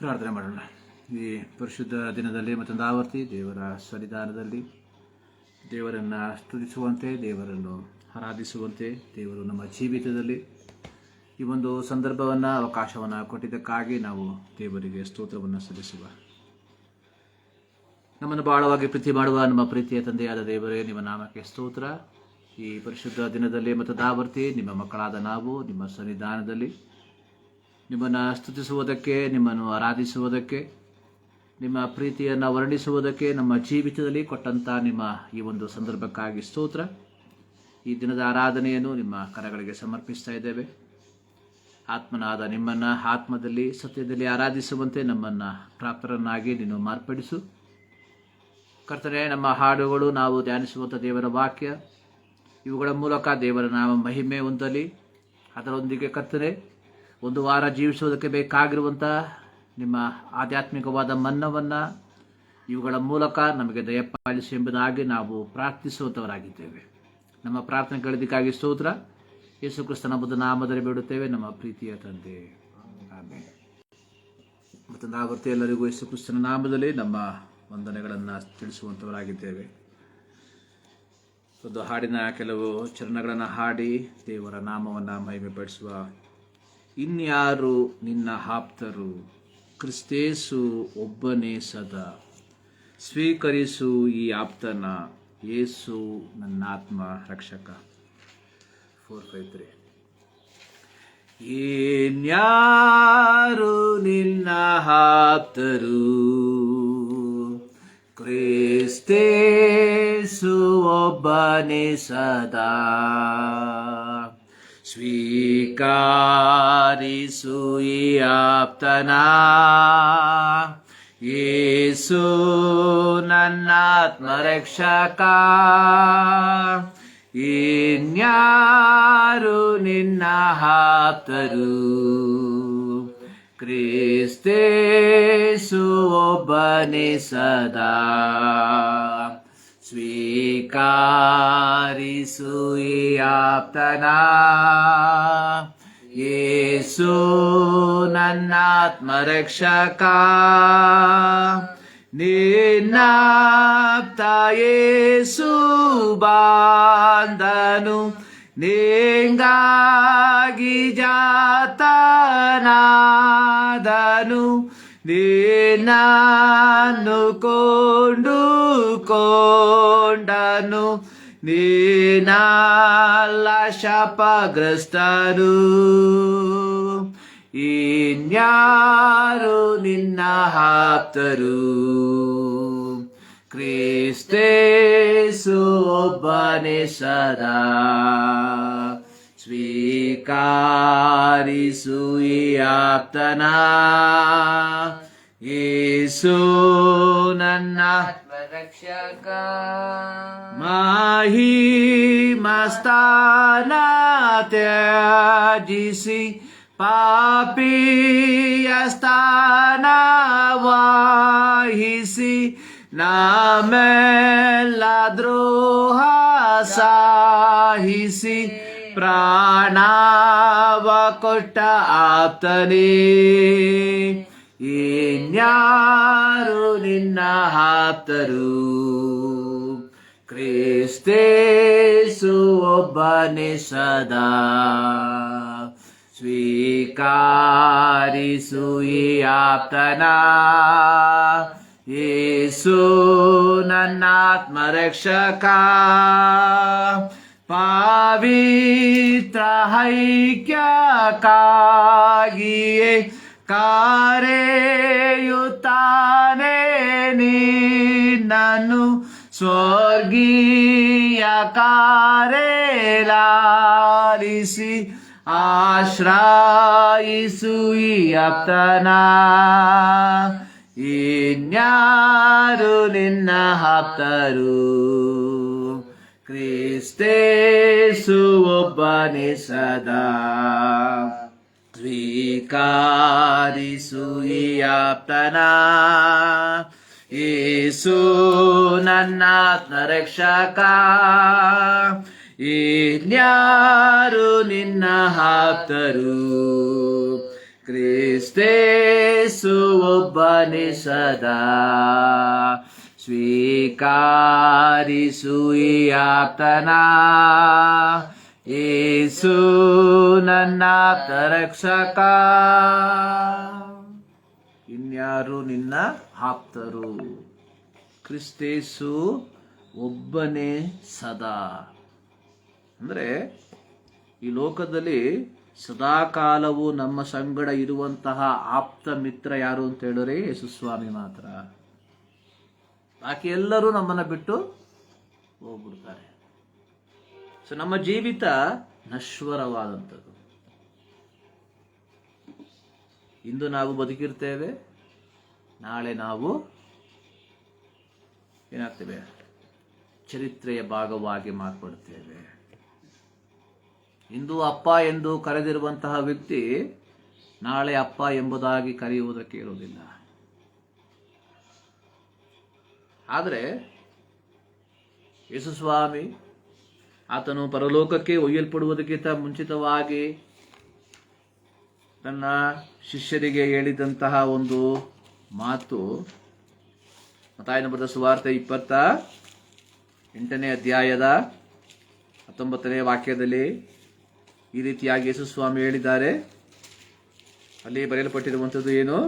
ಪ್ರಾರ್ಥನೆ ಮಾಡೋಣ. ಈ ಪರಿಶುದ್ಧ ದಿನದಲ್ಲಿ ಮತ್ತೊಂದು ಆವರ್ತಿ ದೇವರ ಸನ್ನಿಧಾನದಲ್ಲಿ ದೇವರನ್ನು ಸ್ತುತಿಸುವಂತೆ, ದೇವರನ್ನು ಆರಾಧಿಸುವಂತೆ, ದೇವರು ನಮ್ಮ ಜೀವಿತದಲ್ಲಿ ಈ ಒಂದು ಸಂದರ್ಭವನ್ನು, ಅವಕಾಶವನ್ನು ಕೊಟ್ಟಿದ್ದಕ್ಕಾಗಿ ನಾವು ದೇವರಿಗೆ ಸ್ತೋತ್ರವನ್ನು ಸಲ್ಲಿಸುವ. ನಮ್ಮನ್ನು ಬಹಳವಾಗಿ ಪ್ರೀತಿ ಮಾಡುವ ನಮ್ಮ ಪ್ರೀತಿಯ ತಂದೆಯಾದ ದೇವರೇ, ನಿಮ್ಮ ನಾಮಕ್ಕೆ ಸ್ತೋತ್ರ. ಈ ಪರಿಶುದ್ಧ ದಿನದಲ್ಲಿ ಮತ್ತೊಂದು ಆವರ್ತಿ ನಿಮ್ಮ ಮಕ್ಕಳಾದ ನಾವು ನಿಮ್ಮ ಸನ್ನಿಧಾನದಲ್ಲಿ ನಿಮ್ಮನ್ನು ಸ್ತುತಿಸುವುದಕ್ಕೆ, ನಿಮ್ಮನ್ನು ಆರಾಧಿಸುವುದಕ್ಕೆ, ನಿಮ್ಮ ಪ್ರೀತಿಯನ್ನು ವರ್ಣಿಸುವುದಕ್ಕೆ ನಮ್ಮ ಜೀವಿತದಲ್ಲಿ ಕೊಟ್ಟಂಥ ನಿಮ್ಮ ಈ ಒಂದು ಸಂದರ್ಭಕ್ಕಾಗಿ ಸ್ತೋತ್ರ. ಈ ದಿನದ ಆರಾಧನೆಯನ್ನು ನಿಮ್ಮ ಕರಗಳಿಗೆ ಸಮರ್ಪಿಸ್ತಾ ಇದ್ದೇವೆ. ಆತ್ಮನಾದ ನಿಮ್ಮನ್ನು ಆತ್ಮದಲ್ಲಿ ಸತ್ಯದಲ್ಲಿ ಆರಾಧಿಸುವಂತೆ ನಮ್ಮನ್ನು ಪ್ರಾಪ್ತರನ್ನಾಗಿ ನೀನು ಮಾರ್ಪಡಿಸು. ಕರ್ತನೆ, ನಮ್ಮ ಹಾಡುಗಳು, ನಾವು ಧ್ಯಾನಿಸುವಂಥ ದೇವರ ವಾಕ್ಯ, ಇವುಗಳ ಮೂಲಕ ದೇವರ ನಾಮ ಮಹಿಮೆ ಹೊಂದಲಿ. ಅದರೊಂದಿಗೆ ಕರ್ತನೆ, ಒಂದು ವಾರ ಜೀವಿಸುವುದಕ್ಕೆ ಬೇಕಾಗಿರುವಂಥ ನಿಮ್ಮ ಆಧ್ಯಾತ್ಮಿಕವಾದ ಮನ್ನವನ್ನು ಇವುಗಳ ಮೂಲಕ ನಮಗೆ ದಯಪಾಲಿಸಿ ಎಂಬುದಾಗಿ ನಾವು ಪ್ರಾರ್ಥಿಸುವಂಥವರಾಗಿದ್ದೇವೆ. ನಮ್ಮ ಪ್ರಾರ್ಥನೆಗಳಿದ್ದಕ್ಕಾಗಿ ಸ್ತೋತ್ರ. ಯೇಸು ಕ್ರಿಸ್ತನ ಬುದ್ಧ ನಾಮದಲ್ಲಿ ಬೇಡುತ್ತೇವೆ, ನಮ್ಮ ಪ್ರೀತಿಯ ತಂದೆ, ಆಮೆನ್. ಮತ್ತೊಂದು ಆವರ್ತಿ ಎಲ್ಲರಿಗೂ ಯೇಸು ಕ್ರಿಸ್ತನ ನಾಮದಲ್ಲಿ ನಮ್ಮ ವಂದನೆಗಳನ್ನು ತಿಳಿಸುವಂಥವರಾಗಿದ್ದೇವೆ. ಒಂದು ಹಾಡಿನ ಕೆಲವು ಚರಣಗಳನ್ನು ಹಾಡಿ ದೇವರ ನಾಮವನ್ನು ಮಹಿಮೆಪಡಿಸುವ. ಇನ್ಯಾರು ನಿನ್ನ ಆಪ್ತರು, ಕ್ರಿಸ್ತೇಸು ಒಬ್ಬನೇ ಸದಾ, ಸ್ವೀಕರಿಸು ಈ ಆಪ್ತನ, ಯೇಸು ನನ್ನಾತ್ಮ ರಕ್ಷಕ. 453. ಇನ್ಯಾರು ನಿನ್ನ ಆಪ್ತರು, ಕ್ರಿಸ್ತೇಸು ಒಬ್ಬನೇ ಸದಾ, ಸ್ವೀಕರಿಸು ಈ ಆಪ್ತನ, ಯೇಸು ನನ್ನಾತ್ಮ ರಕ್ಷಕ. ಇನ್ಯಾರು ನಿನ್ನ ಆಪ್ತರು, ಕ್ರಿಸ್ತೇಸು ಒಬ್ಬನೇ ಸದಾ, ಸ್ವೀಕರಿಸು ಈ ಆಪ್ತನ, ಯೇಸು ನನ್ನಾತ್ಮ ರಕ್ಷಕ. ನಿನ್ನಾಪ್ತ ಯೇಸು ಬಾಂಧನು, ನಿಂಗಾಗಿ ಜಾತನಾದನು, ನಿನ್ನನ್ನು ಕೊಂಡುಕೊಂಡನು, ನೀನಲ್ಲ ಶಾಪಗ್ರಸ್ತನು. ಇನ್ಯಾರು ನಿನ್ನ ಆಪ್ತರು, ಕ್ರಿಸ್ತೇಸು ಒಬ್ಬನೇ ಸದಾ, ಸ್ವೀಕರಿಸು ಈ ಆಪ್ತನ, ಯೇಸು ನನ್ನ ರಕ್ಷಕ. ಮಹಿಮಸ್ಥಾನ ತ್ಯಜಿಸಿ ಪಾಪಿಯ ಸ್ಥಾನ ವಹಿಸಿ, ನಮ್ಮೆಲ್ಲ ದ್ರೋಹ ಸಹಿಸಿ, ಪ್ರಾಣವ ಕೊಟ್ಟ ಆಪ್ತನೇ. ಇನ್ಯಾರು ನಿನ್ನ ಆಪ್ತರು, ಕ್ರಿಸ್ತೇಸು ಒಬ್ಬನೇ ಸದಾ, ಸ್ವೀಕರಿಸು ಈ ಆಪ್ತನ, ಯೇಸು ನನ್ನಾತ್ಮ ರಕ್ಷಕ. ಪವಿತ್ರ ಐಕ್ಯಕ್ಕಾಗಿಯೇ ಕರೆಯುತ್ತಾನೆ ನಿನ್ನನ್ನು, ಸ್ವರ್ಗೀಯ ಕಾರ್ಯಲಾಲಿಸಿ, ಆಶ್ರಯಿಸು ಈ ಆಪ್ತನ. ಇನ್ಯಾರು ನಿನ್ನ ಆಪ್ತರು, ಕ್ರಿಸ್ತೇಸು ಒಬ್ಬನೇ ಸದಾ, ಸ್ವೀಕರಿಸು ಈ ಆಪ್ತನ, ಯೇಸು ನನ್ನಾತ್ಮ ರಕ್ಷಕ. ಇನ್ಯಾರು ನಿನ್ನ ಆಪ್ತರು, ಕ್ರಿಸ್ತೇಸು ಯೇಸು ಒಬ್ಬನೇ ಸದಾ, ಸ್ವೀಕಾರಿಸು ಈ ಆಪ್ತನ. ಯೇಸು ನನ್ನ ರಕ್ಷಕ, ಇನ್ಯಾರು ನಿನ್ನ ಆಪ್ತರು? ಕ್ರಿಸ್ತೇಸು ಒಬ್ಬನೇ ಸದಾ. ಅಂದರೆ ಈ ಲೋಕದಲ್ಲಿ ಸದಾಕಾಲವು ನಮ್ಮ ಸಂಗಡ ಇರುವಂತಹ ಆಪ್ತ ಮಿತ್ರ ಯಾರು ಅಂತ ಹೇಳಿದ್ರೆ ಯೇಸು ಸ್ವಾಮಿ ಮಾತ್ರ. ಬಾಕಿ ಎಲ್ಲರೂ ನಮ್ಮನ್ನು ಬಿಟ್ಟು ಹೋಗ್ಬಿಡ್ತಾರೆ. ಸೊ ನಮ್ಮ ಜೀವಿತ ನಶ್ವರವಾದಂಥದ್ದು. ಇಂದು ನಾವು ಬದುಕಿರ್ತೇವೆ, ನಾಳೆ ನಾವು ಏನಾಗ್ತೇವೆ? ಚರಿತ್ರೆಯ ಭಾಗವಾಗಿ ಮಾರ್ಪಡ್ತೇವೆ. ಇಂದು ಅಪ್ಪ ಎಂದು ಕರೆದಿರುವಂತಹ ವ್ಯಕ್ತಿ ನಾಳೆ ಅಪ್ಪ ಎಂಬುದಾಗಿ ಕರೆಯುವುದಕ್ಕೆ ಇರುವುದಿಲ್ಲ. ಆದರೆ ಯೇಸು ಸ್ವಾಮಿ ಆತನು ಪರಲೋಕಕ್ಕೆ ಒಯ್ಯಲ್ಪಡುವುದಕ್ಕಿಂತ ಮುಂಚಿತವಾಗಿ ತನ್ನ ಶಿಷ್ಯರಿಗೆ ಹೇಳಿದಂತಹ ಒಂದು ಮಾತು ಮತ್ತಾಯನ ಬರೆದ ಸುವಾರ್ತೆ 28ನೇ ಅಧ್ಯಾಯದ 19ನೇ ವಾಕ್ಯದಲ್ಲಿ ಈ ರೀತಿಯಾಗಿ ಯೇಸು ಸ್ವಾಮಿ ಹೇಳಿದ್ದಾರೆ. ಅಲ್ಲಿ ಬರೆಯಲ್ಪಟ್ಟಿರುವಂಥದ್ದು ಏನು?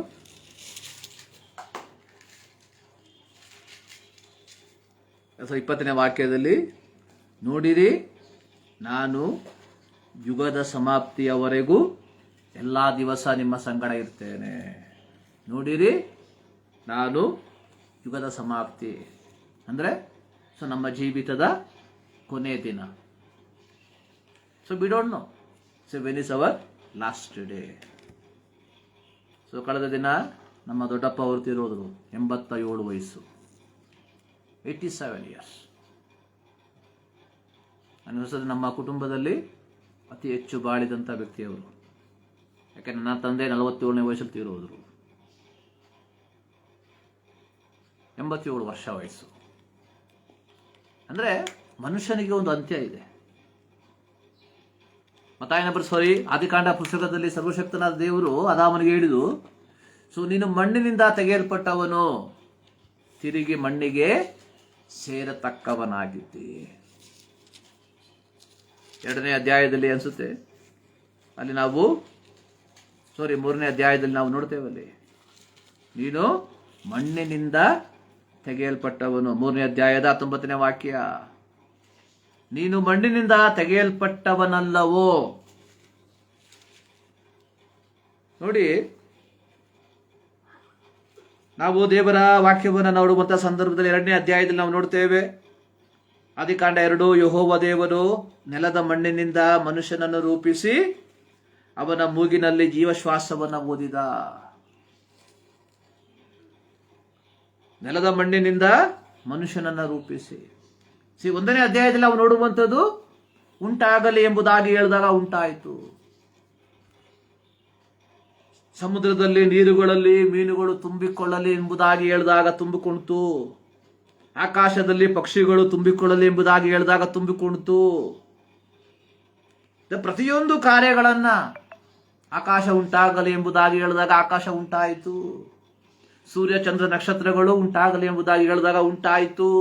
ಸೊ 20ನೇ ವಾಕ್ಯದಲ್ಲಿ, ನೋಡಿರಿ, ನಾನು ಯುಗದ ಸಮಾಪ್ತಿಯವರೆಗೂ ಎಲ್ಲ ದಿವಸ ನಿಮ್ಮ ಸಂಗಡ ಇರ್ತೇನೆ. ನೋಡಿರಿ, ನಾನು ಯುಗದ ಸಮಾಪ್ತಿ ಅಂದರೆ ಸೊ ನಮ್ಮ ಜೀವಿತದ ಕೊನೆ ದಿನ. So we don't know so when is our last day. So ಕಳೆದ ದಿನ ನಮ್ಮ ದೊಡ್ಡಪ್ಪ ಅವರು ತೀರೋದ್ರು, 87 ವಯಸ್ಸು, 87 ಇಯರ್ಸ್. ಅನಿಸ್ತದೆ ನಮ್ಮ ಕುಟುಂಬದಲ್ಲಿ ಅತಿ ಹೆಚ್ಚು ಬಾಳಿದಂಥ ವ್ಯಕ್ತಿಯವರು. ಯಾಕೆಂದ್ರೆ ನನ್ನ ತಂದೆ 47ನೇ ವಯಸ್ಸಲ್ಲಿ ತೀರೋದ್ರು, 87 ವರ್ಷ ವಯಸ್ಸು. ಅಂದರೆ ಮನುಷ್ಯನಿಗೆ ಒಂದು ಅಂತ್ಯ ಇದೆ. ಆದಿಕಾಂಡ ಪುಸ್ತಕದಲ್ಲಿ ಸರ್ವಶಕ್ತನಾದ ದೇವರು ಆದಾಮನಿಗೆ ಹೇಳಿದು, ಸೊ ನೀನು ಮಣ್ಣಿನಿಂದ ತೆಗೆಯಲ್ಪಟ್ಟವನು, ತಿರುಗಿ ಮಣ್ಣಿಗೆ ಸೇರತಕ್ಕವನಾಗಿದ್ದಿ. 2ನೇ ಅಧ್ಯಾಯದಲ್ಲಿ ಅನಿಸುತ್ತೆ, ಅಲ್ಲಿ ನಾವು 3ನೇ ಅಧ್ಯಾಯದಲ್ಲಿ ನಾವು ನೋಡ್ತೇವಲ್ಲಿ, ನೀನು ಮಣ್ಣಿನಿಂದ ತೆಗೆಯಲ್ಪಟ್ಟವನು. 3ನೇ ಅಧ್ಯಾಯದ 19ನೇ ವಾಕ್ಯ, ನೀನು ಮಣ್ಣಿನಿಂದ ತೆಗೆಯಲ್ಪಟ್ಟವನಲ್ಲವೋ. ನೋಡಿ, ನಾವು ದೇವರ ವಾಕ್ಯವನ್ನು ನೋಡುವಂಥ ಸಂದರ್ಭದಲ್ಲಿ 2ನೇ ಅಧ್ಯಾಯದಲ್ಲಿ ನಾವು ನೋಡ್ತೇವೆ, ಆದಿಕಾಂಡ 2, ಯೆಹೋವ ದೇವರು ನೆಲದ ಮಣ್ಣಿನಿಂದ ಮನುಷ್ಯನನ್ನು ರೂಪಿಸಿ ಅವನ ಮೂಗಿನಲ್ಲಿ ಜೀವಶ್ವಾಸವನ್ನು ಊದಿದ. ನೆಲದ ಮಣ್ಣಿನಿಂದ ಮನುಷ್ಯನನ್ನು ರೂಪಿಸಿ. 1ನೇ ಅಧ್ಯಾಯದಲ್ಲಿ ನಾವು ನೋಡುವಂಥದ್ದು, ಉಂಟಾಗಲಿ ಎಂಬುದಾಗಿ ಹೇಳಿದಾಗ ಉಂಟಾಯಿತು. ಸಮುದ್ರದಲ್ಲಿ ನೀರುಗಳಲ್ಲಿ ಮೀನುಗಳು ತುಂಬಿಕೊಳ್ಳಲಿ ಎಂಬುದಾಗಿ ಹೇಳಿದಾಗ ತುಂಬಿಕೊಂಡಿತು. ಆಕಾಶದಲ್ಲಿ ಪಕ್ಷಿಗಳು ತುಂಬಿಕೊಳ್ಳಲಿ ಎಂಬುದಾಗಿ ಹೇಳಿದಾಗ ತುಂಬಿಕೊಂಡಿತು. ಪ್ರತಿಯೊಂದು ಕಾರ್ಯಗಳನ್ನ ಆಕಾಶ ಉಂಟಾಗಲಿ ಎಂಬುದಾಗಿ ಹೇಳಿದಾಗ ಆಕಾಶ ಉಂಟಾಯಿತು. ಸೂರ್ಯ ಚಂದ್ರ ನಕ್ಷತ್ರಗಳು ಉಂಟಾಗಲಿ ಎಂಬುದಾಗಿ ಹೇಳಿದಾಗ ಉಂಟಾಯಿತು.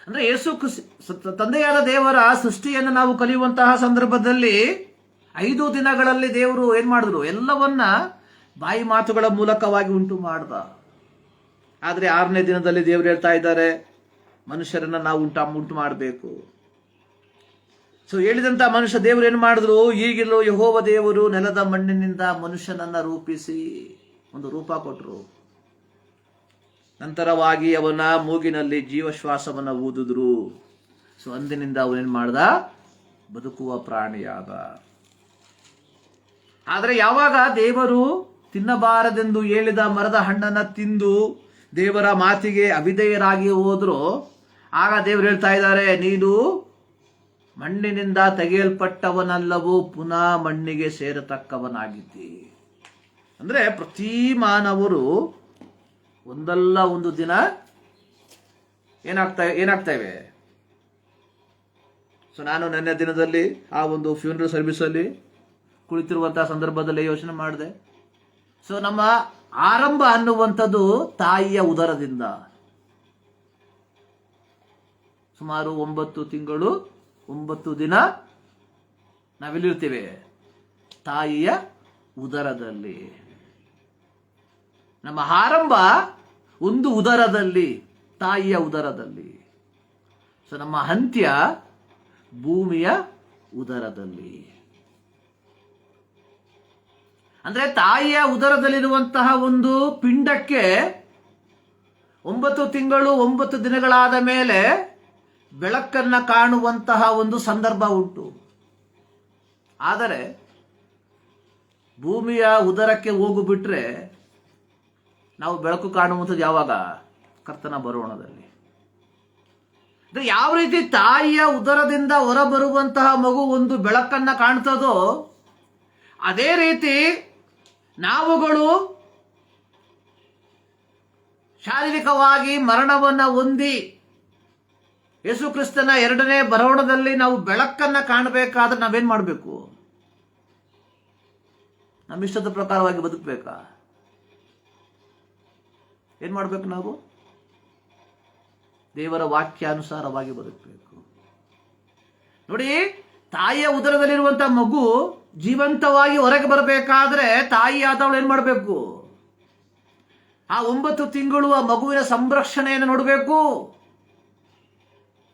ಅಂದ್ರೆ ಯೇಸು ತಂದೆಯಾದ ದೇವರ ಸೃಷ್ಟಿಯನ್ನು ನಾವು ಕಲಿಯುವಂತಹ ಸಂದರ್ಭದಲ್ಲಿ 5 ದಿನಗಳಲ್ಲಿ ದೇವರು ಏನ್ ಮಾಡಿದ್ರು? ಎಲ್ಲವನ್ನ ಬಾಯಿ ಮಾತುಗಳ ಮೂಲಕವಾಗಿ ಉಂಟು ಮಾಡ್ದ. ಆದ್ರೆ 6ನೇ ದಿನದಲ್ಲಿ ದೇವರು ಹೇಳ್ತಾ ಇದ್ದಾರೆ, ಮನುಷ್ಯರನ್ನ ನಾವು ಉಂಟು ಮಾಡಬೇಕು. ಸೊ ಹೇಳಿದಂತ ಮನುಷ್ಯ ದೇವರು ಏನ್ ಮಾಡಿದ್ರು? ಈಗಿರೋ ಯೆಹೋವ ದೇವರು ನೆಲದ ಮಣ್ಣಿನಿಂದ ಮನುಷ್ಯನನ್ನ ರೂಪಿಸಿ ಒಂದು ರೂಪ ಕೊಟ್ಟರು. ನಂತರವಾಗಿ ಅವನ ಮೂಗಿನಲ್ಲಿ ಜೀವಶ್ವಾಸವನ್ನ ಊದಿದ್ರು. ಸೊ ಅಂದಿನಿಂದ ಅವನೇನ್ ಮಾಡ್ದ? ಬದುಕುವ ಪ್ರಾಣಿಯಾದ. ಆದರೆ ಯಾವಾಗ ದೇವರು ತಿನ್ನಬಾರದೆಂದು ಹೇಳಿದ ಮರದ ಹಣ್ಣನ್ನ ತಿಂದು ದೇವರ ಮಾತಿಗೆ ಅವಿಧೇಯರಾಗಿ ಹೋದ್ರು, ಆಗ ದೇವರು ಹೇಳ್ತಾ ಇದ್ದಾರೆ, ನೀನು ಮಣ್ಣಿನಿಂದ ತೆಗೆಯಲ್ಪಟ್ಟವನಲ್ಲವೂ ಪುನಃ ಮಣ್ಣಿಗೆ ಸೇರತಕ್ಕವನಾಗಿದ್ದಿ. ಅಂದ್ರೆ ಪ್ರತಿ ಮಾನವರು ಒಂದಲ್ಲ ಒಂದು ದಿನ ಏನಾಗ್ತೇವೆ. ಸೊ ನಾನು ನನ್ನ ದಿನದಲ್ಲಿ ಆ ಒಂದು ಫ್ಯೂನರಲ್ ಸರ್ವಿಸ್ ಅಲ್ಲಿ ಕುಳಿತಿರುವಂತಹ ಸಂದರ್ಭದಲ್ಲಿ ಯೋಚನೆ ಮಾಡಿದೆ. ಸೊ ನಮ್ಮ ಆರಂಭ ಅನ್ನುವಂಥದ್ದು ತಾಯಿಯ ಉದರದಿಂದ. ಸುಮಾರು 9 ತಿಂಗಳು 9 ದಿನ ನಾವೆಲ್ಲಿರ್ತೇವೆ? ತಾಯಿಯ ಉದರದಲ್ಲಿ. ನಮ್ಮ ಆರಂಭ ಒಂದು ಉದರದಲ್ಲಿ, ತಾಯಿಯ ಉದರದಲ್ಲಿ. ಸೊ ನಮ್ಮ ಅಂತ್ಯ ಭೂಮಿಯ ಉದರದಲ್ಲಿ. ಅಂದ್ರೆ ತಾಯಿಯ ಉದರದಲ್ಲಿರುವಂತಹ ಒಂದು ಪಿಂಡಕ್ಕೆ 9 ತಿಂಗಳು 9 ದಿನಗಳಾದ ಮೇಲೆ ಬೆಳಕನ್ನ ಕಾಣುವಂತಹ ಒಂದು ಸಂದರ್ಭ ಉಂಟು. ಆದರೆ ಭೂಮಿಯ ಉದರಕ್ಕೆ ಹೋಗಿಬಿಟ್ರೆ ನಾವು ಬೆಳಕು ಕಾಣುವಂಥದ್ದು ಯಾವಾಗ? ಕರ್ತನ ಬರೋಣದಲ್ಲಿ. ಯಾವ ರೀತಿ ತಾಯಿಯ ಉದರದಿಂದ ಹೊರಬರುವಂತಹ ಮಗು ಒಂದು ಬೆಳಕನ್ನ ಕಾಣ್ತದೋ, ಅದೇ ರೀತಿ ನಾವುಗಳು ಶಾರೀರಿಕವಾಗಿ ಮರಣವನ್ನ ಹೊಂದಿ ಯೇಸು ಕ್ರಿಸ್ತನ 2ನೇ ಬರೋಣದಲ್ಲಿ ನಾವು ಬೆಳಕನ್ನ ಕಾಣಬೇಕಾದ್ರೆ ನಾವೇನ್ ಮಾಡಬೇಕು? ನಮ್ಮ ಇಷ್ಟದ ಪ್ರಕಾರವಾಗಿ ಬದುಕಬೇಕಾ? ಏನ್ ಮಾಡ್ಬೇಕು? ನಾವು ದೇವರ ವಾಕ್ಯಾನುಸಾರವಾಗಿ ಬದುಕಬೇಕು. ನೋಡಿ, ತಾಯಿಯ ಉದರದಲ್ಲಿರುವಂತಹ ಮಗು ಜೀವಂತವಾಗಿ ಹೊರಗೆ ಬರಬೇಕಾದ್ರೆ ತಾಯಿ ಆದವಳು ಏನ್ ಮಾಡಬೇಕು? ಆ 9 ತಿಂಗಳು ಆ ಮಗುವಿನ ಸಂರಕ್ಷಣೆಯನ್ನು ನೋಡಬೇಕು.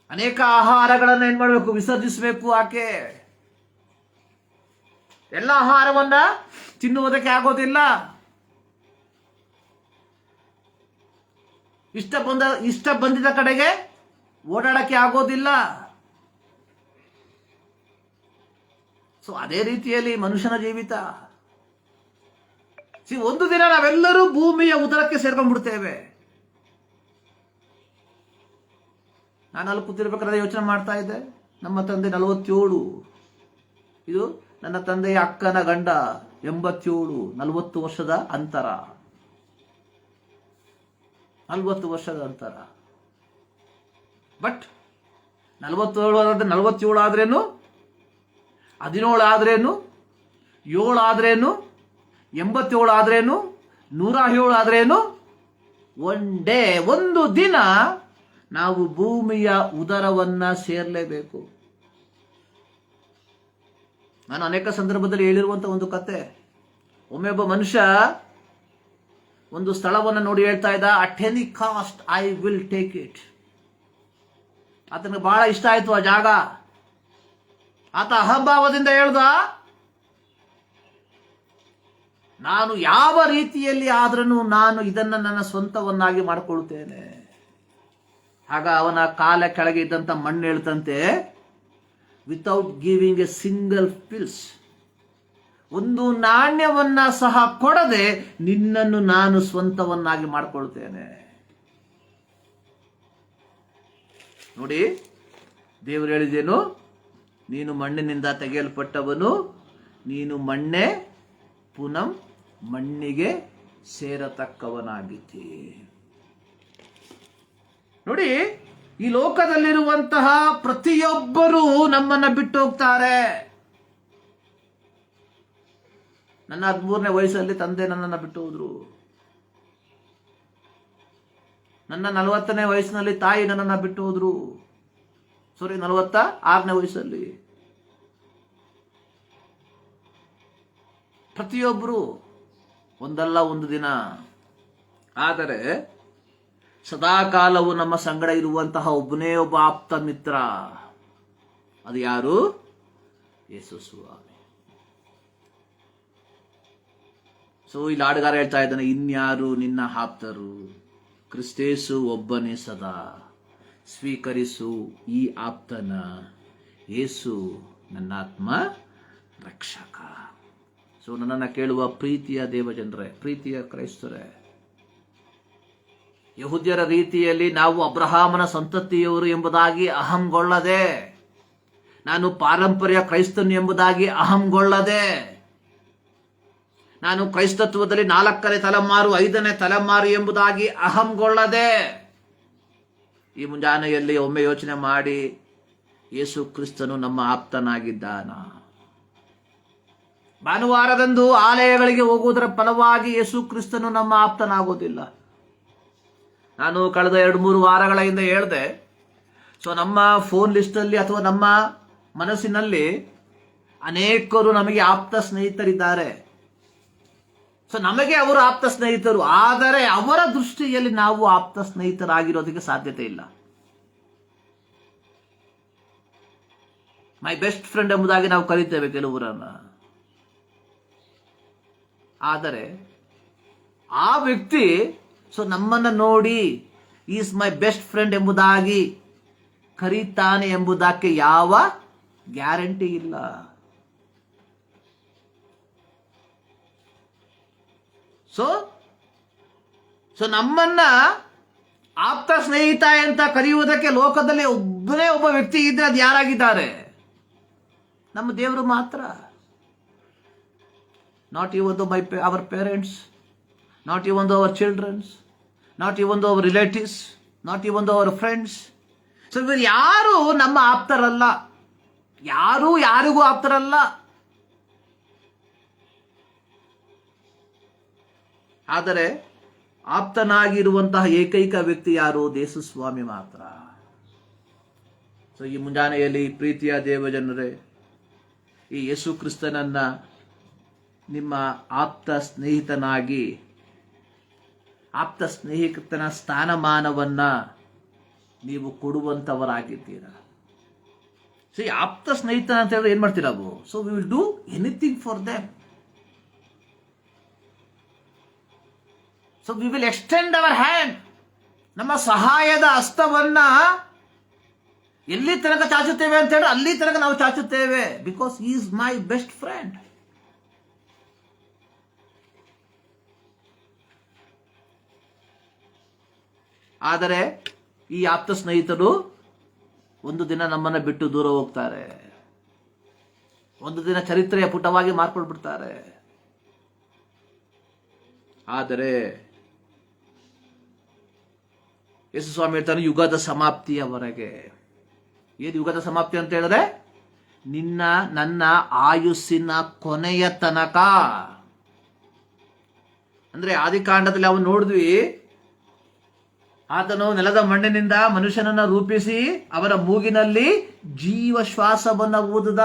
ಅನೇಕ ಆಹಾರಗಳನ್ನು ಏನ್ ಮಾಡಬೇಕು? ವಿಸರ್ಜಿಸಬೇಕು. ಆಕೆ ಎಲ್ಲ ಆಹಾರವನ್ನ ತಿನ್ನುವುದಕ್ಕೆ ಆಗೋದಿಲ್ಲ. ಇಷ್ಟ ಬಂದಿದ ಕಡೆಗೆ ಓಡಾಡಕ್ಕೆ ಆಗೋದಿಲ್ಲ. ಸೊ ಅದೇ ರೀತಿಯಲ್ಲಿ ಮನುಷ್ಯನ ಜೀವಿತ. ಒಂದು ದಿನ ನಾವೆಲ್ಲರೂ ಭೂಮಿಯ ಉದರಕ್ಕೆ ಸೇರ್ಕೊಂಡ್ಬಿಡ್ತೇವೆ. ನಾನು ಅಲ್ಲಿ ಕೂತಿರ್ಬೇಕಾದ್ರೆ ಯೋಚನೆ ಮಾಡ್ತಾ ಇದ್ದೆ, ನಮ್ಮ ತಂದೆ 47, ಇದು ನನ್ನ ತಂದೆಯ ಅಕ್ಕನ ಗಂಡ 87, 40 ವರ್ಷದ ಅಂತರ. 40 ವರ್ಷದ ಅಂತರ. ಬಟ್ 47 ಆದ್ರೇನು, 17 ಆದ್ರೇನು, 7 ಆದ್ರೇನು, 87 ಆದ್ರೇನು, 107 ಆದ್ರೇನು, ಒಂದು ದಿನ ನಾವು ಭೂಮಿಯ ಉದರವನ್ನ ಸೇರಲೇಬೇಕು. ನಾನು ಅನೇಕ ಸಂದರ್ಭದಲ್ಲಿ ಹೇಳಿರುವಂತ ಒಂದು ಕತೆ. ಒಮ್ಮೆ ಒಬ್ಬ ಮನುಷ್ಯ ಒಂದು ಸ್ಥಳವನ್ನು ನೋಡಿ ಹೇಳ್ತಾ ಇದ್ದ, at any cost I will take it. ಆತನಿಗೆ ಬಹಳ ಇಷ್ಟ ಆಯ್ತು ಆ ಜಾಗ. ಆತ ಅಹಂಭಾವದಿಂದ ಹೇಳ್ದ, ನಾನು ಯಾವ ರೀತಿಯಲ್ಲಿ ಆದ್ರೂ ನಾನು ಇದನ್ನ ನನ್ನ ಸ್ವಂತವನ್ನಾಗಿ ಮಾಡಿಕೊಳ್ಳುತ್ತೇನೆ. ಆಗ ಅವನ ಕಾಲ ಕೆಳಗೆ ಇದ್ದಂತ ಮಣ್ಣು ಹೇಳ್ತಂತೆ, without giving a single pills, ಒಂದು ನಾಣ್ಯವನ್ನ ಸಹ ಕೊಡದೆ ನಿನ್ನನ್ನು ನಾನು ಸ್ವಂತವನ್ನಾಗಿ ಮಾಡಿಕೊಳ್ತೇನೆ. ನೋಡಿ, ದೇವರು ಹೇಳಿದೇನು? ನೀನು ಮಣ್ಣಿನಿಂದ ತೆಗೆಯಲ್ಪಟ್ಟವನು, ನೀನು ಮಣ್ಣೆ, ಪುನಃ ಮಣ್ಣಿಗೆ ಸೇರತಕ್ಕವನಾಗಿದ್ದಿ. ನೋಡಿ, ಈ ಲೋಕದಲ್ಲಿರುವಂತಹ ಪ್ರತಿಯೊಬ್ಬರೂ ನಮ್ಮನ್ನ ಬಿಟ್ಟು ಹೋಗ್ತಾರೆ. ನನ್ನ 13ನೇ ವಯಸ್ಸಲ್ಲಿ ತಂದೆ ನನ್ನನ್ನು ಬಿಟ್ಟು ಹೋದ್ರು. ನನ್ನ 40ನೇ ವಯಸ್ಸಿನಲ್ಲಿ ತಾಯಿ ನನ್ನನ್ನು ಬಿಟ್ಟು ಹೋದ್ರು. 46ನೇ ವಯಸ್ಸಲ್ಲಿ. ಪ್ರತಿಯೊಬ್ಬರು ಒಂದಲ್ಲ ಒಂದು ದಿನ. ಆದರೆ ಸದಾಕಾಲವು ನಮ್ಮ ಸಂಗಡ ಇರುವಂತಹ ಒಬ್ಬನೇ ಒಬ್ಬ ಆಪ್ತ ಮಿತ್ರ. ಅದು ಯಾರು? ಯೇಸು ಸ್ವಾಮಿ. ಸೊ ಇಲ್ಲಿ ಹಾಡುಗಾರ ಹೇಳ್ತಾ ಇದ್ದಾನೆ, ಇನ್ಯಾರು ನಿನ್ನ ಆಪ್ತರು? ಕ್ರಿಸ್ತೇಸು ಒಬ್ಬನೇ ಸದಾ. ಸ್ವೀಕರಿಸು ಈ ಆಪ್ತನ, ಯೇಸು ನನ್ನ ಆತ್ಮ ರಕ್ಷಕ. ಸೊ ನನ್ನನ್ನು ಕೇಳುವ ಪ್ರೀತಿಯ ದೇವಜನರೇ, ಪ್ರೀತಿಯ ಕ್ರೈಸ್ತರೇ, ಯಹೂದ್ಯರ ರೀತಿಯಲ್ಲಿ ನಾವು ಅಬ್ರಹಾಮನ ಸಂತತಿಯವರು ಎಂಬುದಾಗಿ ಅಹಂಗೊಳ್ಳದೆ, ನಾನು ಪಾರಂಪರ್ಯ ಕ್ರೈಸ್ತನು ಎಂಬುದಾಗಿ ಅಹಂಗೊಳ್ಳದೆ, ನಾನು ಕ್ರೈಸ್ತತ್ವದಲ್ಲಿ 4ನೇ ತಲೆಮಾರು 5ನೇ ತಲೆಮಾರು ಎಂಬುದಾಗಿ ಅಹಂಗೊಳ್ಳದೆ, ಈ ಮುಂಜಾನೆಯಲ್ಲಿ ಒಮ್ಮೆ ಯೋಚನೆ ಮಾಡಿ, ಯೇಸು ಕ್ರಿಸ್ತನು ನಮ್ಮ ಆಪ್ತನಾಗಿದ್ದಾನ. ಭಾನುವಾರದಂದು ಆಲಯಗಳಿಗೆ ಹೋಗುವುದರ ಫಲವಾಗಿ ಯೇಸು ಕ್ರಿಸ್ತನು ನಮ್ಮ ಆಪ್ತನಾಗೋದಿಲ್ಲ. ನಾನು ಕಳೆದ 2-3 ವಾರಗಳ ಹಿಂದೆ ಹೇಳಿದೆ. ಸೊ ನಮ್ಮ ಫೋನ್ ಲಿಸ್ಟಲ್ಲಿ ಅಥವಾ ನಮ್ಮ ಮನಸ್ಸಿನಲ್ಲಿ ಅನೇಕರು ನಮಗೆ ಆಪ್ತ ಸ್ನೇಹಿತರಿದ್ದಾರೆ. ಸೊ ನಮಗೆ ಅವರು ಆಪ್ತ ಸ್ನೇಹಿತರು, ಆದರೆ ಅವರ ದೃಷ್ಟಿಯಲ್ಲಿ ನಾವು ಆಪ್ತ ಸ್ನೇಹಿತರಾಗಿರೋದಕ್ಕೆ ಸಾಧ್ಯತೆ ಇಲ್ಲ. ಮೈ ಬೆಸ್ಟ್ ಫ್ರೆಂಡ್ ಎಂಬುದಾಗಿ ನಾವು ಕರೀತೇವೆ ಕೆಲವರನ್ನ, ಆದರೆ ಆ ವ್ಯಕ್ತಿ ಸೊ ನಮ್ಮನ್ನು ನೋಡಿ ಈಸ್ ಮೈ ಬೆಸ್ಟ್ ಫ್ರೆಂಡ್ ಎಂಬುದಾಗಿ ಕರೀತಾನೆ ಎಂಬುದಕ್ಕೆ ಯಾವ ಗ್ಯಾರಂಟಿ ಇಲ್ಲ. ಸೊ ನಮ್ಮನ್ನ ಆಪ್ತ ಸ್ನೇಹಿತ ಅಂತ ಕರೆಯುವುದಕ್ಕೆ ಲೋಕದಲ್ಲಿ ಒಬ್ಬನೇ ಒಬ್ಬ ವ್ಯಕ್ತಿ ಇದ್ರೆ ಅದು ಯಾರಾಗಿದ್ದಾರೆ? ನಮ್ಮ ದೇವರು ಮಾತ್ರ. ನಾಟ್ ಇವನ್ ದೋ ಅವರ್ ಪೇರೆಂಟ್ಸ್, ನಾಟ್ ಇವನ್ ದೋ ಅವರ್ ಚಿಲ್ಡ್ರನ್ಸ್, ನಾಟ್ ಇವನ್ ದೋ ಅವರ್ ರಿಲೇಟಿವ್ಸ್, ನಾಟ್ ಇವನ್ ದೋ ಅವರ್ ಫ್ರೆಂಡ್ಸ್. ಸೊ ಇವರು ಯಾರು ನಮ್ಮ ಆಪ್ತರಲ್ಲ, ಯಾರು ಯಾರಿಗೂ ಆಪ್ತರಲ್ಲ. ಆದರೆ ಆಪ್ತನಾಗಿರುವಂತಹ ಏಕೈಕ ವ್ಯಕ್ತಿ ಯಾರು? ಯೇಸು ಸ್ವಾಮಿ ಮಾತ್ರ. ಸೊ ಈ ಮುಂಜಾನೆಯಲ್ಲಿ ಪ್ರೀತಿಯ ದೇವಜನರೇ, ಈ ಯೇಸು ಕ್ರಿಸ್ತನನ್ನ ನಿಮ್ಮ ಆಪ್ತ ಸ್ನೇಹಿತನಾಗಿ, ಆಪ್ತ ಸ್ನೇಹಿತನ ಸ್ಥಾನಮಾನವನ್ನ ನೀವು ಕೊಡುವಂತವರಾಗಿದ್ದೀರಾ. ಸೊ ಈ ಆಪ್ತ ಸ್ನೇಹಿತ ಅಂತ ಹೇಳಿದ್ರೆ ಏನ್ ಮಾಡ್ತೀರಾ ನೀವು? So we will do anything for them. So we will extend our hand. ನಮ್ಮ ಸಹಾಯದ ಹಸ್ತವನ್ನ ಎಲ್ಲಿ ತನಕ ಚಾಚುತ್ತೇವೆ ಅಂತ ಹೇಳಿ ಅಲ್ಲಿ ತನಕ ನಾವು ಚಾಚುತ್ತೇವೆ. Because he is my best friend. ಆದರೆ ಈ ಆಪ್ತ ಸ್ನೇಹಿತರು ಒಂದು ದಿನ ನಮ್ಮನ್ನ ಬಿಟ್ಟು ದೂರ ಹೋಗ್ತಾರೆ. ಒಂದು ದಿನ ಚರಿತ್ರೆಯ ಪುಟವಾಗಿ ಮಾರ್ಪಡ್ಬಿಡ್ತಾರೆ. ಆದರೆ ಯೇಸು ಸ್ವಾಮಿ ಹೇಳ್ತಾನೆ, ಯುಗದ ಸಮಾಪ್ತಿಯವರೆಗೆ. ಏನು ಯುಗದ ಸಮಾಪ್ತಿ ಅಂತ ಹೇಳಿದ್ರೆ? ನನ್ನ ಆಯುಸ್ಸಿನ ಕೊನೆಯ ತನಕ. ಅಂದ್ರೆ ಆದಿಕಾಂಡದಲ್ಲಿ ಅವನು ನೋಡಿದ್ವಿ, ಆತನು ನೆಲದ ಮಣ್ಣಿನಿಂದ ಮನುಷ್ಯನನ್ನ ರೂಪಿಸಿ ಅವರ ಮೂಗಿನಲ್ಲಿ ಜೀವ ಶ್ವಾಸವನ್ನ ಊದಿದ.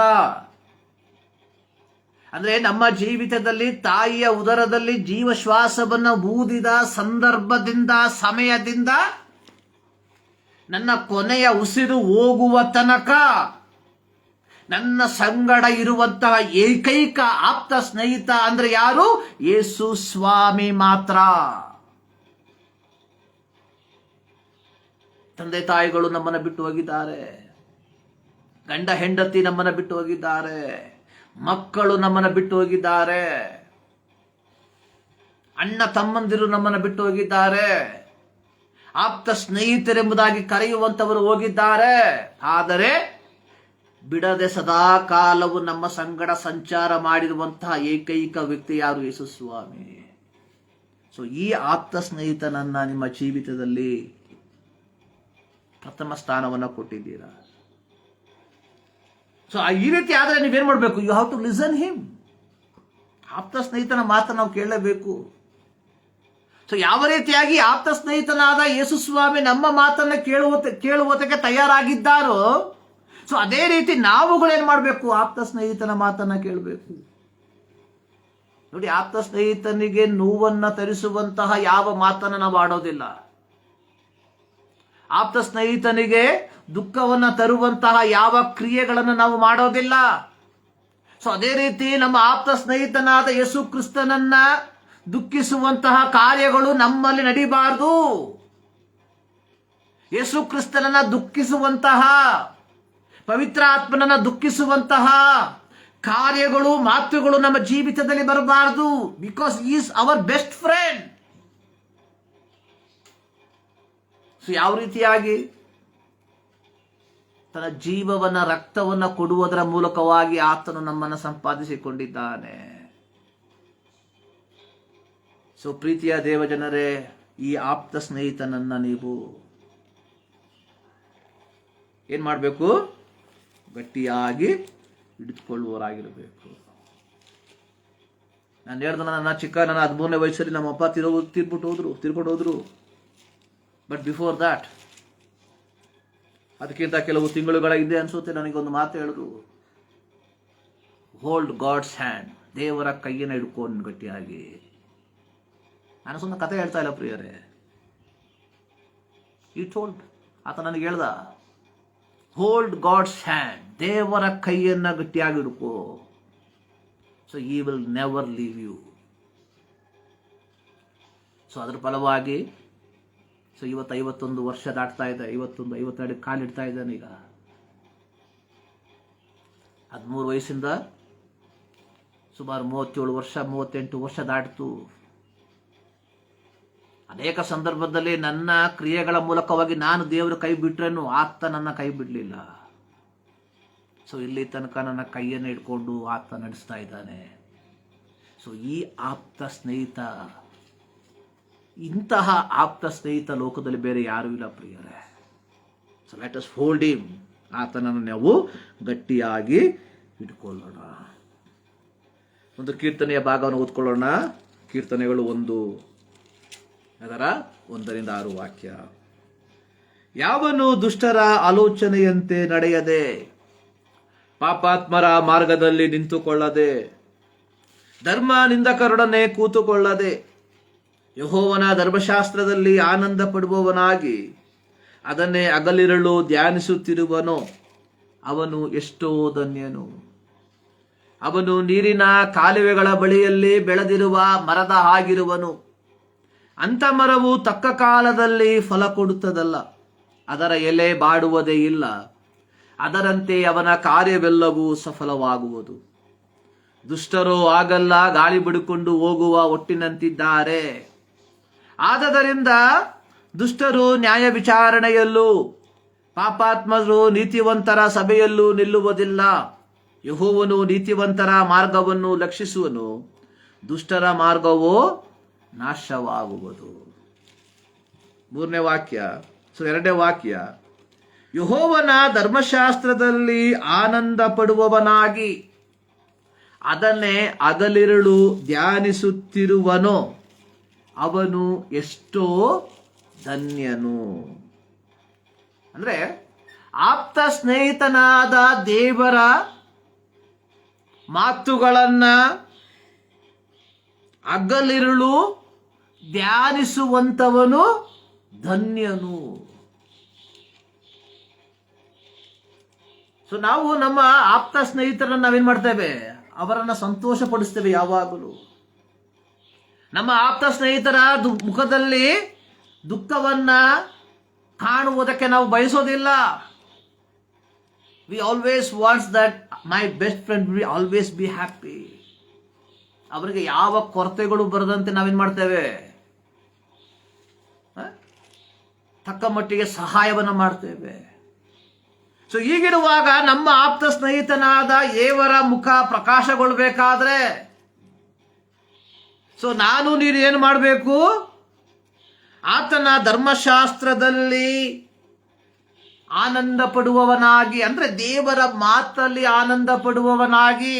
ಅಂದ್ರೆ ನಮ್ಮ ಜೀವಿತದಲ್ಲಿ ತಾಯಿಯ ಉದರದಲ್ಲಿ ಜೀವ ಶ್ವಾಸವನ್ನ ಊದಿದ ಸಂದರ್ಭದಿಂದ, ಸಮಯದಿಂದ ನನ್ನ ಕೊನೆಯ ಉಸಿರು ಹೋಗುವ ತನಕ ನನ್ನ ಸಂಗಡ ಇರುವಂತಹ ಏಕೈಕ ಆಪ್ತ ಸ್ನೇಹಿತ ಅಂದ್ರೆ ಯಾರು? ಯೇಸು ಸ್ವಾಮಿ ಮಾತ್ರ. ತಂದೆ ತಾಯಿಗಳು ನಮ್ಮನ್ನ ಬಿಟ್ಟು ಹೋಗಿದ್ದಾರೆ, ಗಂಡ ಹೆಂಡತಿ ನಮ್ಮನ್ನ ಬಿಟ್ಟು ಹೋಗಿದ್ದಾರೆ, ಮಕ್ಕಳು ನಮ್ಮನ್ನ ಬಿಟ್ಟು ಹೋಗಿದ್ದಾರೆ, ಅಣ್ಣ ತಮ್ಮಂದಿರು ನಮ್ಮನ್ನ ಬಿಟ್ಟು ಹೋಗಿದ್ದಾರೆ, ಆಪ್ತ ಸ್ನೇಹಿತರೆಂಬುದಾಗಿ ಕರೆಯುವಂತವರು ಹೋಗಿದ್ದಾರೆ. ಆದರೆ ಬಿಡದೆ ಸದಾ ಕಾಲವು ನಮ್ಮ ಸಂಗಡ ಸಂಚಾರ ಮಾಡಿರುವಂತಹ ಏಕೈಕ ವ್ಯಕ್ತಿ ಯಾರು? ಯೇಸು ಸ್ವಾಮಿ. ಸೊ ಈ ಆಪ್ತ ಸ್ನೇಹಿತನನ್ನ ನಿಮ್ಮ ಜೀವಿತದಲ್ಲಿ ಪ್ರಥಮ ಸ್ಥಾನವನ್ನ ಕೊಟ್ಟಿದ್ದೀರಾ. ಸೊ ಈ ರೀತಿ ಆದ್ರೆ ನೀವೇನ್ ಮಾಡ್ಬೇಕು? You have to listen him. ಆಪ್ತ ಸ್ನೇಹಿತನ ಮಾತನ್ನು ನಾವು ಕೇಳಲೇಬೇಕು. ಸೊ ಯಾವ ರೀತಿಯಾಗಿ ಆಪ್ತ ಸ್ನೇಹಿತನಾದ ಯೇಸು ಸ್ವಾಮಿ ನಮ್ಮ ಮಾತನ್ನ ಕೇಳುವುದಕ್ಕೆ ತಯಾರಾಗಿದ್ದಾರೋ, ಸೊ ಅದೇ ರೀತಿ ನಾವುಗಳೇನ್ ಮಾಡಬೇಕು? ಆಪ್ತ ಸ್ನೇಹಿತನ ಮಾತನ್ನ ಕೇಳಬೇಕು. ನೋಡಿ, ಆಪ್ತ ಸ್ನೇಹಿತನಿಗೆ ನೋವನ್ನ ತರಿಸುವಂತಹ ಯಾವ ಮಾತನ್ನ ನಾವು ಆಡೋದಿಲ್ಲ. ಆಪ್ತ ಸ್ನೇಹಿತನಿಗೆ ದುಃಖವನ್ನ ತರುವಂತಹ ಯಾವ ಕ್ರಿಯೆಗಳನ್ನು ನಾವು ಮಾಡೋದಿಲ್ಲ. ಸೊ ಅದೇ ರೀತಿ ನಮ್ಮ ಆಪ್ತ ಸ್ನೇಹಿತನಾದ ಯೇಸು ಕ್ರಿಸ್ತನನ್ನ ದುಃಖಿಸುವಂತಹ ಕಾರ್ಯಗಳು ನಮ್ಮಲ್ಲಿ ನಡೀಬಾರದು. ಯೇಸು ಕ್ರಿಸ್ತನನ್ನ ದುಃಖಿಸುವಂತಹ, ಪವಿತ್ರ ಆತ್ಮನನ್ನ ದುಃಖಿಸುವಂತಹ ಕಾರ್ಯಗಳು, ಮಾತುಗಳು ನಮ್ಮ ಜೀವಿತದಲ್ಲಿ ಬರಬಾರದು. Because is our best friend. So ಯಾವ ರೀತಿಯಾಗಿ ತನ್ನ ಜೀವವನ್ನ, ರಕ್ತವನ್ನ ಕೊಡುವುದರ ಮೂಲಕವಾಗಿ ಆತನು ನಮ್ಮನ್ನು ಸಂಪಾದಿಸಿಕೊಂಡಿದ್ದಾನೆ. ಸೊ ಪ್ರೀತಿಯ ದೇವಜನರೇ, ಈ ಆಪ್ತ ಸ್ನೇಹಿತನನ್ನ ನೀವು ಏನ್ ಮಾಡಬೇಕು? ಗಟ್ಟಿಯಾಗಿ ಹಿಡಿದುಕೊಳ್ಳುವವರಾಗಿರಬೇಕು. ನಾನು ಹೇಳ್ದೆ, ನನ್ನ 13ನೇ ವಯಸ್ಸಲ್ಲಿ ನಮ್ಮ ಅಪ್ಪ ತೀರ್ಕೊಂಡು ಹೋದ್ರು. ಬಟ್ ಬಿಫೋರ್ ದ್ಯಾಟ್, ಅದಕ್ಕಿಂತ ಕೆಲವು ತಿಂಗಳುಗಳ ಹಿಂದೆ ಅನ್ಸುತ್ತೆ, ನನಗೊಂದು ಮಾತು ಹೇಳಿದ್ರು, ಹೋಲ್ಡ್ ಗಾಡ್ಸ್ ಹ್ಯಾಂಡ್, ದೇವರ ಕೈಯನ್ನು ಹಿಡ್ಕೊಂಡು ಗಟ್ಟಿಯಾಗಿ. ನಾನು ಸುಮ್ಮನೆ ಕತೆ ಹೇಳ್ತಾ ಇಲ್ಲ ಪ್ರಿಯರೇ, ಈ ಟೋಲ್ಡ್, ಆತ ನನಗೆ ಹೇಳ್ದ, ಹೋಲ್ಡ್ ಗಾಡ್ಸ್ ಹ್ಯಾಂಡ್, ದೇವರ ಕೈಯನ್ನು ಗಟ್ಟಿಯಾಗಿ ಹಿಡ್ಕೋ. So he will never leave you. So ಅದರ ಫಲವಾಗಿ ಇವತ್ತು 51 ವರ್ಷ ದಾಟ್ತಾ ಇದೆ, 52 ಕಾಲಿಡ್ತಾ ಇದ್ದಾನೆ. ಈಗ 13 ವಯಸ್ಸಿಂದ ಸುಮಾರು 38 ವರ್ಷ ದಾಟಿತು. ಅನೇಕ ಸಂದರ್ಭದಲ್ಲಿ ನನ್ನ ಕ್ರಿಯೆಗಳ ಮೂಲಕವಾಗಿ ನಾನು ದೇವರ ಕೈ ಬಿಟ್ರೇನು ಆತ ನನ್ನ ಕೈ ಬಿಡಲಿಲ್ಲ. ಸೊ ಇಲ್ಲಿ ತನಕ ನನ್ನ ಕೈಯನ್ನು ಇಟ್ಕೊಂಡು ಆತ ನಡೆಸ್ತಾ ಇದ್ದಾನೆ. ಸೊ ಈ ಆಪ್ತ ಸ್ನೇಹಿತ, ಇಂತಹ ಆಪ್ತ ಸ್ನೇಹಿತ ಲೋಕದಲ್ಲಿ ಬೇರೆ ಯಾರೂ ಇಲ್ಲ ಪ್ರಿಯರೇ. So let us hold him, ಆತನನ್ನು ನಾವು ಗಟ್ಟಿಯಾಗಿ ಇಟ್ಕೊಳ್ಳೋಣ. ಒಂದು ಕೀರ್ತನೆಯ ಭಾಗವನ್ನು ಓದ್ಕೊಳ್ಳೋಣ. ಕೀರ್ತನೆಗಳು 1:1-6 ವಾಕ್ಯ. ಯಾವನು ದುಷ್ಟರ ಆಲೋಚನೆಯಂತೆ ನಡೆಯದೆ, ಪಾಪಾತ್ಮರ ಮಾರ್ಗದಲ್ಲಿ ನಿಂತುಕೊಳ್ಳದೆ, ಧರ್ಮ ನಿಂದಕರೊಡನೆ ಕೂತುಕೊಳ್ಳದೆ, ಯೆಹೋವನ ಧರ್ಮಶಾಸ್ತ್ರದಲ್ಲಿ ಆನಂದ ಪಡುವವನಾಗಿ ಅದನ್ನೇ ಹಗಲಿರುಳು ಧ್ಯಾನಿಸುತ್ತಿರುವನೋ ಅವನು ಎಷ್ಟೋ ಧನ್ಯನು. ಅವನು ನೀರಿನ ಕಾಲುವೆಗಳ ಬಳಿಯಲ್ಲಿ ಬೆಳೆದಿರುವ ಮರದ ಹಾಗಿರುವನು. ಅಂಥ ಮರವು ತಕ್ಕ ಕಾಲದಲ್ಲಿ ಫಲ ಕೊಡುತ್ತದಲ್ಲ, ಅದರ ಎಲೆ ಬಾಡುವುದೇ ಇಲ್ಲ. ಅದರಂತೆ ಅವನ ಕಾರ್ಯವೆಲ್ಲವೂ ಸಫಲವಾಗುವುದು. ದುಷ್ಟರು ಆಗಲ್ಲ, ಗಾಳಿ ಬಿಡುಕೊಂಡು ಹೋಗುವ ಒಟ್ಟಿನಂತಿದ್ದಾರೆ. ಆದದರಿಂದ ದುಷ್ಟರು ನ್ಯಾಯ ವಿಚಾರಣೆಯಲ್ಲೂ, ಪಾಪಾತ್ಮರು ನೀತಿವಂತರ ಸಭೆಯಲ್ಲೂ ನಿಲ್ಲುವುದಿಲ್ಲ. ಯೆಹೋವನು ನೀತಿವಂತರ ಮಾರ್ಗವನ್ನು ಲಕ್ಷಿಸುವನು, ದುಷ್ಟರ ಮಾರ್ಗವು ನಾಶವಾಗುವುದು. 3ನೇ ವಾಕ್ಯ. 2ನೇ ವಾಕ್ಯ, ಯೆಹೋವನ ಧರ್ಮಶಾಸ್ತ್ರದಲ್ಲಿ ಆನಂದ ಪಡುವವನಾಗಿ ಅದನ್ನೇ ಹಗಲಿರುಳು ಧ್ಯಾನಿಸುತ್ತಿರುವನೋ ಅವನು ಎಷ್ಟೋ ಧನ್ಯನು. ಅಂದ್ರೆ ಆಪ್ತ ಸ್ನೇಹಿತನಾದ ದೇವರ ಮಾತುಗಳನ್ನ ಹಗಲಿರುಳು ಧ್ಯಾನಿಸುವಂತವನು ಧನ್ಯನು. ಸೊ ನಾವು ನಮ್ಮ ಆಪ್ತ ಸ್ನೇಹಿತರನ್ನು ನಾವೇನ್ ಮಾಡ್ತೇವೆ, ಅವರನ್ನ ಸಂತೋಷ ಪಡಿಸ್ತೇವೆ. ಯಾವಾಗಲೂ ನಮ್ಮ ಆಪ್ತ ಸ್ನೇಹಿತರ ಮುಖದಲ್ಲಿ ದುಃಖವನ್ನ ಕಾಣುವುದಕ್ಕೆ ನಾವು ಬಯಸೋದಿಲ್ಲ. We always wants that my best friend will always be happy. ಅವರಿಗೆ ಯಾವ ಕೊರತೆಗಳು ಬರದಂತೆ ನಾವೇನ್ ಮಾಡ್ತೇವೆ, ತಕ್ಕ ಮಟ್ಟಿಗೆ ಸಹಾಯವನ್ನ ಮಾಡ್ತೇವೆ. ಸೊ ಹೀಗಿರುವಾಗ ನಮ್ಮ ಆಪ್ತ ಸ್ನೇಹಿತನಾದ ದೇವರ ಮುಖ ಪ್ರಕಾಶಗೊಳ್ಬೇಕಾದ್ರೆ, ಸೊ ನಾನು ನೀನು ಏನು ಮಾಡಬೇಕು, ಆತನ ಧರ್ಮಶಾಸ್ತ್ರದಲ್ಲಿ ಆನಂದ ಪಡುವವನಾಗಿ, ಅಂದ್ರೆ ದೇವರ ಮಾತಲ್ಲಿ ಆನಂದ ಪಡುವವನಾಗಿ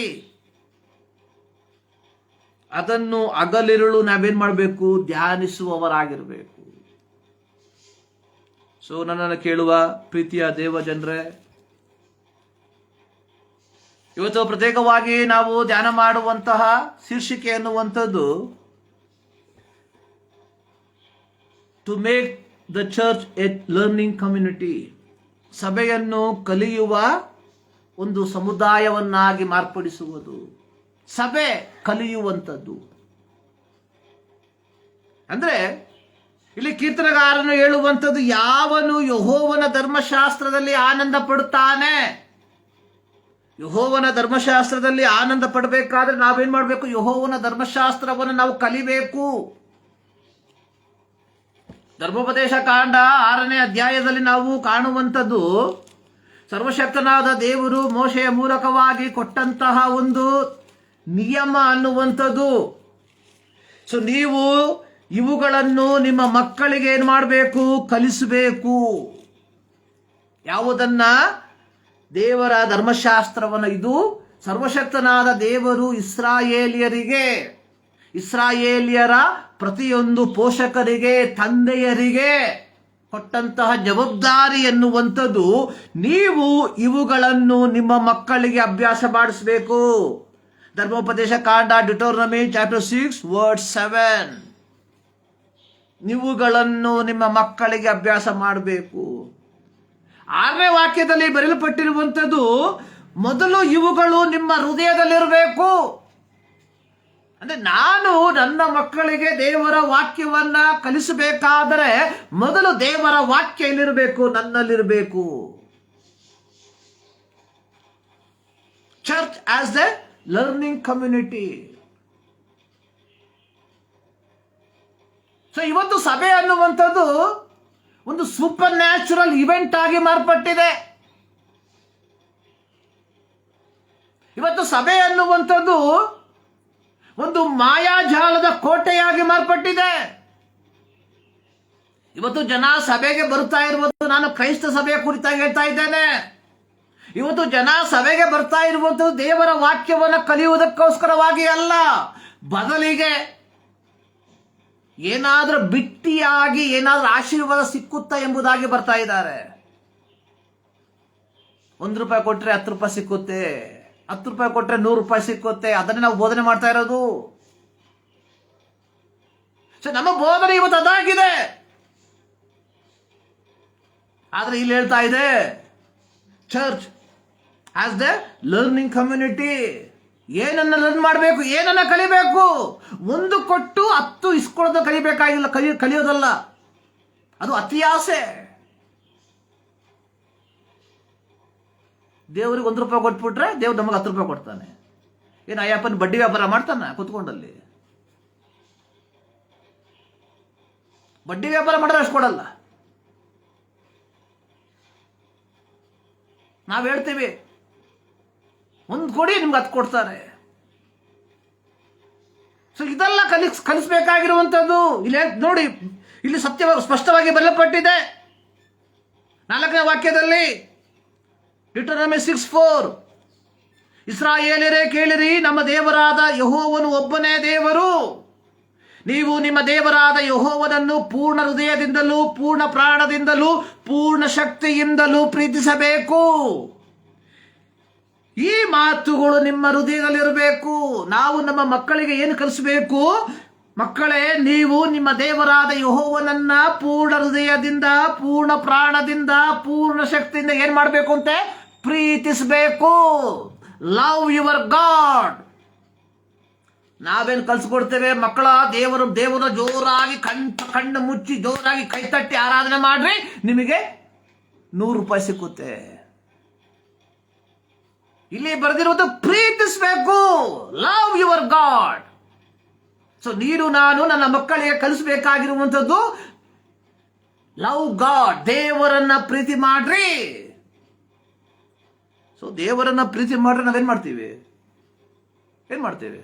ಅದನ್ನು ಹಗಲಿರುಳು ನಾವೇನ್ ಮಾಡಬೇಕು, ಧ್ಯಾನಿಸುವವರಾಗಿರಬೇಕು. ಸೊ ನನ್ನನ್ನು ಕೇಳುವ ಪ್ರೀತಿಯ ದೇವ ಜನರೇ, ಇವತ್ತು ಪ್ರತ್ಯೇಕವಾಗಿ ನಾವು ಧ್ಯಾನ ಮಾಡುವಂತಹ ಶೀರ್ಷಿಕೆ ಎನ್ನುವಂಥದ್ದು to make the church a learning community. ಸಭೆಯನ್ನು ಕಲಿಯುವ ಒಂದು ಸಮುದಾಯವನ್ನಾಗಿ ಮಾರ್ಪಡಿಸುವುದು. ಸಭೆ ಕಲಿಯುವಂಥದ್ದು ಅಂದ್ರೆ ಇಲ್ಲಿ ಕೀರ್ತನಗಾರನು ಹೇಳುವಂಥದ್ದು, ಯಾವನು ಯೆಹೋವನ ಧರ್ಮಶಾಸ್ತ್ರದಲ್ಲಿ ಆನಂದ ಪಡುತ್ತಾನೆ. ಯೆಹೋವನ ಧರ್ಮಶಾಸ್ತ್ರದಲ್ಲಿ ಆನಂದ ಪಡಬೇಕಾದ್ರೆ ನಾವೇನ್ ಮಾಡಬೇಕು, ಯೆಹೋವನ ಧರ್ಮಶಾಸ್ತ್ರವನ್ನು ನಾವು ಕಲಿಬೇಕು. ಧರ್ಮೋಪದೇಶ ಕಾಂಡ 6ನೇ ಅಧ್ಯಾಯದಲ್ಲಿ ನಾವು ಕಾಣುವಂಥದ್ದು, ಸರ್ವಶಕ್ತನಾದ ದೇವರು ಮೋಶೆಯ ಮೂಲಕವಾಗಿ ಕೊಟ್ಟಂತಹ ಒಂದು ನಿಯಮ ಅನ್ನುವಂಥದ್ದು. ಸೊ ನೀವು ಇವುಗಳನ್ನು ನಿಮ್ಮ ಮಕ್ಕಳಿಗೆ ಏನ್ ಮಾಡಬೇಕು, ಕಲಿಸಬೇಕು. ಯಾವುದನ್ನ, ದೇವರ ಧರ್ಮಶಾಸ್ತ್ರವನ್ನು. ಇದು ಸರ್ವಶಕ್ತನಾದ ದೇವರು ಇಸ್ರಾಯೇಲಿಯರಿಗೆ ಇಸ್ರಾಯೇಲಿಯರ ಪ್ರತಿಯೊಂದು ಪೋಷಕರಿಗೆ, ತಂದೆಯರಿಗೆ ಕೊಟ್ಟಂತಹ ಜವಾಬ್ದಾರಿ ಎನ್ನುವಂಥದ್ದು, ನೀವು ಇವುಗಳನ್ನು ನಿಮ್ಮ ಮಕ್ಕಳಿಗೆ ಅಭ್ಯಾಸ ಮಾಡಿಸಬೇಕು. ಧರ್ಮೋಪದೇಶ ಕಾಂಡ, ಡಿಟೋರ್ನಮಿ ಚಾಪ್ಟರ್ 6 ವರ್ಸ್ 7. ನೀವುಗಳನ್ನು ನಿಮ್ಮ ಮಕ್ಕಳಿಗೆ ಅಭ್ಯಾಸ ಮಾಡಬೇಕು. 6ನೇ ವಾಕ್ಯದಲ್ಲಿ ಬರೆಯಲ್ಪಟ್ಟಿರುವಂಥದ್ದು, ಮೊದಲು ಇವುಗಳು ನಿಮ್ಮ ಹೃದಯದಲ್ಲಿರಬೇಕು. ಅಂದ್ರೆ ನಾನು ನನ್ನ ಮಕ್ಕಳಿಗೆ ದೇವರ ವಾಕ್ಯವನ್ನ ಕಲಿಸಬೇಕಾದರೆ ಮೊದಲು ದೇವರ ವಾಕ್ಯ ಎಲ್ಲಿರಬೇಕು? ನನ್ನಲ್ಲಿರಬೇಕು. Church as the learning community. So ಇವತ್ತು ಸಭೆ ಅನ್ನುವಂಥದ್ದು ಒಂದು ಸೂಪರ್ ನ್ಯಾಚುರಲ್ ಇವೆಂಟ್ ಆಗಿ ಮಾರ್ಪಟ್ಟಿದೆ. ಇವತ್ತು ಸಭೆ ಅನ್ನುವಂಥದ್ದು ಒಂದು ಮಾಯಾಜಾಲದ ಕೋಟೆಯಾಗಿ ಮಾರ್ಪಟ್ಟಿದೆ. ಇವತ್ತು ಜನ ಸಭೆಗೆ ಬರ್ತಾ ಇರುವುದು, ನಾನು ಕ್ರೈಸ್ತ ಸಭೆಯ ಕುರಿತಾಗಿ ಹೇಳ್ತಾ ಇದ್ದೇನೆ, ಇವತ್ತು ಜನ ಸಭೆಗೆ ಬರ್ತಾ ಇರುವಂಥದ್ದು ದೇವರ ವಾಕ್ಯವನ್ನು ಕಲಿಯುವುದಕ್ಕೋಸ್ಕರವಾಗಿ ಅಲ್ಲ, ಬದಲಿಗೆ ಏನಾದ್ರೂ ಬಿಟ್ಟಿಯಾಗಿ ಏನಾದ್ರೂ ಆಶೀರ್ವಾದ ಸಿಕ್ಕುತ್ತಾ ಎಂಬುದಾಗಿ ಬರ್ತಾ ಇದ್ದಾರೆ. ₹1 ಕೊಟ್ರೆ 10 ರೂಪಾಯಿ ಸಿಕ್ಕುತ್ತೆ, 10 ರೂಪಾಯಿ ಕೊಟ್ರೆ 100 ರೂಪಾಯಿ ಸಿಕ್ಕುತ್ತೆ. ಅದನ್ನೇ ನಾವು ಬೋಧನೆ ಮಾಡ್ತಾ ಇರೋದು. ಸೊ ನಮ್ಮ ಬೋಧನೆ ಇವತ್ತು ಅದಾಗಿದೆ. ಆದ್ರೆ ಇಲ್ಲಿ ಹೇಳ್ತಾ ಇದೆ, church as the learning community. ಏನನ್ನ ಲರ್ನ್ ಮಾಡಬೇಕು, ಏನನ್ನ ಕಲಿಬೇಕು? 1 ಕೊಟ್ಟು 10 ಇಸ್ಕೊಳ್ಳೋದು ಕಲಿಬೇಕಾಗಿಲ್ಲ, ಕಲಿಯೋದಲ್ಲ. ಅದು ಅತಿ ಆಸೆ. ದೇವರಿಗೆ 1 ರೂಪಾಯಿ ಕೊಟ್ಬಿಟ್ರೆ ದೇವ್ರು ನಮಗೆ 10 ರೂಪಾಯಿ ಕೊಡ್ತಾನೆ. ಏನು ಅಯ್ಯಪ್ಪನ ಬಡ್ಡಿ ವ್ಯಾಪಾರ ಮಾಡ್ತಾನೆ ಕುತ್ಕೊಂಡಲ್ಲಿ? ಬಡ್ಡಿ ವ್ಯಾಪಾರ ಮಾಡಿದ್ರೆ ಅಷ್ಟು ಕೊಡಲ್ಲ. ನಾವು ಹೇಳ್ತೀವಿ 1 ಕೊಡಿ, ನಿಮ್ಗೆ 10 ಕೊಡ್ತಾರೆ. ಸೊ ಇದೆಲ್ಲ ಕಲಿಸ್ಬೇಕಾಗಿರುವಂಥದ್ದು. ಇಲ್ಲಿ ನೋಡಿ, ಇಲ್ಲಿ ಸತ್ಯ ಸ್ಪಷ್ಟವಾಗಿ ಬರೆಯಲ್ಪಟ್ಟಿದೆ 4ನೇ ವಾಕ್ಯದಲ್ಲಿ, ಡಿಟೋರಮಿ 6:4. ಇಸ್ರಾಯೇಲರೇ ಕೇಳಿರಿ, ನಮ್ಮ ದೇವರಾದ ಯೆಹೋವನು ಒಬ್ಬನೇ ದೇವರು. ನೀವು ನಿಮ್ಮ ದೇವರಾದ ಯೆಹೋವನನ್ನು ಪೂರ್ಣ ಹೃದಯದಿಂದಲೂ, ಪೂರ್ಣ ಪ್ರಾಣದಿಂದಲೂ, ಪೂರ್ಣ ಶಕ್ತಿಯಿಂದಲೂ ಪ್ರೀತಿಸಬೇಕು. ಈ ಮಾತುಗಳು ನಿಮ್ಮ ಹೃದಯದಲ್ಲಿರಬೇಕು. ನಾವು ನಮ್ಮ ಮಕ್ಕಳಿಗೆ ಏನು ಕಲಿಸಬೇಕು? ಮಕ್ಕಳೇ, ನೀವು ನಿಮ್ಮ ದೇವರಾದ ಯೆಹೋವನನ್ನ ಪೂರ್ಣ ಹೃದಯದಿಂದ, ಪೂರ್ಣ ಪ್ರಾಣದಿಂದ, ಪೂರ್ಣ ಶಕ್ತಿಯಿಂದ ಏನ್ ಮಾಡಬೇಕು ಅಂತೆ? ಪ್ರೀತಿಸಬೇಕು. Love your god. ನಾವೇನು ಕಲ್ಸ್ಕೊಡ್ತೇವೆ? ಮಕ್ಕಳ ದೇವರ ಜೋರಾಗಿ ಕಣ್ಣು ಮುಚ್ಚಿ ಜೋರಾಗಿ ಕೈ ತಟ್ಟಿ ಆರಾಧನೆ ಮಾಡ್ರಿ, ನಿಮಗೆ 100 ರೂಪಾಯಿ ಸಿಕ್ಕುತ್ತೆ. ಇಲ್ಲಿ ಬರೆದಿರುವುದು ಪ್ರೀತಿಸಬೇಕು. Love your god. ಸೊ ನೀನು ನಾನು ನನ್ನ ಮಕ್ಕಳಿಗೆ ಕಲಿಸಬೇಕಾಗಿರುವಂಥದ್ದು ಲವ್ ಗಾಡ್. ದೇವರನ್ನ ಪ್ರೀತಿ ಮಾಡ್ರಿ. ಸೊ ದೇವರನ್ನ ಪ್ರೀತಿ ಮಾಡ್ರೆ ನಾವೇನ್ ಮಾಡ್ತೀವಿ? ಏನ್ ಮಾಡ್ತೇವೆ?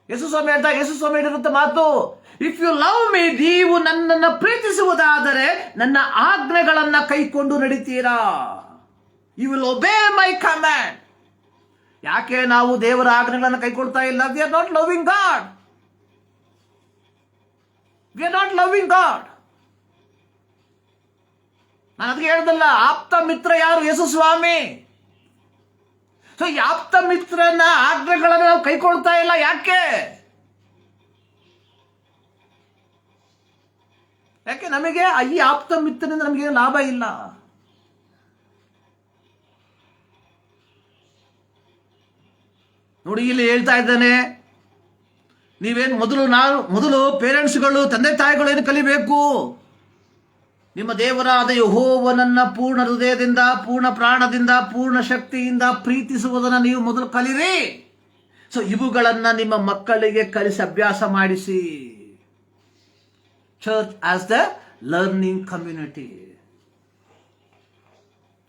ಯೇಸು ಸ್ವಾಮಿ ಹೇಳಿರುವಂತ ಮಾತು, ಇಫ್ ಯು ಲವ್ ಮೀ, ನೀವು ನನ್ನನ್ನು ಪ್ರೀತಿಸುವುದಾದರೆ ನನ್ನ ಆಜ್ಞೆಗಳನ್ನ ಕೈಕೊಂಡು ನಡೀತೀರಾ. You will obey my command. ಯಾಕೆ ನಾವು ದೇವರ ಆಜ್ಞೆಗಳನ್ನು ಕೈಕೊಳ್ತಾ ಇಲ್ಲ? We are not loving God. We are not loving God. ನಾನು ಅದಕ್ಕೆ ಹೇಳ್ದಲ್ಲ, ಆಪ್ತ ಮಿತ್ರ ಯಾರು? ಯೇಸು ಸ್ವಾಮಿ. ಸೊ ಈ ಆಪ್ತ ಮಿತ್ರನ ಆಜ್ಞೆಗಳನ್ನು ನಾವು ಕೈಕೊಳ್ತಾ ಇಲ್ಲ. ಯಾಕೆ? ನಮಗೆ ಈ ಆಪ್ತ ಮಿತ್ರನಿಂದ ನಮಗೇನು ಲಾಭ ಇಲ್ಲ. ನೋಡಿ, ಇಲ್ಲಿ ಹೇಳ್ತಾ ಇದ್ದಾನೆ, ನೀವೇನು ಮೊದಲು ಪೇರೆಂಟ್ಸ್ಗಳು, ತಂದೆ ತಾಯಿಗಳು ಏನು ಕಲಿಬೇಕು? ನಿಮ್ಮ ದೇವರಾದ ಯೆಹೋವನನ್ನ ಪೂರ್ಣ ಹೃದಯದಿಂದ, ಪೂರ್ಣ ಪ್ರಾಣದಿಂದ, ಪೂರ್ಣ ಶಕ್ತಿಯಿಂದ ಪ್ರೀತಿಸುವುದನ್ನು ನೀವು ಮೊದಲು ಕಲಿರಿ. ಸೊ ಇವುಗಳನ್ನ ನಿಮ್ಮ ಮಕ್ಕಳಿಗೆ ಕಲಿಸಿ ಅಭ್ಯಾಸ ಮಾಡಿಸಿ. Church as the learning community.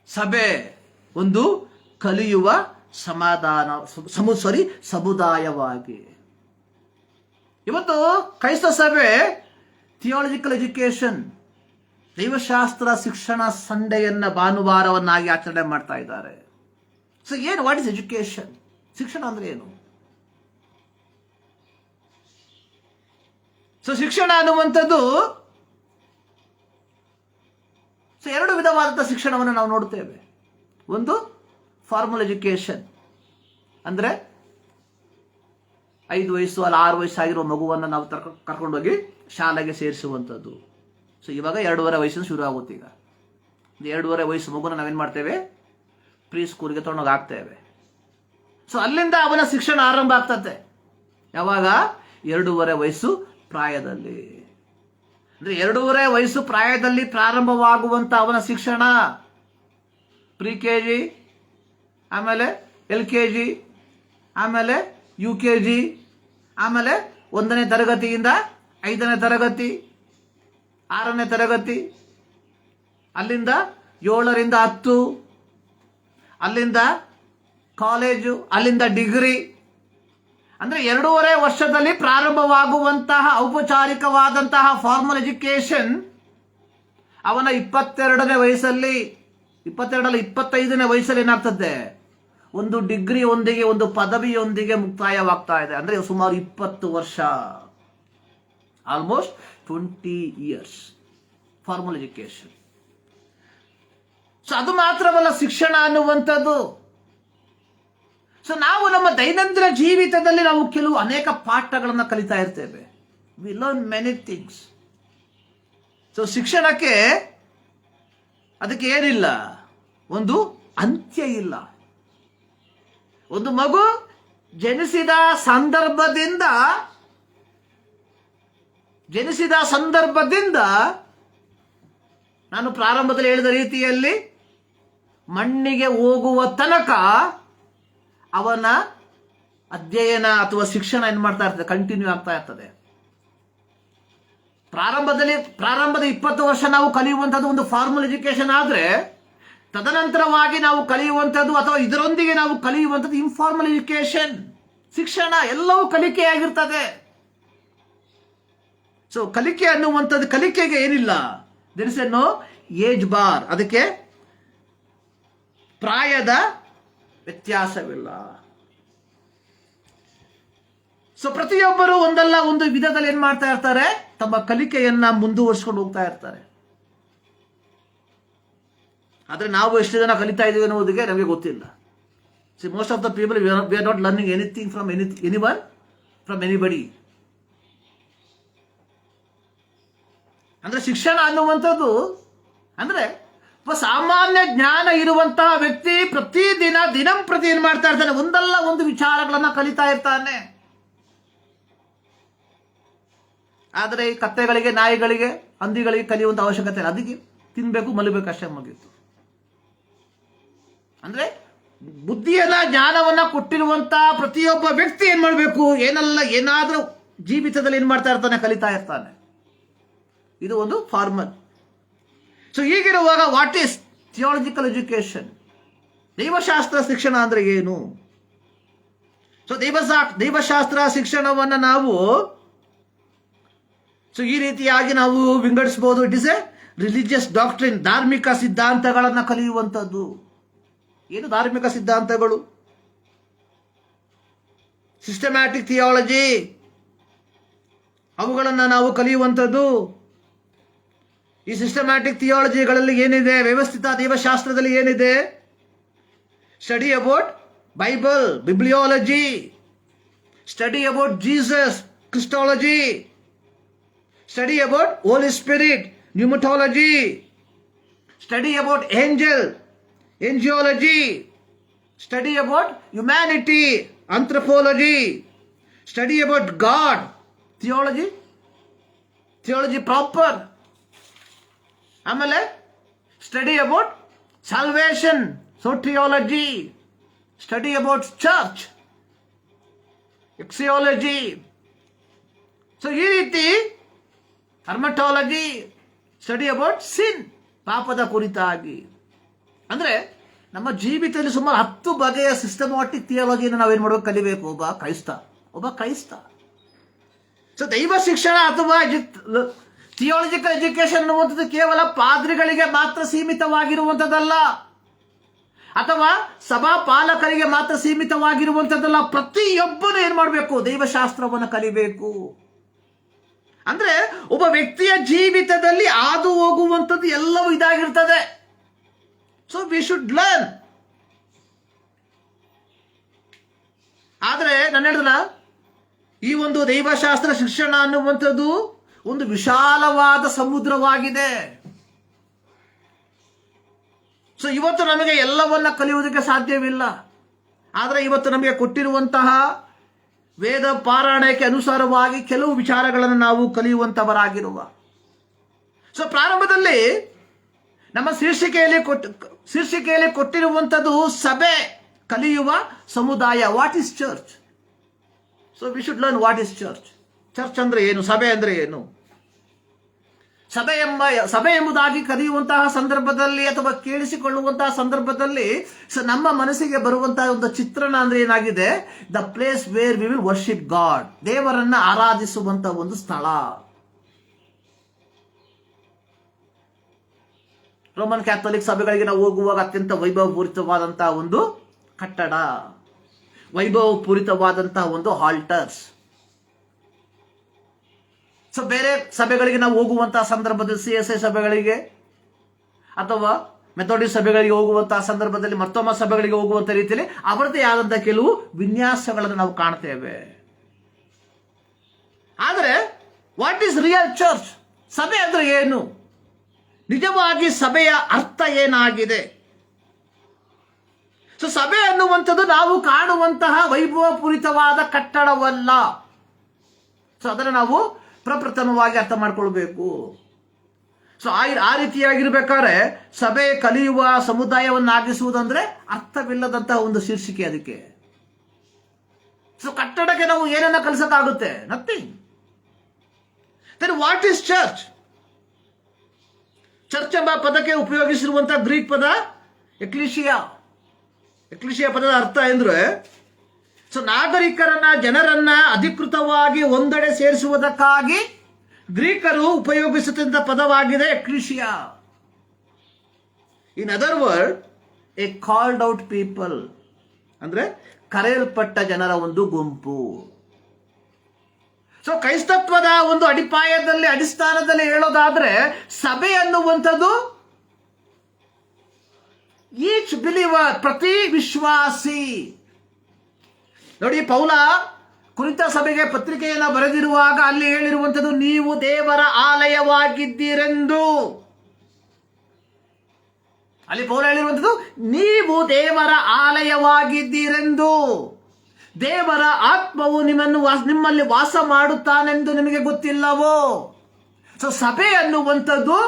ಸಭೆ ಒಂದು ಕಲಿಯುವ ಸಮುದಾಯವಾಗಿ. ಇವತ್ತು ಕ್ರೈಸ್ತ ಸಭೆ ಥಿಯಾಲಜಿಕಲ್ ಎಜುಕೇಶನ್, ದೈವಶಾಸ್ತ್ರ ಶಿಕ್ಷಣ ಸಂಡೆಯನ್ನ ಭಾನುವಾರವನ್ನಾಗಿ ಆಚರಣೆ ಮಾಡ್ತಾ ಇದ್ದಾರೆ. ಸೊ ಏನು, ವಾಟ್ ಇಸ್ ಎಜುಕೇಶನ್? ಶಿಕ್ಷಣ ಅಂದ್ರೆ ಏನು? ಸೊ ಶಿಕ್ಷಣ ಅನ್ನುವಂಥದ್ದು ಎರಡು ವಿಧವಾದಂಥ ಶಿಕ್ಷಣವನ್ನು ನಾವು ನೋಡ್ತೇವೆ. ಒಂದು ಫಾರ್ಮಲ್ ಎಜುಕೇಶನ್, ಅಂದರೆ 5 ವಯಸ್ಸು ಅಲ್ಲ 6 ವಯಸ್ಸಾಗಿರೋ ಮಗುವನ್ನು ನಾವು ಕರ್ಕೊಂಡೋಗಿ ಶಾಲೆಗೆ ಸೇರಿಸುವಂಥದ್ದು. ಸೊ ಇವಾಗ 2.5 ವಯಸ್ಸಿನ ಶುರು ಆಗುತ್ತೆ. ಈಗ 2.5 ವಯಸ್ಸು ಮಗುನ ನಾವೇನು ಮಾಡ್ತೇವೆ, ಪ್ರೀ ಸ್ಕೂಲ್ಗೆ ತೊಗೊಂಡೋಗಿ ಹಾಕ್ತೇವೆ. ಸೊ ಅಲ್ಲಿಂದ ಅವನ ಶಿಕ್ಷಣ ಆರಂಭ ಆಗ್ತದೆ. ಯಾವಾಗ? 2.5 ವಯಸ್ಸು ಪ್ರಾಯದಲ್ಲಿ. ಅಂದರೆ 2.5 ವಯಸ್ಸು ಪ್ರಾಯದಲ್ಲಿ ಪ್ರಾರಂಭವಾಗುವಂಥ ಅವನ ಶಿಕ್ಷಣ ಪ್ರಿ KG, ಆಮೇಲೆ LKG, ಆಮೇಲೆ UKG, ಆಮೇಲೆ 1ನೇ ತರಗತಿಯಿಂದ 5ನೇ ತರಗತಿ, 6ನೇ ತರಗತಿ, ಅಲ್ಲಿಂದ 7ರಿಂದ 10, ಅಲ್ಲಿಂದ ಕಾಲೇಜು, ಅಲ್ಲಿಂದ ಡಿಗ್ರಿ. ಅಂದರೆ 2.5 ವರ್ಷದಲ್ಲಿ ಪ್ರಾರಂಭವಾಗುವಂತಹ ಔಪಚಾರಿಕವಾದಂತಹ ಫಾರ್ಮಲ್ ಎಜುಕೇಶನ್ ಅವನ 22ನೇ ವಯಸ್ಸಲ್ಲಿ, 22 25ನೇ ವಯಸ್ಸಲ್ಲಿ ಏನಾಗ್ತದೆ, ಒಂದು ಡಿಗ್ರಿಯೊಂದಿಗೆ, ಒಂದು ಪದವಿಯೊಂದಿಗೆ ಮುಕ್ತಾಯವಾಗ್ತಾ ಇದೆ. ಅಂದರೆ ಸುಮಾರು 20 ವರ್ಷ, almost 20 years formal education. So ಅದು ಮಾತ್ರವಲ್ಲ ಶಿಕ್ಷಣ ಅನ್ನುವಂಥದ್ದು. ಸೊ ನಾವು ನಮ್ಮ ದೈನಂದಿನ ಜೀವಿತದಲ್ಲಿ ನಾವು ಕೆಲವು ಅನೇಕ ಪಾಠಗಳನ್ನು ಕಲಿತಾ ಇರ್ತೇವೆ. We learn many things. So ಶಿಕ್ಷಣಕ್ಕೆ ಅದಕ್ಕೆ ಏನಿಲ್ಲ, ಒಂದು ಅಂತ್ಯ ಇಲ್ಲ. ಒಂದು ಮಗು ಜನಿಸಿದ ಸಂದರ್ಭದಿಂದ ನಾನು ಪ್ರಾರಂಭದಲ್ಲಿ ಹೇಳಿದ ರೀತಿಯಲ್ಲಿ ಮಣ್ಣಿಗೆ ಹೋಗುವ ತನಕ ಅವನ ಅಧ್ಯಯನ ಅಥವಾ ಶಿಕ್ಷಣ ಏನು ಮಾಡ್ತಾ ಇರ್ತದೆ, ಕಂಟಿನ್ಯೂ ಆಗ್ತಾ ಇರ್ತದೆ. ಪ್ರಾರಂಭದ 20 ವರ್ಷ ನಾವು ಕಲಿಯುವಂಥದ್ದು ಒಂದು ಫಾರ್ಮಲ್ ಎಜುಕೇಶನ್ ಆದರೆ, ತದನಂತರವಾಗಿ ನಾವು ಕಲಿಯುವಂಥದ್ದು ಅಥವಾ ಇದರೊಂದಿಗೆ ನಾವು ಕಲಿಯುವಂಥದ್ದು ಇನ್ಫಾರ್ಮಲ್ ಎಜುಕೇಶನ್, ಶಿಕ್ಷಣ. ಎಲ್ಲವೂ ಕಲಿಕೆಯಾಗಿರ್ತದೆ. ಸೊ ಕಲಿಕೆ ಅನ್ನುವಂಥದ್ದು, ಕಲಿಕೆಗೆ ಏನಿಲ್ಲ, there is no age bar, ಅದಕ್ಕೆ ಪ್ರಾಯದ ವ್ಯತ್ಯಾಸವಿಲ್ಲ. ಸೊ ಪ್ರತಿಯೊಬ್ಬರು ಒಂದಲ್ಲ ಒಂದು ವಿಧದಲ್ಲಿ ಏನ್ ಮಾಡ್ತಾ ಇರ್ತಾರೆ, ತಮ್ಮ ಕಲಿಕೆಯನ್ನ ಮುಂದುವರಿಸಿಕೊಂಡು ಹೋಗ್ತಾ ಇರ್ತಾರೆ. ಆದ್ರೆ ನಾವು ಎಷ್ಟು ಜನ ಕಲಿತಾ ಇದ್ದೀವಿ ಅನ್ನೋದಕ್ಕೆ ನಮಗೆ ಗೊತ್ತಿಲ್ಲ. C most of the people we are not learning anything from anyone, from anybody. ಅಂದ್ರೆ ಶಿಕ್ಷಣ ಅನ್ನುವಂಥದ್ದು ಅಂದ್ರೆ ಸಾಮಾನ್ಯ ಜ್ಞಾನ ಇರುವಂತಹ ವ್ಯಕ್ತಿ ಪ್ರತಿದಿನ ದಿನಂಪ್ರತಿ ಏನ್ ಮಾಡ್ತಾ ಇರ್ತಾನೆ, ಒಂದಲ್ಲ ಒಂದು ವಿಚಾರಗಳನ್ನ ಕಲಿತಾ ಇರ್ತಾನೆ. ಆದರೆ ಈ ಕತ್ತೆಗಳಿಗೆ, ನಾಯಿಗಳಿಗೆ, ಹಂದಿಗಳಿಗೆ ಕಲಿಯುವಂತ ಅವಶ್ಯಕತೆ ಇಲ್ಲ. ಅದಕ್ಕೆ ತಿನ್ಬೇಕು, ಮಲಗಬೇಕು, ಅಷ್ಟೇ ಮುಗಿಯಿತು. ಅಂದ್ರೆ ಬುದ್ಧಿಯನ್ನ, ಜ್ಞಾನವನ್ನ ಕೊಟ್ಟಿರುವಂತಹ ಪ್ರತಿಯೊಬ್ಬ ವ್ಯಕ್ತಿ ಏನ್ ಮಾಡಬೇಕು, ಏನಾದ್ರೂ ಜೀವಿತದಲ್ಲಿ ಏನ್ ಮಾಡ್ತಾ ಇರ್ತಾನೆ, ಕಲಿತಾ ಇರ್ತಾನೆ. ಇದು ಒಂದು ಫಾರ್ಮಲ್. ಸೊ ಹೀಗಿರುವಾಗ ವಾಟ್ ಈಸ್ ಥಿಯಾಲಜಿಕಲ್ ಎಜುಕೇಶನ್, ದೈವಶಾಸ್ತ್ರ ಶಿಕ್ಷಣ ಅಂದ್ರೆ ಏನು? ಸೊ ದೈವಶಾಸ್ತ್ರ ಶಿಕ್ಷಣವನ್ನ ನಾವು ಈ ರೀತಿಯಾಗಿ ನಾವು ವಿಂಗಡಿಸಬಹುದು. It is A religious doctrine, ಧಾರ್ಮಿಕ ಸಿದ್ಧಾಂತಗಳನ್ನ ಕಲಿಯುವಂಥದ್ದು. ಏನು ಧಾರ್ಮಿಕ ಸಿದ್ಧಾಂತಗಳು? ಸಿಸ್ಟಮ್ಯಾಟಿಕ್ ಥಿಯಾಲಜಿ, ಅವುಗಳನ್ನ ನಾವು ಕಲಿಯುವಂಥದ್ದು. ಈ ಸಿಸ್ಟಮ್ಯಾಟಿಕ್ ಥಿಯಾಲಜಿಗಳಲ್ಲಿ ಏನಿದೆ, ವ್ಯವಸ್ಥಿತ ದೈವಶಾಸ್ತ್ರದಲ್ಲಿ ಏನಿದೆ, study about Bible, bibliology, study about Jesus, Christology, study about Holy Spirit, pneumatology, study about angelology, study about humanity, anthropology, study about God, theology proper. ಆಮೇಲೆ study about salvation, soteriology, study about church, ecclesiology. So ಈ ರೀತಿ ಹರ್ಮಟಾಲಜಿ, study about sin, ಪಾಪದ ಕುರಿತಾಗಿ. ಅಂದ್ರೆ ನಮ್ಮ ಜೀವಿತದಲ್ಲಿ ಸುಮಾರು 10 ಬಗೆಯ ಸಿಸ್ಟಮ್ಯಾಟಿಕ್ ಥಿಯಾಲಜಿಯನ್ನು ನಾವೇನ್ ಮಾಡಬೇಕು, ಕಲಿಬೇಕು. ಒಬ್ಬ ಕ್ರೈಸ್ತ. ಸೊ ದೈವ ಶಿಕ್ಷಣ ಅಥವಾ ಥಿಯಾಲಜಿಕಲ್ ಎಜುಕೇಶನ್ ಅನ್ನುವಂಥದ್ದು ಕೇವಲ ಪಾದ್ರಿಗಳಿಗೆ ಮಾತ್ರ ಸೀಮಿತವಾಗಿರುವಂಥದ್ದಲ್ಲ, ಅಥವಾ ಸಭಾ ಪಾಲಕರಿಗೆ ಮಾತ್ರ ಸೀಮಿತವಾಗಿರುವಂಥದ್ದಲ್ಲ. ಪ್ರತಿಯೊಬ್ಬನು ಏನ್ ಮಾಡಬೇಕು, ದೈವಶಾಸ್ತ್ರವನ್ನು ಕಲಿಬೇಕು. ಅಂದ್ರೆ ಒಬ್ಬ ವ್ಯಕ್ತಿಯ ಜೀವಿತದಲ್ಲಿ ಹಾದು ಹೋಗುವಂಥದ್ದು ಎಲ್ಲವೂ ಇದಾಗಿರ್ತದೆ. So we should learn. ಆದರೆ ನಾನು ಹೇಳಿದ್ರಲ್ಲ, ಈ ಒಂದು ದೈವಶಾಸ್ತ್ರ ಶಿಕ್ಷಣ ಅನ್ನುವಂಥದ್ದು ಒಂದು ವಿಶಾಲವಾದ ಸಮುದ್ರವಾಗಿದೆ. ಸೊ ಇವತ್ತು ನಮಗೆ ಎಲ್ಲವನ್ನ ಕಲಿಯುವುದಕ್ಕೆ ಸಾಧ್ಯವಿಲ್ಲ. ಆದರೆ ಇವತ್ತು ನಮಗೆ ಕೊಟ್ಟಿರುವಂತಹ ವೇದ ಪಾರಾಯಣಕ್ಕೆ ಅನುಸಾರವಾಗಿ ಕೆಲವು ವಿಚಾರಗಳನ್ನು ನಾವು ಕಲಿಯುವಂತವರಾಗಿರುವ. ಸೊ ಪ್ರಾರಂಭದಲ್ಲಿ ನಮ್ಮ ಶೀರ್ಷಿಕೆಯಲ್ಲಿ ಕೊಟ್ಟಿರುವಂಥದ್ದು ಸಭೆ ಕಲಿಯುವ ಸಮುದಾಯ. What is church? So we should learn what is church. Church ಅಂದ್ರೆ ಏನು, ಸಭೆ ಅಂದ್ರೆ ಏನು. ಸಭೆ ಎಂಬುದಾಗಿ ಕರೆಯುವಂತಹ ಸಂದರ್ಭದಲ್ಲಿ ಅಥವಾ ಕೇಳಿಸಿಕೊಳ್ಳುವಂತಹ ಸಂದರ್ಭದಲ್ಲಿ ನಮ್ಮ ಮನಸ್ಸಿಗೆ ಬರುವಂತಹ ಒಂದು ಚಿತ್ರಣ ಅಂದ್ರೆ ಏನಾಗಿದೆ, the place where we will worship God, ದೇವರನ್ನ ಆರಾಧಿಸುವಂತಹ ಒಂದು ಸ್ಥಳ. ರೋಮನ್ ಕ್ಯಾಥೋಲಿಕ್ ಸಭೆಗಳಿಗೆ ನಾವು ಹೋಗುವಾಗ ಅತ್ಯಂತ ವೈಭವಪೂರಿತವಾದಂತಹ ಒಂದು ಕಟ್ಟಡ, ವೈಭವಪೂರಿತವಾದಂತಹ ಒಂದು ಹಾಲ್ಟರ್ಸ್. ಸೊ ಬೇರೆ ಸಭೆಗಳಿಗೆ ನಾವು ಹೋಗುವಂತಹ ಸಂದರ್ಭದಲ್ಲಿ CSI ಸಭೆಗಳಿಗೆ ಅಥವಾ ಮೆಥೋಡಿಸ್ಟ್ ಸಭೆಗಳಿಗೆ ಹೋಗುವಂತಹ ಸಂದರ್ಭದಲ್ಲಿ ಮತ್ತೊಮ್ಮೆ ಸಭೆಗಳಿಗೆ ಹೋಗುವಂತ ರೀತಿಯಲ್ಲಿ ಅವರದೇ ಆದಂತಹ ಕೆಲವು ವಿನ್ಯಾಸಗಳನ್ನು ನಾವು ಕಾಣ್ತೇವೆ. ಆದರೆ ವಾಟ್ ಈಸ್ ರಿಯಲ್ ಚರ್ಚ್? ಸಭೆ ಅಂದ್ರೆ ಏನು? ನಿಜವಾಗಿ ಸಭೆಯ ಅರ್ಥ ಏನಾಗಿದೆ? ಸೊ ಸಭೆ ಅನ್ನುವಂಥದ್ದು ನಾವು ಕಾಣುವಂತಹ ವೈಭವಪೂರಿತವಾದ ಕಟ್ಟಡವಲ್ಲ. ಸೊ ಅದನ್ನು ನಾವು ಪ್ರಪ್ರಥಮವಾಗಿ ಅರ್ಥ ಮಾಡ್ಕೊಳ್ಬೇಕು. ಸೊ ಆ ರೀತಿಯಾಗಿರ್ಬೇಕಾದ್ರೆ ಸಭೆ ಕಲಿಯುವ ಸಮುದಾಯವನ್ನಾಗಿಸುವುದಂದ್ರೆ ಅರ್ಥವಿಲ್ಲದಂತಹ ಒಂದು ಶೀರ್ಷಿಕೆ ಅದಕ್ಕೆ. ಸೊ ಕಟ್ಟಡಕ್ಕೆ ನಾವು ಏನನ್ನ ಕಲಿಸಕ್ಕಾಗುತ್ತೆ? Nothing. Then what is church? Church ಎಂಬ ಪದಕ್ಕೆ ಉಪಯೋಗಿಸಿರುವಂತಹ ಗ್ರೀಕ್ ಪದ ಎಕ್ಲಿಶಿಯಾ. ಎಕ್ಲಿಶಿಯಾ ಪದದ ಅರ್ಥ ಅಂದ್ರೆ ಸೊ ನಾಗರಿಕರನ್ನ, ಜನರನ್ನ ಅಧಿಕೃತವಾಗಿ ಒಂದೆಡೆ ಸೇರಿಸುವುದಕ್ಕಾಗಿ ಗ್ರೀಕರು ಉಪಯೋಗಿಸುತ್ತಿದ್ದ ಪದವಾಗಿದೆ ecclesia. In other word, a called out people ಅಂದ್ರೆ ಕರೆಯಲ್ಪಟ್ಟ ಜನರ ಒಂದು ಗುಂಪು. ಸೊ ಕ್ರೈಸ್ತತ್ವದ ಒಂದು ಅಡಿಸ್ಥಾನದಲ್ಲಿ ಹೇಳೋದಾದ್ರೆ ಸಭೆ ಅನ್ನುವಂಥದ್ದು ಈಚ್ ಬಿಲೀವರ್, ಪ್ರತಿ ವಿಶ್ವಾಸಿ. ನೋಡಿ, ಪೌಲ ಕುರಿತ ಸಭೆಗೆ ಪತ್ರಿಕೆಯನ್ನು ಬರೆದಿರುವಾಗ ಅಲ್ಲಿ ಹೇಳಿರುವಂಥದ್ದು ನೀವು ದೇವರ ಆಲಯವಾಗಿದ್ದೀರೆಂದು. ಅಲ್ಲಿ ಪೌಲ ಹೇಳಿರುವಂಥದ್ದು ನೀವು ದೇವರ ಆಲಯವಾಗಿದ್ದೀರೆಂದು. ದೇವರ ಆತ್ಮವು ನಿಮ್ಮಲ್ಲಿ ವಾಸ ಮಾಡುತ್ತಾನೆಂದು ನಿಮಗೆ ಗೊತ್ತಿಲ್ಲವೋ? ಸೊ ಸಭೆ ಅನ್ನುವಂಥದ್ದು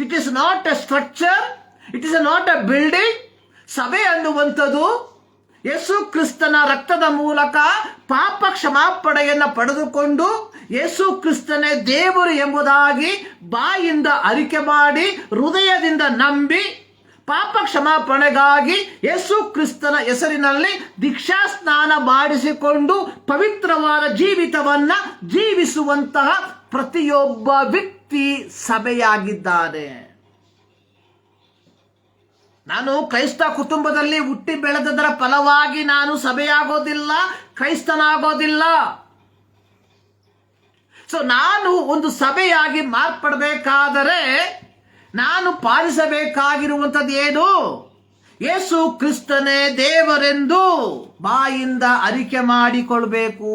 it is not A structure, it is not A building. ಸಭೆ ಅನ್ನುವಂಥದ್ದು ಯೇಸು ಕ್ರಿಸ್ತನ ರಕ್ತದ ಮೂಲಕ ಪಾಪ ಕ್ಷಮಾಪಣೆಯನ್ನು ಪಡೆದುಕೊಂಡು ಯೇಸು ಕ್ರಿಸ್ತನೇ ದೇವರು ಎಂಬುದಾಗಿ ಬಾಯಿಂದ ಅರಿಕೆ ಮಾಡಿ ಹೃದಯದಿಂದ ನಂಬಿ ಪಾಪ ಕ್ಷಮಾಪಣೆಗಾಗಿ ಯೇಸು ಕ್ರಿಸ್ತನ ಹೆಸರಿನಲ್ಲಿ ದೀಕ್ಷಾ ಸ್ನಾನ ಮಾಡಿಸಿಕೊಂಡು ಪವಿತ್ರವಾದ ಜೀವಿತವನ್ನ ಜೀವಿಸುವಂತಹ ಪ್ರತಿಯೊಬ್ಬ ವ್ಯಕ್ತಿ ಸಭೆಯಾಗಿದ್ದಾನೆ. ನಾನು ಕ್ರೈಸ್ತ ಕುಟುಂಬದಲ್ಲಿ ಹುಟ್ಟಿ ಬೆಳೆದದರ ಫಲವಾಗಿ ನಾನು ಸಭೆಯಾಗೋದಿಲ್ಲ, ಕ್ರೈಸ್ತನಾಗೋದಿಲ್ಲ. ಸೊ ನಾನು ಒಂದು ಸಭೆಯಾಗಿ ಮಾರ್ಪಡಬೇಕಾದರೆ ನಾನು ಪಾಲಿಸಬೇಕಾಗಿರುವಂಥದ್ದು ಏನು? ಯೇಸು ಕ್ರಿಸ್ತನೇ ದೇವರೆಂದು ಬಾಯಿಂದ ಅರಿಕೆ ಮಾಡಿಕೊಳ್ಬೇಕು.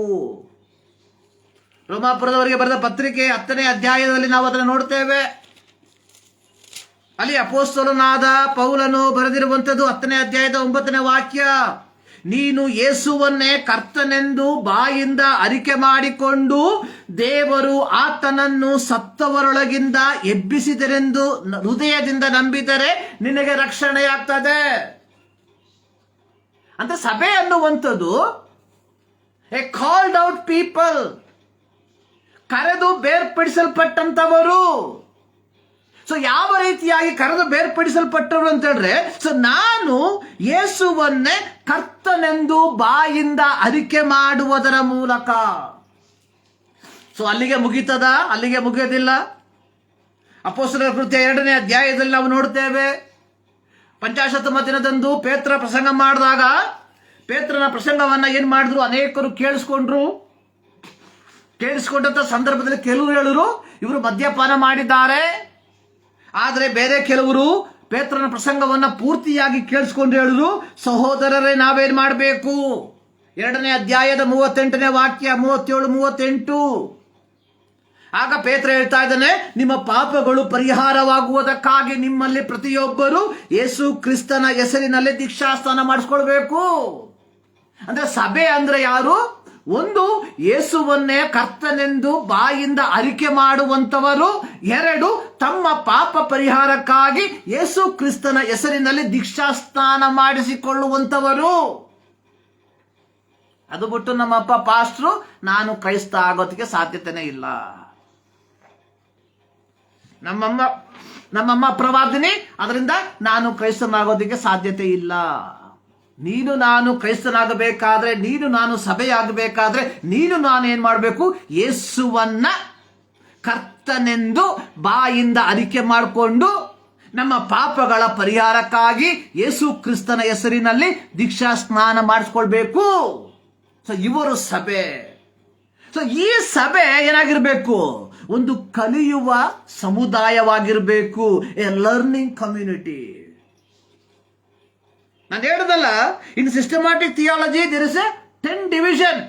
ರೋಮಾಪುರದವರಿಗೆ ಬರೆದ ಪತ್ರಿಕೆ 10ನೇ ಅಧ್ಯಾಯದಲ್ಲಿ ನಾವು ಅದನ್ನು ನೋಡ್ತೇವೆ. ಅಲ್ಲಿ ಅಪೊಸ್ತಲನಾದ ಪೌಲನು ಬರೆದಿರುವಂಥದ್ದು 10ನೇ ಅಧ್ಯಾಯದ 9ನೇ ವಾಕ್ಯ, ನೀನು ಯೇಸುವನ್ನೇ ಕರ್ತನೆಂದು ಬಾಯಿಂದ ಅರಿಕೆ ಮಾಡಿಕೊಂಡು ದೇವರು ಆತನನ್ನು ಸತ್ತವರೊಳಗಿಂದ ಎಬ್ಬಿಸಿದರೆಂದು ಹೃದಯದಿಂದ ನಂಬಿದರೆ ನಿನಗೆ ರಕ್ಷಣೆಯಾಗ್ತದೆ. ಅಂತ ಸಭೆ ಅನ್ನುವಂಥದ್ದು ಎ ಕಾಲ್ಡ್ ಔಟ್ ಪೀಪಲ್, ಕರೆದು ಬೇರ್ಪಡಿಸಲ್ಪಟ್ಟಂತವರು. ಸೊ ಯಾವ ರೀತಿಯಾಗಿ ಕರೆದು ಬೇರ್ಪಡಿಸಲ್ಪಟ್ಟರು ಅಂತ ಹೇಳಿದ್ರೆ, ಸೊ ನಾನು ಯೇಸುವನ್ನೇ ಕರ್ತನೆಂದು ಬಾಯಿಂದ ಅರಿಕೆ ಮಾಡುವುದರ ಮೂಲಕ. ಸೊ ಅಲ್ಲಿಗೆ ಮುಗಿತದ? ಅಲ್ಲಿಗೆ ಮುಗಿಯೋದಿಲ್ಲ. ಅಪೊಸ್ತಲರ ಕೃತ್ಯ 2ನೇ ಅಧ್ಯಾಯದಲ್ಲಿ ನಾವು ನೋಡ್ತೇವೆ, ಪಂಚಾಶತ್ತಮ ದಿನದಂದು ಪೇತ್ರ ಪ್ರಸಂಗ ಮಾಡಿದಾಗ ಪೇತ್ರನ ಪ್ರಸಂಗವನ್ನ ಏನ್ ಮಾಡಿದ್ರು, ಅನೇಕರು ಕೇಳಿಸ್ಕೊಂಡ್ರು. ಕೇಳಿಸ್ಕೊಂಡಂತ ಸಂದರ್ಭದಲ್ಲಿ ಕೆಲವರು ಹೇಳಿದ್ರು ಇವರು ಮದ್ಯಪಾನ ಮಾಡಿದ್ದಾರೆ. ಆದರೆ ಬೇರೆ ಕೆಲವರು ಪೇತ್ರನ ಪ್ರಸಂಗವನ್ನ ಪೂರ್ತಿಯಾಗಿ ಕೇಳಿಸ್ಕೊಂಡು ಹೇಳಿದ್ರು, ಸಹೋದರರೇ ನಾವೇನ್ ಮಾಡಬೇಕು? 2ನೇ ಅಧ್ಯಾಯದ 38ನೇ ವಾಕ್ಯ, 37-38. ಆಗ ಪೇತ್ರ ಹೇಳ್ತಾ ಇದ್ದಾನೆ, ನಿಮ್ಮ ಪಾಪಗಳು ಪರಿಹಾರವಾಗುವುದಕ್ಕಾಗಿ ನಿಮ್ಮಲ್ಲಿ ಪ್ರತಿಯೊಬ್ಬರು ಯೇಸು ಕ್ರಿಸ್ತನ ಹೆಸರಿನಲ್ಲಿ ದೀಕ್ಷಾಸ್ನಾನ ಮಾಡಿಸ್ಕೊಳ್ಬೇಕು. ಅಂದ್ರೆ ಸಭೆ ಅಂದ್ರೆ ಯಾರು? ಒಂದು, ಯೇಸುವನ್ನೇ ಕರ್ತನೆಂದು ಬಾಯಿಂದ ಅರಿಕೆ ಮಾಡುವಂತವರು. 2, ತಮ್ಮ ಪಾಪ ಪರಿಹಾರಕ್ಕಾಗಿ ಯೇಸು ಕ್ರಿಸ್ತನ ಹೆಸರಿನಲ್ಲಿ ದೀಕ್ಷಾಸ್ನಾನ ಮಾಡಿಸಿಕೊಳ್ಳುವಂತವರು. ಅದು ಬಿಟ್ಟು ನಮ್ಮಪ್ಪ ಪಾಸ್ಟ್ರು ನಾನು ಕ್ರೈಸ್ತ ಆಗೋದಕ್ಕೆ ಸಾಧ್ಯತೆನೇ ಇಲ್ಲ, ನಮ್ಮಮ್ಮ ಪ್ರವಾದಿನಿ ಅದರಿಂದ ನಾನು ಕ್ರೈಸ್ತನಾಗೋದಕ್ಕೆ ಸಾಧ್ಯತೆ ಇಲ್ಲ. ನೀನು ನಾನು ಕ್ರೈಸ್ತನಾಗಬೇಕಾದ್ರೆ, ನೀನು ನಾನು ಸಭೆಯಾಗಬೇಕಾದ್ರೆ, ನೀನು ನಾನು ಏನ್ ಮಾಡಬೇಕು? ಯೇಸುವನ್ನ ಕರ್ತನೆಂದು ಬಾಯಿಂದ ಅರಿಕೆ ಮಾಡಿಕೊಂಡು ನಮ್ಮ ಪಾಪಗಳ ಪರಿಹಾರಕ್ಕಾಗಿ ಯೇಸು ಕ್ರಿಸ್ತನ ಹೆಸರಿನಲ್ಲಿ ದೀಕ್ಷಾ ಸ್ನಾನ ಮಾಡಿಸ್ಕೊಳ್ಬೇಕು. ಸೊ ಇವರು ಸಭೆ. ಸೊ ಈ ಸಭೆ ಏನಾಗಿರ್ಬೇಕು? ಒಂದು ಕಲಿಯುವ ಸಮುದಾಯವಾಗಿರಬೇಕು, ಎ ಲರ್ನಿಂಗ್ ಕಮ್ಯುನಿಟಿ. ನಾನು ಹೇಳುದಲ್ಲ, in systematic theology there is a 10 division.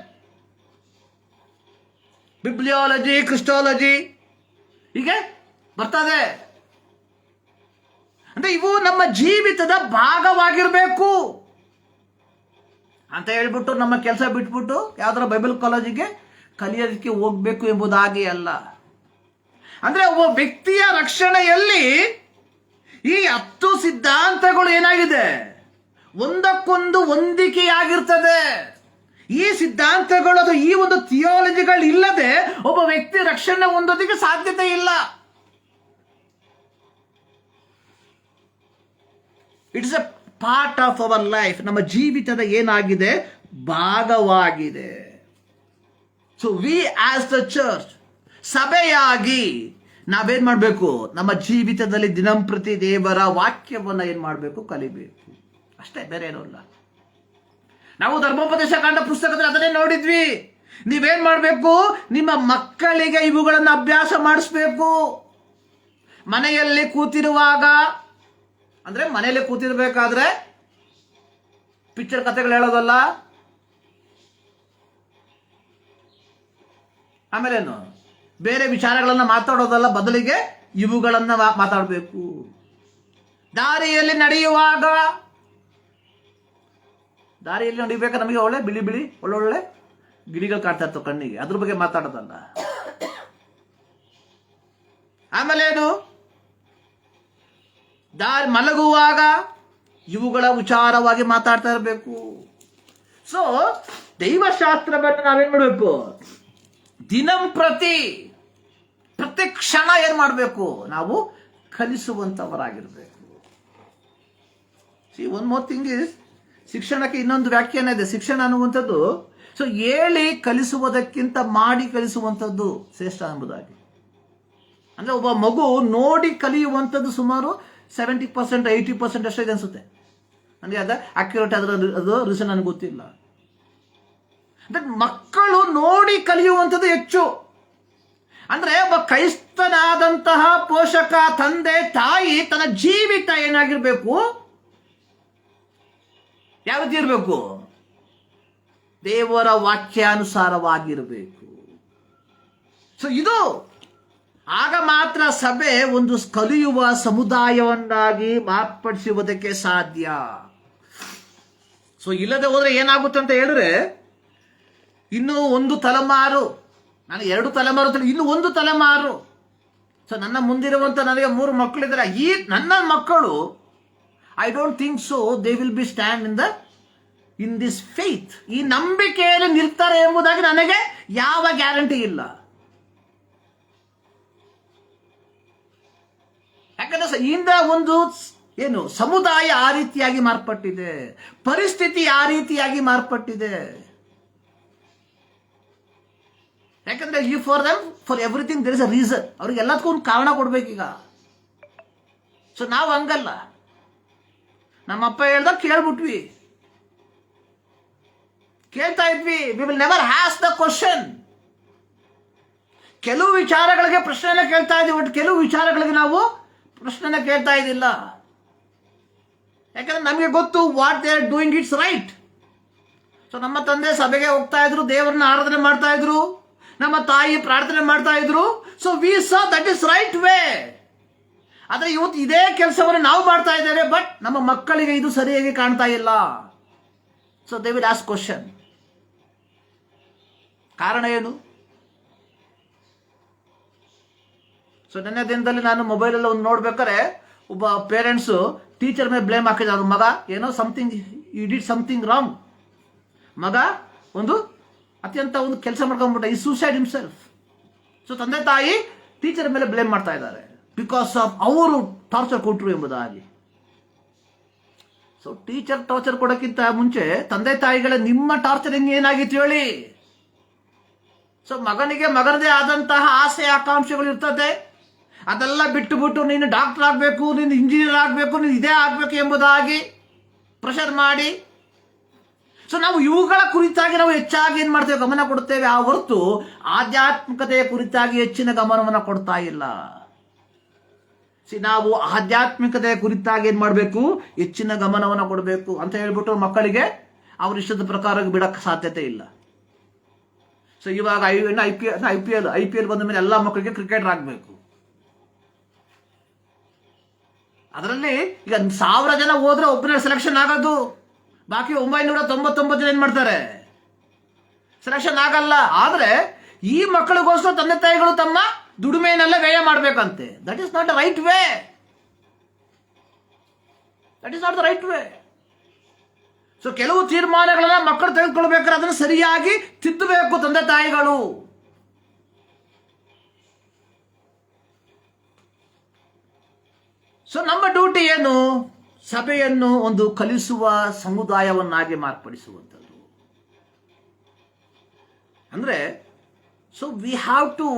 Bibliology, Christology ಹೀಗೆ ಬರ್ತದೆ. ಅಂದ್ರೆ ಇವು ನಮ್ಮ ಜೀವಿತದ ಭಾಗವಾಗಿರ್ಬೇಕು ಅಂತ ಹೇಳ್ಬಿಟ್ಟು ನಮ್ಮ ಕೆಲಸ ಬಿಟ್ಬಿಟ್ಟು ಯಾವ್ದಾರ ಬೈಬಲ್ ಕಾಲೇಜಿಗೆ ಕಲಿಯೋದಕ್ಕೆ ಹೋಗ್ಬೇಕು ಎಂಬುದಾಗಿ ಅಲ್ಲ. ಅಂದ್ರೆ ಒಬ್ಬ ವ್ಯಕ್ತಿಯ ರಕ್ಷಣೆಯಲ್ಲಿ ಈ 10 ಸಿದ್ಧಾಂತಗಳು ಏನಾಗಿದೆ? ಒಂದಕ್ಕೊಂದು ಹೊಂದಿಕೆಯಾಗಿರ್ತದೆ. ಈ ಸಿದ್ಧಾಂತಗಳು ಅಥವಾ ಈ ಒಂದು ಥಿಯಾಲಜಿಗಳು ಇಲ್ಲದೆ ಒಬ್ಬ ವ್ಯಕ್ತಿ ರಕ್ಷಣೆ ಹೊಂದೋದಕ್ಕೆ ಸಾಧ್ಯತೆ ಇಲ್ಲ. It's a part of our life. ನಮ್ಮ ಜೀವಿತದ ಏನಾಗಿದೆ? ಭಾಗವಾಗಿದೆ. So we as the church, ಸಭೆಯಾಗಿ ನಾವೇನ್ ಮಾಡಬೇಕು? ನಮ್ಮ ಜೀವಿತದಲ್ಲಿ ದಿನಂಪ್ರತಿ ದೇವರ ವಾಕ್ಯವನ್ನ ಏನ್ ಮಾಡಬೇಕು? ಕಲಿಬೇಕು ಅಷ್ಟೇ, ಬೇರೆ ಏನೂ ಇಲ್ಲ. ನಾವು ಧರ್ಮೋಪದೇಶ ಕಾಂಡ ಪುಸ್ತಕದಲ್ಲಿ ಅದನ್ನೇ ನೋಡಿದ್ವಿ. ನೀವೇನ್ ಮಾಡಬೇಕು? ನಿಮ್ಮ ಮಕ್ಕಳಿಗೆ ಇವುಗಳನ್ನ ಅಭ್ಯಾಸ ಮಾಡಿಸ್ಬೇಕು. ಮನೆಯಲ್ಲಿ ಕೂತಿರುವಾಗ, ಅಂದ್ರೆ ಮನೆಯಲ್ಲಿ ಕೂತಿರ್ಬೇಕಾದ್ರೆ ಪಿಕ್ಚರ್ ಕಥೆಗಳು ಹೇಳೋದಲ್ಲ, ಆಮೇಲೇನು ಬೇರೆ ವಿಚಾರಗಳನ್ನ ಮಾತಾಡೋದಲ್ಲ, ಬದಲಿಗೆ ಇವುಗಳನ್ನ ಮಾತಾಡಬೇಕು. ದಾರಿಯಲ್ಲಿ ನಡೆಯುವಾಗ, ದಾರಿಯಲ್ಲಿ ನಡಿಬೇಕಾ ನಮಗೆ ಒಳ್ಳೆ ಬಿಳಿ ಬಿಳಿ ಒಳ್ಳೊಳ್ಳೆ ಗಿಳಿಗಳು ಕಾಡ್ತಾ ಇರ್ತವೆ ಕಣ್ಣಿಗೆ, ಅದ್ರ ಬಗ್ಗೆ ಮಾತಾಡೋದಲ್ಲ. ಆಮೇಲೇನು ಮಲಗುವಾಗ ಇವುಗಳ ವಿಚಾರವಾಗಿ ಮಾತಾಡ್ತಾ ಇರಬೇಕು. ಸೊ ದೈವಶಾಸ್ತ್ರವನ್ನು ನಾವೇನ್ ಮಾಡಬೇಕು? ದಿನಂಪ್ರತಿ ಪ್ರತಿ ಕ್ಷಣ ಏನ್ ಮಾಡಬೇಕು? ನಾವು ಕಲಿಸುವಂತವರಾಗಿರ್ಬೇಕು. ಒನ್ ಮೋರ್ ಥಿಂಗ್ ಇಸ್, ಶಿಕ್ಷಣಕ್ಕೆ ಇನ್ನೊಂದು ವ್ಯಾಖ್ಯಾನ ಇದೆ. ಶಿಕ್ಷಣ ಅನ್ನುವಂಥದ್ದು ಸೊ ಹೇಳಿ ಕಲಿಸುವುದಕ್ಕಿಂತ ಮಾಡಿ ಕಲಿಸುವಂಥದ್ದು ಶ್ರೇಷ್ಠ ಎಂಬುದಾಗಿ. ಅಂದ್ರೆ ಒಬ್ಬ ಮಗು ನೋಡಿ ಕಲಿಯುವಂಥದ್ದು ಸುಮಾರು 70%, 80% ಅಷ್ಟೇ ಇದೆ ಅನ್ಸುತ್ತೆ ನನಗೆ. ಅದ ಅಕ್ಯುರೇಟ್ ಅದು ರೀಸನ್ ನನಗೆ ಗೊತ್ತಿಲ್ಲ. ಅಂದ್ರೆ ಮಕ್ಕಳು ನೋಡಿ ಕಲಿಯುವಂಥದ್ದು ಹೆಚ್ಚು. ಅಂದ್ರೆ ಒಬ್ಬ ಕ್ರೈಸ್ತನಾದಂತಹ ಪೋಷಕ, ತಂದೆ, ತಾಯಿ ತನ್ನ ಜೀವಿತ ಏನಾಗಿರ್ಬೇಕು? ಯಾವತ್ತಿ ಇರಬೇಕು? ದೇವರ ವಾಕ್ಯಾನುಸಾರವಾಗಿರಬೇಕು. ಸೊ ಇದು ಆಗ ಮಾತ್ರ ಸಭೆ ಒಂದು ಕಲಿಯುವ ಸಮುದಾಯವನ್ನಾಗಿ ಮಾರ್ಪಡಿಸುವುದಕ್ಕೆ ಸಾಧ್ಯ. ಸೊ ಇಲ್ಲದೆ ಹೋದ್ರೆ ಏನಾಗುತ್ತೆ ಅಂತ ಹೇಳಿದ್ರೆ, ಇನ್ನು ಒಂದು ತಲೆಮಾರು, ನಾನು 2 ತಲೆಮಾರು, ಇನ್ನು ಒಂದು ತಲೆಮಾರು. ಸೊ ನನ್ನ ಮುಂದಿರುವಂತ ನನಗೆ 3 ಮಕ್ಕಳಿದ್ದಾರೆ. ಈ ನನ್ನ ಮಕ್ಕಳು I don't think so they will be stand in this faith. ಈ ನಂಬಿಕೆಯಲ್ಲಿ ನಿಲ್ತಾರೆ ಎಂಬುದಾಗಿ ನನಗೆ ಯಾವ ಗ್ಯಾರಂಟಿ ಇಲ್ಲ. ಯಾಕಂದ್ರೆ ಇಂದ ಒಂದು ಏನು ಸಮುದಾಯ ಆ ರೀತಿಯಾಗಿ ಮಾರ್ಪಟ್ಟಿದೆ, ಪರಿಸ್ಥಿತಿ ಆ ರೀತಿಯಾಗಿ ಮಾರ್ಪಟ್ಟಿದೆ. ಯಾಕಂದ್ರೆ you for everything there is a reason. ಅವ್ರಿಗೆ ಎಲ್ಲದಕ್ಕೂ ಒಂದು ಕಾರಣ ಕೊಡ್ಬೇಕೀಗ. ಸೊ ನಾವು ಹಂಗಲ್ಲ. ನಮ್ಮಪ್ಪ ಹೇಳ್ದಾಗ ಕೇಳ್ಬಿಟ್ವಿ, ಕೇಳ್ತಾ ಇದ್ವಿ. We will never ask the question. ಕೆಲವು ವಿಚಾರಗಳಿಗೆ ಪ್ರಶ್ನೆನ ಕೇಳ್ತಾ ಇದ್ದೀವಿ, ಬಟ್ ಕೆಲವು ವಿಚಾರಗಳಿಗೆ ನಾವು ಪ್ರಶ್ನೆನ ಕೇಳ್ತಾ ಇದ್ದಿಲ್ಲ. ಯಾಕಂದ್ರೆ ನಮಗೆ ಗೊತ್ತು what they are doing it's right. So ನಮ್ಮ ತಂದೆ ಸಭೆಗೆ ಹೋಗ್ತಾ ಇದ್ರು, ದೇವರನ್ನ ಆರಾಧನೆ ಮಾಡ್ತಾ ಇದ್ರು, ನಮ್ಮ ತಾಯಿ ಪ್ರಾರ್ಥನೆ ಮಾಡ್ತಾ ಇದ್ರು. So we saw that is right way. ಆದರೆ ಇವತ್ತು ಇದೇ ಕೆಲಸವನ್ನು ನಾವು ಮಾಡ್ತಾ ಇದ್ದೇವೆ, ಬಟ್ ನಮ್ಮ ಮಕ್ಕಳಿಗೆ ಇದು ಸರಿಯಾಗಿ ಕಾಣ್ತಾ ಇಲ್ಲ. So they will ask question, ಕಾರಣ ಏನು? ಸೊ ನೆನ್ನೆ ದಿನದಲ್ಲಿ ನಾನು ಮೊಬೈಲಲ್ಲಿ ಒಂದು ನೋಡ್ಬೇಕಾದ್ರೆ ಒಬ್ಬ ಪೇರೆಂಟ್ಸು ಟೀಚರ್ ಮೇಲೆ ಬ್ಲೇಮ್ ಹಾಕಿದ್ರು. ಮಗ ಏನೋ something you did something wrong. ಮಗ ಒಂದು ಅತ್ಯಂತ ಒಂದು ಕೆಲಸ ಮಾಡ್ಕೊಂಡ್ಬಿಟ್ಟ, ಈ ಸೂಸೈಡ್ ಹಿಮ್ಸೆಲ್ಫ್. ಸೊ ತಂದೆ ತಾಯಿ ಟೀಚರ್ ಮೇಲೆ ಬ್ಲೇಮ್ ಮಾಡ್ತಾ ಇದ್ದಾರೆ, ಬಿಕಾಸ್ ಆಫ್ ಅವರು ಟಾರ್ಚರ್ ಕೊಟ್ಟರು ಎಂಬುದಾಗಿ. ಸೊ ಟೀಚರ್ ಟಾರ್ಚರ್ ಕೊಡೋಕ್ಕಿಂತ ಮುಂಚೆ ತಂದೆ ತಾಯಿಗಳ ನಿಮ್ಮ ಟಾರ್ಚರಿಂಗ್ ಏನಾಗಿತ್ತು ಹೇಳಿ. ಸೊ ಮಗನಿಗೆ ಮಗನದೇ ಆದಂತಹ ಆಸೆ ಆಕಾಂಕ್ಷೆಗಳು ಇರ್ತದೆ. ಅದೆಲ್ಲ ಬಿಟ್ಟು ನೀನು ಡಾಕ್ಟರ್ ಆಗಬೇಕು, ನೀನು ಇಂಜಿನಿಯರ್ ಆಗಬೇಕು, ನೀನು ಇದೇ ಆಗಬೇಕು ಎಂಬುದಾಗಿ ಪ್ರೆಷರ್ ಮಾಡಿ. ಸೊ ನಾವು ಇವುಗಳ ಕುರಿತಾಗಿ ನಾವು ಹೆಚ್ಚಾಗಿ ಏನು ಮಾಡ್ತೇವೆ, ಗಮನ ಕೊಡುತ್ತೇವೆ. ಆ ಹೊರತು ಆಧ್ಯಾತ್ಮಿಕತೆಯ ಕುರಿತಾಗಿ ಹೆಚ್ಚಿನ ಗಮನವನ್ನು ಕೊಡ್ತಾ ಇಲ್ಲ. ನಾವು ಆಧ್ಯಾತ್ಮಿಕತೆಯ ಕುರಿತಾಗಿ ಏನು ಮಾಡಬೇಕು, ಹೆಚ್ಚಿನ ಗಮನವನ್ನು ಕೊಡಬೇಕು ಅಂತ ಹೇಳ್ಬಿಟ್ಟು ಮಕ್ಕಳಿಗೆ ಅವ್ರ ಇಷ್ಟದ ಪ್ರಕಾರ ಬಿಡಕ್ಕೆ ಸಾಧ್ಯತೆ ಇಲ್ಲ. ಸೊ ಇವಾಗ ಐ ಪಿ ಎಲ್ ಬಂದ ಮೇಲೆ ಎಲ್ಲ ಮಕ್ಕಳಿಗೆ ಕ್ರಿಕೆಟರ್ ಆಗಬೇಕು. ಅದರಲ್ಲಿ ಈಗ 1000 ಜನ ಹೋದ್ರೆ ಒಬ್ಬನೇ ಸೆಲೆಕ್ಷನ್ ಆಗೋದು, ಬಾಕಿ 999 ಜನ ಏನು ಮಾಡ್ತಾರೆ, ಸೆಲೆಕ್ಷನ್ ಆಗಲ್ಲ. ಆದರೆ ಈ ಮಕ್ಕಳಿಗೋಸ್ಕರ ತಂದೆ ತಾಯಿಗಳು ತಮ್ಮ ದುಡಿಮೆಯನ್ನೆಲ್ಲ ವ್ಯಯ ಮಾಡಬೇಕಂತೆ. That is not the right way. That is not the right way. So ಕೆಲವು ತೀರ್ಮಾನಗಳನ್ನ ಮಕ್ಕಳು ತೆಗೆದುಕೊಳ್ಬೇಕಾದ್ರೆ ಅದನ್ನು ಸರಿಯಾಗಿ ತಿದ್ದಬೇಕು ತಂದೆ ತಾಯಿಗಳು. ಸೊ ನಮ್ಮ ಡ್ಯೂಟಿ ಏನು, ಸಭೆಯನ್ನು ಒಂದು ಕಲಿಸುವ ಸಮುದಾಯವನ್ನಾಗಿ ಮಾರ್ಪಡಿಸುವಂಥದ್ದು. ಅಂದರೆ ಸೊ ವಿ ಹ್ಯಾವ್ ಟು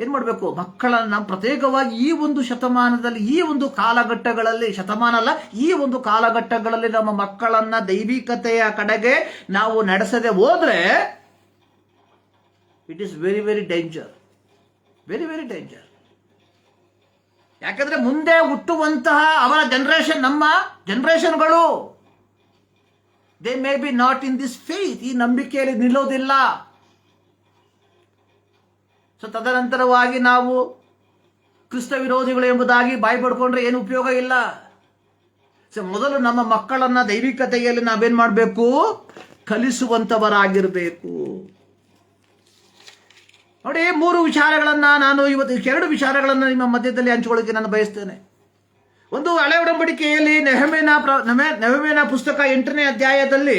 ಏನು ಮಾಡಬೇಕು, ಮಕ್ಕಳನ್ನು ಪ್ರತ್ಯೇಕವಾಗಿ ಈ ಒಂದು ಶತಮಾನದಲ್ಲಿ, ಈ ಒಂದು ಕಾಲಘಟ್ಟಗಳಲ್ಲಿ, ಶತಮಾನ ಅಲ್ಲ, ಈ ಒಂದು ಕಾಲಘಟ್ಟಗಳಲ್ಲಿ ನಮ್ಮ ಮಕ್ಕಳನ್ನು ದೈವಿಕತೆಯ ಕಡೆಗೆ ನಾವು ನಡೆಸದೆ ಹೋದ್ರೆ it is very very danger, very very danger. ಯಾಕಂದ್ರೆ ಮುಂದೆ ಹುಟ್ಟುವಂತಹ ಅವರ ಜನರೇಷನ್, ನಮ್ಮ ಜನರೇಷನ್ಗಳು, they may be not in this faith, ಈ ನಂಬಿಕೆಯಲ್ಲಿ ನಿಲ್ಲೋದಿಲ್ಲ. ಸೊ ತದನಂತರವಾಗಿ ನಾವು ಕ್ರಿಸ್ತ ವಿರೋಧಿಗಳು ಎಂಬುದಾಗಿ ಬಾಯಿ ಪಡ್ಕೊಂಡ್ರೆ ಏನು ಉಪಯೋಗ ಇಲ್ಲ. ಸೊ ಮೊದಲು ನಮ್ಮ ಮಕ್ಕಳನ್ನ ದೈವಿಕತೆಯಲ್ಲಿ ನಾವೇನ್ ಮಾಡಬೇಕು, ಕಲಿಸುವಂತವರಾಗಿರಬೇಕು. ನೋಡಿ, 3 ವಿಚಾರಗಳನ್ನ ನಾನು ಇವತ್ತು 2 ವಿಚಾರಗಳನ್ನು ನಿಮ್ಮ ಮಧ್ಯದಲ್ಲಿ ಹಂಚಿಕೊಳ್ಳಿಕ್ಕೆ ನಾನು ಬಯಸ್ತೇನೆ. ಒಂದು, ಹಳೆ ಒಡಂಬಡಿಕೆಯಲ್ಲಿ ನೆಹಮ್ಯನ ಪುಸ್ತಕ 8ನೇ ಅಧ್ಯಾಯದಲ್ಲಿ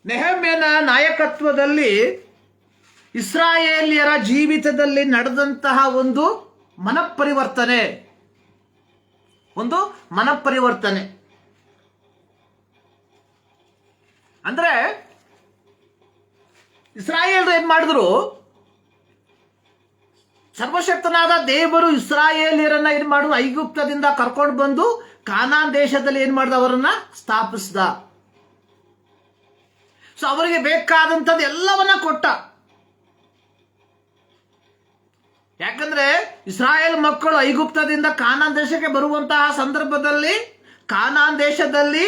ನೆಹಮ್ಯನ ನಾಯಕತ್ವದಲ್ಲಿ ಇಸ್ರಾಯೇಲಿಯರ ಜೀವಿತದಲ್ಲಿ ನಡೆದಂತಹ ಒಂದು ಮನಪರಿವರ್ತನೆ. ಅಂದ್ರೆ ಇಸ್ರಾಯೇಲ್ರು ಏನ್ ಮಾಡಿದ್ರು, ಸರ್ವಶಕ್ತನಾದ ದೇವರು ಇಸ್ರಾಯೇಲಿಯರನ್ನ ಏನ್ ಮಾಡಿದ್ರು, ಐಗುಪ್ತದಿಂದ ಕರ್ಕೊಂಡು ಬಂದು ಕಾನಾನ್ ದೇಶದಲ್ಲಿ ಏನ್ ಮಾಡಿದ, ಅವರನ್ನ ಸ್ಥಾಪಿಸಿದ. ಸೊ ಅವರಿಗೆ ಬೇಕಾದಂಥದ್ದು ಎಲ್ಲವನ್ನ ಕೊಟ್ಟ. ಯಾಕಂದ್ರೆ ಇಸ್ರಾಯೇಲ್ ಮಕ್ಕಳು ಐಗುಪ್ತದಿಂದ ಕಾನಾನ್ ದೇಶಕ್ಕೆ ಬರುವಂತಹ ಸಂದರ್ಭದಲ್ಲಿ ಕಾನಾನ್ ದೇಶದಲ್ಲಿ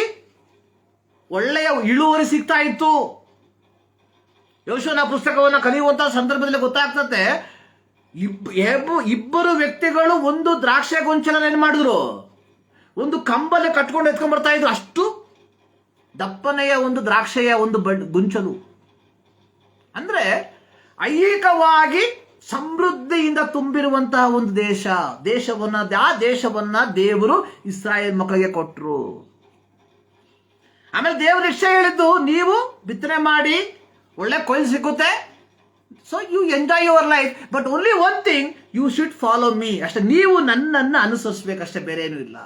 ಒಳ್ಳೆಯ ಇಳುವರಿ ಸಿಗ್ತಾ ಇತ್ತು. ಯೋಶುವನ ಪುಸ್ತಕವನ್ನು ಕಲಿಯುವಂತಹ ಸಂದರ್ಭದಲ್ಲಿ ಗೊತ್ತಾಗ್ತದೆ, ಇಬ್ಬರು ವ್ಯಕ್ತಿಗಳು ಒಂದು ದ್ರಾಕ್ಷೆ ಗೊಂಚಲನ್ನ ಏನ್ ಮಾಡಿದ್ರು, ಒಂದು ಕಂಬಲ್ಲಿ ಕಟ್ಕೊಂಡು ಎತ್ಕೊಂಡ್ ಬರ್ತಾ ಇದ್ರು. ಅಷ್ಟು ದಪ್ಪನೆಯ ಒಂದು ದ್ರಾಕ್ಷೆಯ ಒಂದು ಗೊಂಚಲು. ಅಂದ್ರೆ ಐಹಿಕವಾಗಿ ಸಮೃದ್ಧಿಯಿಂದ ತುಂಬಿರುವಂತಹ ಒಂದು ಆ ದೇಶವನ್ನ ದೇವರು ಇಸ್ರಾಯೇಲ್ ಮಕ್ಕಳಿಗೆ ಕೊಟ್ಟರು. ಆಮೇಲೆ ದೇವರು ಇಷ್ಟ ಹೇಳಿದ್ದು, ನೀವು ಬಿತ್ತನೆ ಮಾಡಿ ಒಳ್ಳೆ ಕೊಯ್ಲು ಸಿಗುತ್ತೆ, so you enjoy your life, but only one thing, you should follow me. ಅಷ್ಟೇ, ನೀವು ನನ್ನನ್ನು ಅನುಸರಿಸಬೇಕಷ್ಟೇ, ಬೇರೆ ಏನೂ ಇಲ್ಲ.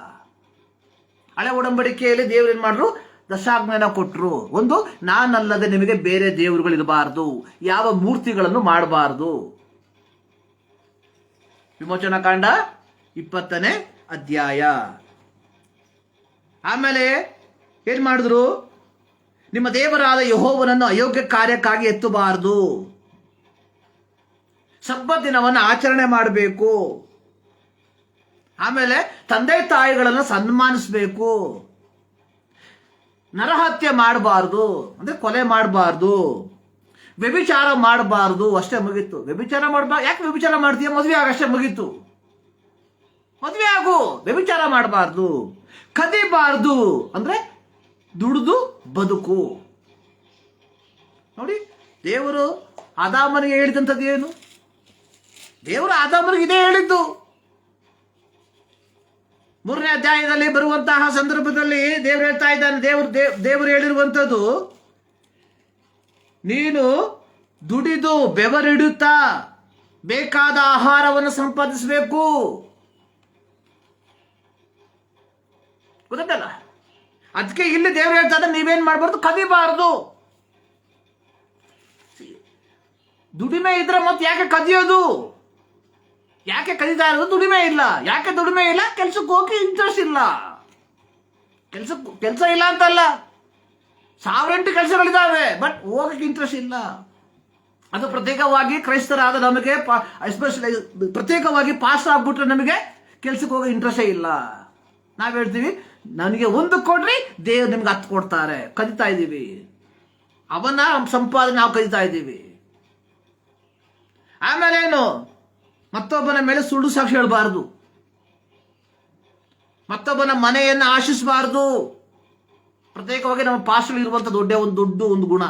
ಹಳೆ ಒಡಂಬಡಿಕೆಯಲ್ಲಿ ದೇವರು ಏನ್ ಮಾಡ್ರು, ದಶಾಜ್ಞೆನ ಕೊಟ್ಟರು. ಒಂದು, ನಾನಲ್ಲದೆ ನಿಮಗೆ ಬೇರೆ ದೇವರುಗಳಿರಬಾರದು, ಯಾವ ಮೂರ್ತಿಗಳನ್ನು ಮಾಡಬಾರದು. ವಿಮೋಚನಾ ಕಾಂಡ 20ನೇ ಅಧ್ಯಾಯ. ಆಮೇಲೆ ಏನ್ ಮಾಡಿದ್ರು, ನಿಮ್ಮ ದೇವರಾದ ಯೆಹೋವನನ್ನು ಅಯೋಗ್ಯ ಕಾರ್ಯಕ್ಕಾಗಿ ಎತ್ತಬಾರದು. ಸಬ್ಬತ್ ದಿನವನ್ನು ಆಚರಣೆ ಮಾಡಬೇಕು. ಆಮೇಲೆ ತಂದೆ ತಾಯಿಗಳನ್ನು ಸನ್ಮಾನಿಸಬೇಕು. ನರಹತ್ಯೆ ಮಾಡಬಾರ್ದು, ಅಂದ್ರೆ ಕೊಲೆ ಮಾಡಬಾರ್ದು. ವ್ಯಭಿಚಾರ ಮಾಡಬಾರ್ದು, ಅಷ್ಟೇ ಮುಗೀತು. ವ್ಯಭಿಚಾರ ಮಾಡಬಾರ್ದು, ಯಾಕೆ ವ್ಯಭಿಚಾರ ಮಾಡ್ತೀಯ? ಮದುವೆ ಆಗಷ್ಟೇ ಮುಗೀತು, ಮದುವೆ ಆಗು. ವ್ಯಭಿಚಾರ ಮಾಡಬಾರ್ದು. ಕದಿಬಾರ್ದು, ಅಂದ್ರೆ ದುಡಿದು ಬದುಕು. ನೋಡಿ, ದೇವರು ಆದಾಮನಿಗೆ ಹೇಳಿದಂಥದ್ದು ಏನು? ದೇವರು ಆದಾಮನಿಗೆ ಇದೇ ಹೇಳಿದ್ದು. 3ನೇ ಅಧ್ಯಾಯದಲ್ಲಿ ಬರುವಂತಹ ಸಂದರ್ಭದಲ್ಲಿ ದೇವರು ಹೇಳ್ತಾ ಇದ್ದಾನೆ, ದೇವರು ಹೇಳಿರುವಂಥದ್ದು, ನೀನು ದುಡಿದು ಬೆವರಿಡುತ್ತಾ ಬೇಕಾದ ಆಹಾರವನ್ನು ಸಂಪಾದಿಸಬೇಕು. ಗೊತ್ತಲ್ಲ? ಅದಕ್ಕೆ ಇಲ್ಲಿ ದೇವರು ಹೇಳ್ತಾ ಇದ್ದಾರೆ, ನೀವೇನ್ ಮಾಡಬಾರ್ದು? ಕದಿಬಾರ್ದು. ದುಡಿಮೆ ಇದ್ರೆ ಮತ್ತೆ ಯಾಕೆ ಕದಿಯೋದು? ಯಾಕೆ ಕದೀತಾ ಇರೋದು? ದುಡಿಮೆ ಇಲ್ಲ. ಯಾಕೆ ದುಡಿಮೆ ಇಲ್ಲ? ಕೆಲ್ಸಕ್ಕೆ ಹೋಗಿ ಇಂಟ್ರೆಸ್ಟ್ ಇಲ್ಲ. ಕೆಲಸ ಇಲ್ಲ ಅಂತಲ್ಲ, 1008 ಕೆಲಸಗಳಿದ್ದಾವೆ, ಬಟ್ ಹೋಗಕ್ಕೆ ಇಂಟ್ರೆಸ್ಟ್ ಇಲ್ಲ. ಅದು ಪ್ರತ್ಯೇಕವಾಗಿ ಕ್ರೈಸ್ತರಾದ ನಮಗೆ, ಎಸ್ಪೆಷಲಿ ಪ್ರತ್ಯೇಕವಾಗಿ ಪಾಸ್ ಆಗ್ಬಿಟ್ರೆ ನಮಗೆ ಕೆಲ್ಸಕ್ಕೆ ಹೋಗೋ ಇಂಟ್ರೆಸ್ಟೇ ಇಲ್ಲ. ನಾವ್ ಹೇಳ್ತೀವಿ, ನನಗೆ 1 ಕೊಡ್ರಿ, ದೇವ್ರು ನಿಮ್ಗೆ 10 ಕೊಡ್ತಾರೆ. ಕದಿತಾ ಇದ್ದೀವಿ, ಅವನ ಸಂಪಾದನೆ ನಾವು ಕದಿತಾ ಇದ್ದೀವಿ. ಆಮೇಲೆ ಏನು? ಮತ್ತೊಬ್ಬನ ಮೇಲೆ ಸುಳ್ಳು ಸಾಕ್ಷಿ ಹೇಳಬಾರ್ದು, ಮತ್ತೊಬ್ಬನ ಮನೆಯನ್ನು ಆಶಿಸಬಾರ್ದು. ಪ್ರತ್ಯೇಕವಾಗಿ ನಮ್ಮ ಪಾಸ್ಟಲ್ಲಿ ಇರುವಂತ ಒಂದು ಗುಣ.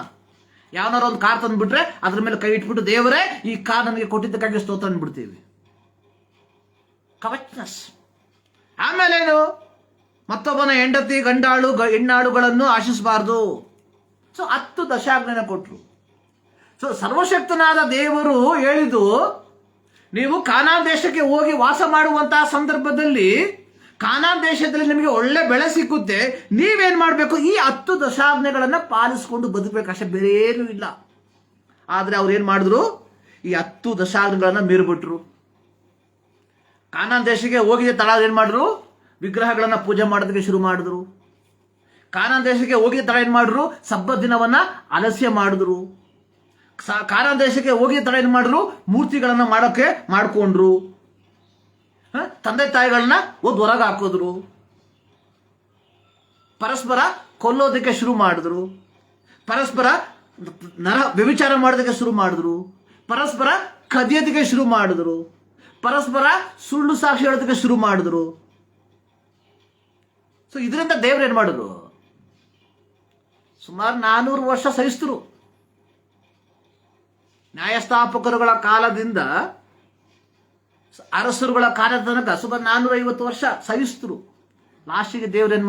ಯಾವನಾರ ಒಂದು ಕಾರ್ ತಂದ್ಬಿಟ್ರೆ ಅದ್ರ ಮೇಲೆ ಕೈ ಇಟ್ಬಿಟ್ಟು, ದೇವರೇ ಈ ಕಾರ್ ನನಗೆ ಕೊಟ್ಟಿದ್ದಕ್ಕಾಗಿ ಸ್ತೋತ್ರ ಅಂದ್ಬಿಡ್ತೀವಿ. ಕವಚ್ನೆಸ್. ಆಮೇಲೆ ಏನು? ಮತ್ತೊಬ್ಬನ ಹೆಂಡತಿ ಹೆಣ್ಣಾಳುಗಳನ್ನು ಆಶಿಸಬಾರ್ದು. ಸೊ 10 ದಶಾಜ್ಞೆನ ಕೊಟ್ರು. ಸೊ ಸರ್ವಶಕ್ತನಾದ ದೇವರು ಹೇಳಿದ್ದು, ನೀವು ಕಾನಾನ್ ದೇಶಕ್ಕೆ ಹೋಗಿ ವಾಸ ಮಾಡುವಂತಹ ಸಂದರ್ಭದಲ್ಲಿ ಕಾನಾನ್ ದೇಶದಲ್ಲಿ ನಿಮಗೆ ಒಳ್ಳೆ ಬೆಳೆ ಸಿಕ್ಕುತ್ತೆ. ನೀವೇನ್ ಮಾಡಬೇಕು? ಈ 10 ದಶಾಜ್ಞೆಗಳನ್ನ ಪಾಲಿಸಿಕೊಂಡು ಬದುಕಬೇಕಷ್ಟೇ, ಬೇರೆ ಏನೂ ಇಲ್ಲ. ಆದ್ರೆ ಅವ್ರು ಏನ್ ಮಾಡಿದ್ರು? ಈ 10 ದಶಾಜ್ಞೆಗಳನ್ನ ಮೀರ್ಬಿಟ್ರು. ಕಾನಾನ್ ದೇಶಕ್ಕೆ ಹೋಗಿದ್ದ ತಡ ಏನ್ ಮಾಡಿದ್ರು? ವಿಗ್ರಹಗಳನ್ನ ಪೂಜೆ ಮಾಡೋದಕ್ಕೆ ಶುರು ಮಾಡಿದ್ರು. ಕಾನಾನ್ ದೇಶಕ್ಕೆ ಹೋಗಿದ್ದ ತಡ ಏನ್ ಮಾಡಿದ್ರು? ಸಬ್ಬತ್ ದಿನವನ್ನ ಅಲಸ್ಯ ಮಾಡಿದ್ರು. ಕಾನಾನ್ ದೇಶಕ್ಕೆ ಹೋಗಿದ್ದ ತಡ ಏನ್ ಮಾಡಿದ್ರು? ಮೂರ್ತಿಗಳನ್ನ ಮಾಡ್ಕೊಂಡ್ರು. ತಂದೆ ತಾಯಿಗಳನ್ನ ಹೊರಗೆ ಹಾಕಿದ್ರು. ಪರಸ್ಪರ ಕೊಲ್ಲೋದಕ್ಕೆ ಶುರು ಮಾಡಿದ್ರು. ಪರಸ್ಪರ ವ್ಯಭಿಚಾರ ಮಾಡೋದಕ್ಕೆ ಶುರು ಮಾಡಿದ್ರು. ಪರಸ್ಪರ ಕದಿಯೋದಕ್ಕೆ ಶುರು ಮಾಡಿದ್ರು. ಪರಸ್ಪರ ಸುಳ್ಳು ಸಾಕ್ಷಿ ಹೇಳೋದಕ್ಕೆ ಶುರು ಮಾಡಿದ್ರು. ಸೊ ಇದರಿಂದ ದೇವ್ರು ಏನ್ ಮಾಡಿದ್ರು? ಸುಮಾರು 400 ವರ್ಷ ಸಹಿಸಿದ್ರು. ನ್ಯಾಯಸ್ಥಾಪಕರುಗಳ ಕಾಲದಿಂದ ಅರಸರುಗಳ ಕಾಲದ ತನಕ ಸುಮಾರು 450 ವರ್ಷ ಸಹಿಸಿದ್ರು. ಲಾಸ್ಟಿಗೆ ದೇವ್ರು ಏನ್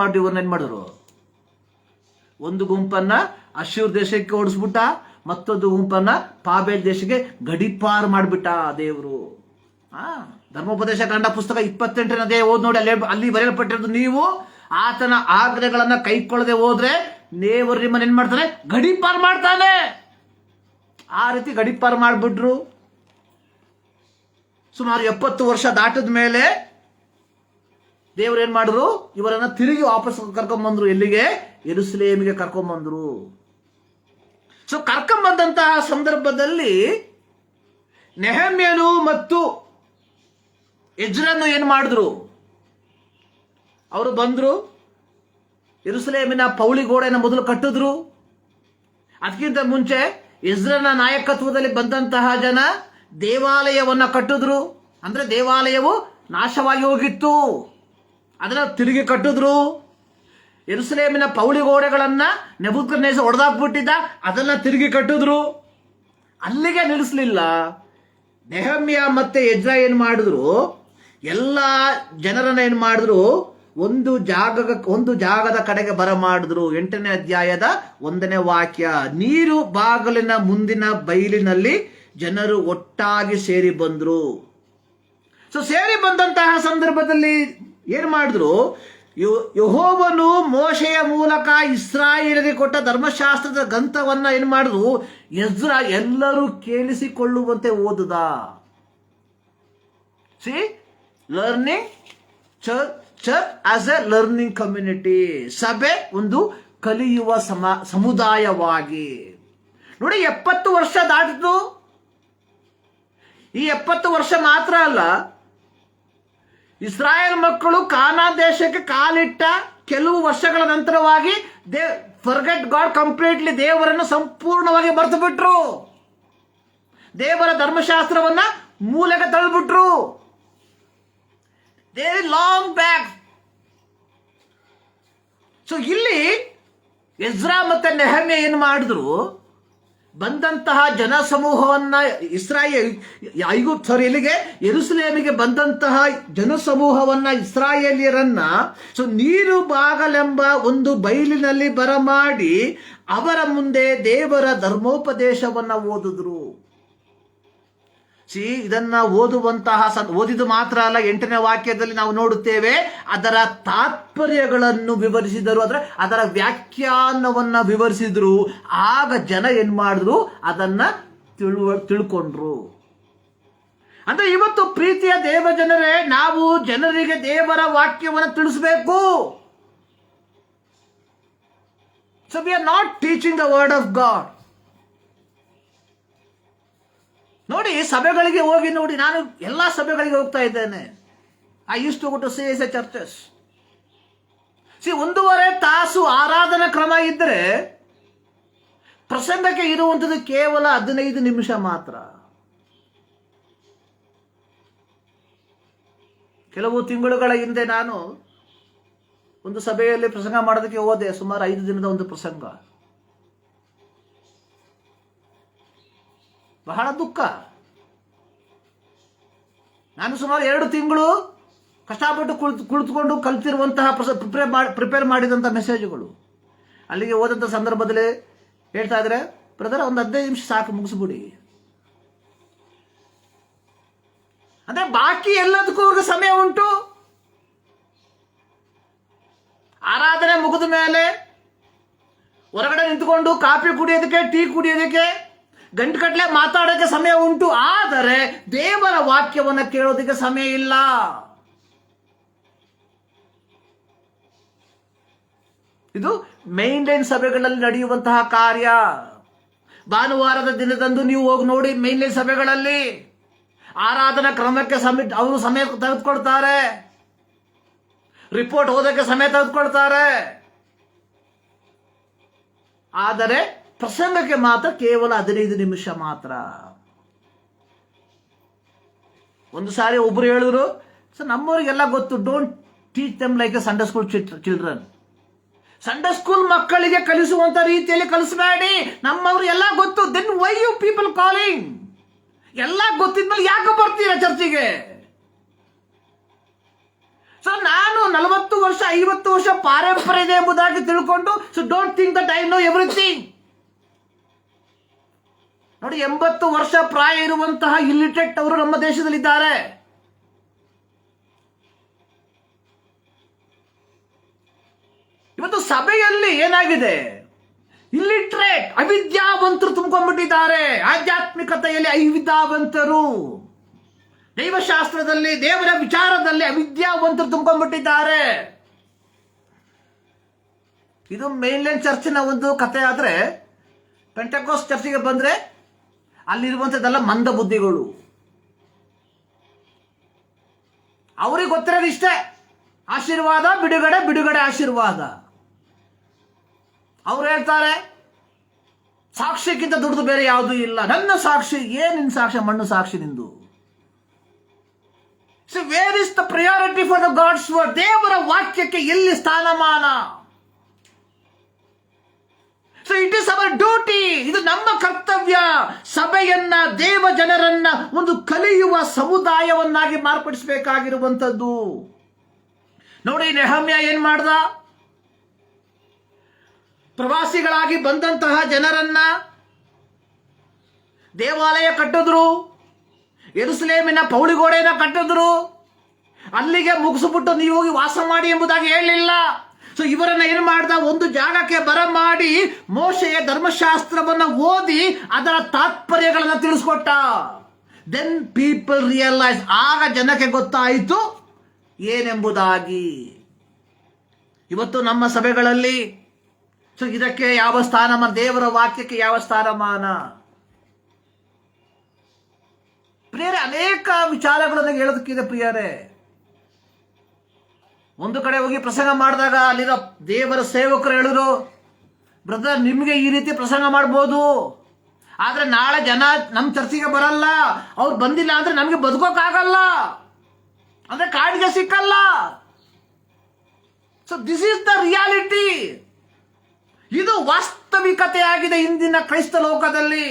ಮಾಡಿದ್ರು? ಒಂದು ಗುಂಪನ್ನ ಅಶ್ಶೂರ್ ದೇಶಕ್ಕೆ ಓಡಿಸ್ಬಿಟ್ಟ, ಮತ್ತೊಂದು ಗುಂಪನ್ನ ಪಾಬೇಲ್ ದೇಶಕ್ಕೆ ಗಡಿಪಾರು ಮಾಡಿಬಿಟ್ಟ ದೇವರು. ಧರ್ಮೋಪದೇಶ ಕಾಂಡ ಪುಸ್ತಕ 28ನೇ ಅಧ್ಯಾಯ ಓದ್ ನೋಡಿ, ಅಲ್ಲಿ ಬರೆಯಲ್ಪಟ್ಟಿರೋದು, ನೀವು ಆತನ ಆಜ್ಞೆಗಳನ್ನ ಕೈಕೊಳ್ಳದೆ ಹೋದ್ರೆ ದೇವರು ನಿಮ್ಮನ್ನ ಏನ್ ಮಾಡ್ತಾನೆ? ಗಡಿಪಾರು ಮಾಡ್ತಾನೆ. ಆ ರೀತಿ ಗಡಿಪಾರು ಮಾಡಿಬಿಟ್ರು. ಸುಮಾರು 70 ವರ್ಷ ದಾಟದ ಮೇಲೆ ದೇವರು ಏನ್ ಮಾಡಿದ್ರು? ಇವರನ್ನ ತಿರುಗಿ ವಾಪಸ್ ಕರ್ಕೊಂಡ್ಬಂದ್ರು. ಎಲ್ಲಿಗೆ? ಯೆರೂಸಲೇಮಿಗೆ ಕರ್ಕೊಂಡ್ಬಂದ್ರು. ಸೊ ಕರ್ಕೊಂಡ್ಬಂದಂತಹ ಸಂದರ್ಭದಲ್ಲಿ ನೆಹಮ್ಯನು ಮತ್ತು ಎಜ್ರನು ಏನ್ ಮಾಡಿದ್ರು? ಅವರು ಬಂದ್ರು, ಯೆರೂಸಲೇಮಿನ ಪೌಳಿ ಗೋಡೆನ ಮೊದಲು ಕಟ್ಟಿದ್ರು. ಅದಕ್ಕಿಂತ ಮುಂಚೆ ಎಜ್ರನ ನಾಯಕತ್ವದಲ್ಲಿ ಬಂದಂತಹ ಜನ ದೇವಾಲಯವನ್ನ ಕಟ್ಟಿದ್ರು. ಅಂದ್ರೆ ದೇವಾಲಯವು ನಾಶವಾಗಿ ಹೋಗಿತ್ತು, ಅದನ್ನ ತಿರುಗಿ ಕಟ್ಟಿದ್ರು. ಯೆರೂಸಲೇಮಿನ ಪೌಳಿ ಗೋಡೆಗಳನ್ನ ನೆಬೂಕದ್ನೆಚ್ಚರ್ ಹೊಡೆದಾಕ್ಬಿಟ್ಟಿದ್ದ, ಅದನ್ನ ತಿರುಗಿ ಕಟ್ಟಿದ್ರು. ಅಲ್ಲಿಗೆ ನಿಲ್ಲಿಸಲಿಲ್ಲ. ನೆಹಮ್ಯ ಮತ್ತೆ ಎಜ್ರ ಏನ್ ಮಾಡಿದ್ರು? ಎಲ್ಲ ಜನರನ್ನ ಏನ್ ಮಾಡಿದ್ರು? ಒಂದು ಜಾಗದ ಕಡೆಗೆ ಬರ ಮಾಡಿದ್ರು. 8ನೇ ಅಧ್ಯಾಯದ 1ನೇ ವಾಕ್ಯ, ನೀರು ಬಾಗಿಲಿನ ಮುಂದಿನ ಬಯಲಿನಲ್ಲಿ ಜನರು ಒಟ್ಟಾಗಿ ಸೇರಿ ಬಂದ್ರು. ಸೊ ಸೇರಿ ಬಂದಂತಹ ಸಂದರ್ಭದಲ್ಲಿ ಏನ್ ಮಾಡಿದ್ರು? ಯೆಹೋವನು ಮೋಶೆಯ ಮೂಲಕ ಇಸ್ರಾಯೇಲರಿಗೆ ಕೊಟ್ಟ ಧರ್ಮಶಾಸ್ತ್ರದ ಗ್ರಂಥವನ್ನ ಏನ್ ಮಾಡಿದ್ರು? ಎಜ್ರ ಎಲ್ಲರೂ ಕೇಳಿಸಿಕೊಳ್ಳುವಂತೆ ಓದುದ. See, learning church as a learning community. ಸಭೆ ಒಂದು ಕಲಿಯುವ ಸಮುದಾಯವಾಗಿ. ನೋಡಿ, 70 ವರ್ಷ ದಾಟಿತು. ಈ 70 ವರ್ಷ ಮಾತ್ರ ಅಲ್ಲ, ಇಸ್ರಾಯೇಲ್ ಮಕ್ಕಳು ಕಾನಾನ್ ದೇಶಕ್ಕೆ ಕಾಲಿಟ್ಟ ಕೆಲವು ವರ್ಷಗಳ ನಂತರವಾಗಿ ದೇ ಫರ್ಗೆಟ್ ಗಾಡ್ ಕಂಪ್ಲೀಟ್ಲಿ, ದೇವರನ್ನು ಸಂಪೂರ್ಣವಾಗಿ ಮರೆತು ಬಿಟ್ರು. ದೇವರ ಧರ್ಮಶಾಸ್ತ್ರವನ್ನ ಮೂಲೆಗೆ ತಳ್ಳಿಬಿಟ್ರು. They long back. ಸೊ ಇಲ್ಲಿ ಎಜ್ರಾ ಮತ್ತೆ ನೆಹಮ್ಯ ಏನು ಮಾಡಿದ್ರು, ಬಂದಂತಹ ಜನ ಸಮೂಹವನ್ನ ಇಲ್ಲಿಗೆ ಯೆರೂಸಲೇಮಿಗೆ ಬಂದಂತಹ ಜನ ಸಮೂಹವನ್ನ, ಇಸ್ರಾಯೇಲಿಯರನ್ನ ನೀರು ಬಾಗಲೆಂಬ ಒಂದು ಬಯಲಿನಲ್ಲಿ ಬರಮಾಡಿ ಅವರ ಮುಂದೆ ದೇವರ ಧರ್ಮೋಪದೇಶವನ್ನ ಓದಿದ್ರು. ಇದನ್ನ ಓದಿದ್ದು ಮಾತ್ರ ಅಲ್ಲ, 8ನೇ ವಾಕ್ಯದಲ್ಲಿ ನಾವು ನೋಡುತ್ತೇವೆ ಅದರ ತಾತ್ಪರ್ಯಗಳನ್ನು ವಿವರಿಸಿದರು, ಅದರ ವ್ಯಾಖ್ಯಾನವನ್ನ ವಿವರಿಸಿದ್ರು. ಆಗ ಜನ ಏನ್ ಮಾಡಿದ್ರು, ಅದನ್ನ ತಿಳ್ಕೊಂಡ್ರು. ಅಂದ್ರೆ ಇವತ್ತು ಪ್ರೀತಿಯ ದೇವ ಜನರೇ, ನಾವು ಜನರಿಗೆ ದೇವರ ವಾಕ್ಯವನ್ನು ತಿಳಿಸಬೇಕು. So we are not teaching the word of God. ನೋಡಿ, ಸಭೆಗಳಿಗೆ ಹೋಗಿ ನೋಡಿ, ನಾನು ಎಲ್ಲ ಸಭೆಗಳಿಗೆ ಹೋಗ್ತಾ ಇದ್ದೇನೆ. I use to go to CSI churches. 1.5 ತಾಸು ಆರಾಧನಾ ಕ್ರಮ ಇದ್ರೆ ಪ್ರಸಂಗಕ್ಕೆ ಇರುವಂಥದ್ದು ಕೇವಲ 15 ನಿಮಿಷ ಮಾತ್ರ. ಕೆಲವು ತಿಂಗಳುಗಳ ಹಿಂದೆ ನಾನು ಒಂದು ಸಭೆಯಲ್ಲಿ ಪ್ರಸಂಗ ಮಾಡೋದಕ್ಕೆ ಹೋದೆ. ಸುಮಾರು 5 ದಿನದ ಒಂದು ಪ್ರಸಂಗ. ಬಹಳ ದುಃಖ. ನಾನು ಸುಮಾರು 2 ತಿಂಗಳು ಕಷ್ಟಪಟ್ಟು ಕುಳಿತುಕೊಂಡು ಕಲ್ತಿರುವಂತಹ ಪ್ರಿಪೇರ್ ಮಾಡಿದಂಥ ಮೆಸೇಜ್ಗಳು ಅಲ್ಲಿಗೆ ಹೋದಂಥ ಸಂದರ್ಭದಲ್ಲಿ ಹೇಳ್ತಾ ಇದ್ರೆ, ಬ್ರದರ್ ಒಂದು 15 ನಿಮಿಷ ಸಾಕು, ಮುಗಿಸ್ಬಿಡಿ. ಅಂದ್ರೆ ಬಾಕಿ ಎಲ್ಲದಕ್ಕೂ ಸಮಯ ಉಂಟು. ಆರಾಧನೆ ಮುಗಿದ ಮೇಲೆ ಹೊರಗಡೆ ನಿಂತುಕೊಂಡು ಕಾಫಿ ಕುಡಿಯೋದಕ್ಕೆ, ಟೀ ಕುಡಿಯೋದಕ್ಕೆ, ಗಂಟುಗಟ್ಟಲೆ ಮಾತಾಡೋಕ್ಕೆ ಸಮಯ ಉಂಟು. ಆದರೆ ದೇವರ ವಾಕ್ಯವನ್ನು ಕೇಳೋದಕ್ಕೆ ಸಮಯ ಇಲ್ಲ. ಇದು ಮೈನ್ ಲೈನ್ ಸಭೆಗಳಲ್ಲಿ ನಡೆಯುವಂತಹ ಕಾರ್ಯ. ಭಾನುವಾರದ ದಿನದಂದು ನೀವು ಹೋಗಿ ನೋಡಿ, ಮೈನ್ ಲೈನ್ ಸಭೆಗಳಲ್ಲಿ ಆರಾಧನಾ ಕ್ರಮಕ್ಕೆ ಅವರು ಸಮಯ ತೆಗೆದುಕೊಳ್ತಾರೆ, ರಿಪೋರ್ಟ್ ಓದೋಕ್ಕೆ ಸಮಯ ತೆಗೆದುಕೊಳ್ತಾರೆ. ಆದರೆ ಪ್ರಸಂಗಕ್ಕೆ ಮಾತ್ರ ಕೇವಲ 15 ನಿಮಿಷ ಮಾತ್ರ. ಒಂದು ಸಾರಿ ಒಬ್ರು ಹೇಳಿದ್ರು, ಸರ್ ನಮ್ಮವರಿಗೆಲ್ಲ ಗೊತ್ತು, don't teach them like a Sunday school children. Sunday school ಮಕ್ಕಳಿಗೆ ಕಲಿಸುವಂತ ರೀತಿಯಲ್ಲಿ ಕಲಿಸಬೇಡಿ, ನಮ್ಮವ್ರು ಎಲ್ಲ ಗೊತ್ತು. Then why you people calling? ಎಲ್ಲ ಗೊತ್ತಿದ್ಮೇಲೆ ಯಾಕೆ ಬರ್ತೀರಾ ಚರ್ಚಿಗೆ? ಸೊ ನಾನು 40 ವರ್ಷ 50 ವರ್ಷ ಪಾರಂಪರ್ಯ ಇದೆ ಎಂಬುದಾಗಿ ತಿಳ್ಕೊಂಡು, so don't think that I know everything. ನೋಡಿ, 80 ವರ್ಷ ಪ್ರಾಯ ಇರುವಂತಹ ಇಲ್ಲಿಟರೇಟ್ ಅವರು ನಮ್ಮ ದೇಶದಲ್ಲಿದ್ದಾರೆ. ಇವತ್ತು ಸಭೆಯಲ್ಲಿ ಏನಾಗಿದೆ, ಇಲ್ಲಿಟ್ರೇಟ್ ಅವಿದ್ಯಾವಂತರು ತುಂಬಿಕೊಂಡಿದ್ದಾರೆ. ಆಧ್ಯಾತ್ಮಿಕತೆಯಲ್ಲಿ ಅವಿದ್ಯಾವಂತರು, ದೈವಶಾಸ್ತ್ರದಲ್ಲಿ ದೇವರ ವಿಚಾರದಲ್ಲಿ ಅವಿದ್ಯಾವಂತರು ತುಂಬಿಕೊಂಡಿದ್ದಾರೆ. ಇದು ಮೇನ್ಲೈನ್ ಚರ್ಚಿನ ಒಂದು ಕಥೆ. ಆದ್ರೆ ಪೆಂಟೆಕೋಸ್ಟ್ ಚರ್ಚಿಗೆ ಬಂದ್ರೆ ಅಲ್ಲಿರುವಂಥದ್ದೆಲ್ಲ ಮಂದ ಬುದ್ಧಿಗಳು. ಅವ್ರಿಗೆ ಗೊತ್ತಿರೋದು ಇಷ್ಟೇ, ಆಶೀರ್ವಾದ ಬಿಡುಗಡೆ, ಬಿಡುಗಡೆ ಆಶೀರ್ವಾದ. ಅವ್ರು ಹೇಳ್ತಾರೆ, ಸಾಕ್ಷ್ಯಕ್ಕಿಂತ ದುಡ್ದು ಬೇರೆ ಯಾವುದೂ ಇಲ್ಲ. ನನ್ನ ಸಾಕ್ಷಿ ಏನಿನ್ ಸಾಕ್ಷ್ಯ? ಮಣ್ಣು ಸಾಕ್ಷಿ ನಿಂದು. So where is the priority for the God's word? ದೇವರ ವಾಕ್ಯಕ್ಕೆ ಎಲ್ಲಿ ಸ್ಥಾನಮಾನ? So it is our duty. ಇದು ನಮ್ಮ ಕರ್ತವ್ಯ. ಸಭೆಯನ್ನ, ದೇವ ಜನರನ್ನ ಒಂದು ಕಲಿಯುವ ಸಮುದಾಯವನ್ನಾಗಿ ಮಾರ್ಪಡಿಸಬೇಕಾಗಿರುವಂಥದ್ದು. ನೋಡಿ, ನೆಹಮ್ಯ ಏನ್ ಮಾಡ್ದ? ಪ್ರವಾಸಿಗಳಾಗಿ ಬಂದಂತಹ ಜನರನ್ನ ದೇವಾಲಯ ಕಟ್ಟಿದ್ರು, ಯೆರೂಸಲೇಮಿನ ಪೌಳಿಗೋಡೆಯನ್ನ ಕಟ್ಟಿದ್ರು. ಅಲ್ಲಿಗೆ ಮುಗಿಸ್ಬಿಟ್ಟು ನೀವು ಹೋಗಿ ವಾಸ ಮಾಡಿ ಎಂಬುದಾಗಿ ಹೇಳಲಿಲ್ಲ. ಸೊ ಇವರನ್ನ ಏನ್ ಮಾಡ್ದ? ಒಂದು ಜಾಗಕ್ಕೆ ಬರಮಾಡಿ ಮೋಶೆಯ ಧರ್ಮಶಾಸ್ತ್ರವನ್ನ ಓದಿ ಅದರ ತಾತ್ಪರ್ಯಗಳನ್ನ ತಿಳಿಸ್ಕೊಟ್ಟ. ದೆನ್ ಪೀಪಲ್ ರಿಯಲೈಸ್, ಆಗ ಜನಕ್ಕೆ ಗೊತ್ತಾಯಿತು ಏನೆಂಬುದಾಗಿ. ಇವತ್ತು ನಮ್ಮ ಸಭೆಗಳಲ್ಲಿ ಸೊ ಇದಕ್ಕೆ ಯಾವ ಸ್ಥಾನಮಾನ? ದೇವರ ವಾಕ್ಯಕ್ಕೆ ಯಾವ ಸ್ಥಾನಮಾನ? ಪ್ರಿಯರೇ, ಅನೇಕ ವಿಚಾರಗಳನ್ನು ಹೇಳೋದಕ್ಕಿದೆ ಪ್ರಿಯರೇ. ಒಂದು ಕಡೆ ಹೋಗಿ ಪ್ರಸಂಗ ಮಾಡಿದಾಗ ಅಲ್ಲಿರೋ ದೇವರ ಸೇವಕರು ಹೇಳಿದ್ರು, ಬ್ರದರ್ ನಿಮಗೆ ಈ ರೀತಿ ಪ್ರಸಂಗ ಮಾಡ್ಬೋದು, ಆದ್ರೆ ನಾಳೆ ಜನ ನಮ್ಮ ಚರ್ಚಿಗೆ ಬರಲ್ಲ, ಅವ್ರು ಬಂದಿಲ್ಲ ಅಂದ್ರೆ ನಮಗೆ ಬದುಕೋಕ್ಕಾಗಲ್ಲ, ಅಂದ್ರೆ ಕಾಡಿಗೆ ಸಿಕ್ಕಲ್ಲ. So this is the reality. ಇದು ವಾಸ್ತವಿಕತೆಯಾಗಿದೆ ಇಂದಿನ ಕ್ರೈಸ್ತ ಲೋಕದಲ್ಲಿ.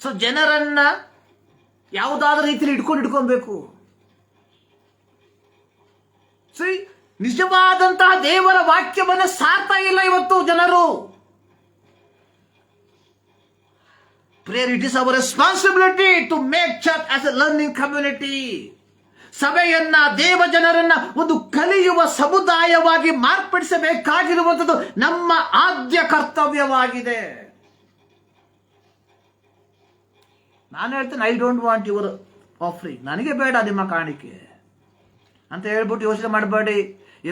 ಸೊ ಜನರನ್ನ ಯಾವುದಾದ್ರೂ ರೀತಿಯಲ್ಲಿ ಇಟ್ಕೊಳ್ಬೇಕು. ನಿಜವಾದಂತಹ ದೇವರ ವಾಕ್ಯವನ್ನ ಸಾರ್ತಾ ಇಲ್ಲ ಇವತ್ತು ಜನರು. Prayer, it is our responsibility to make church as a learning community. ಸಭೆಯನ್ನ, ದೇವ ಜನರನ್ನ ಒಂದು ಕಲಿಯುವ ಸಮುದಾಯವಾಗಿ ಮಾರ್ಪಡಿಸಬೇಕಾಗಿರುವಂಥದ್ದು ನಮ್ಮ ಆದ್ಯ ಕರ್ತವ್ಯವಾಗಿದೆ. ನಾನು ಹೇಳ್ತೇನೆ, I don't want your offering, ನನಗೆ ಬೇಡ ನಿಮ್ಮ ಕಾಣಿಕೆ ಅಂತ ಹೇಳ್ಬಿಟ್ಟು ಯೋಚನೆ ಮಾಡಬೇಡಿ.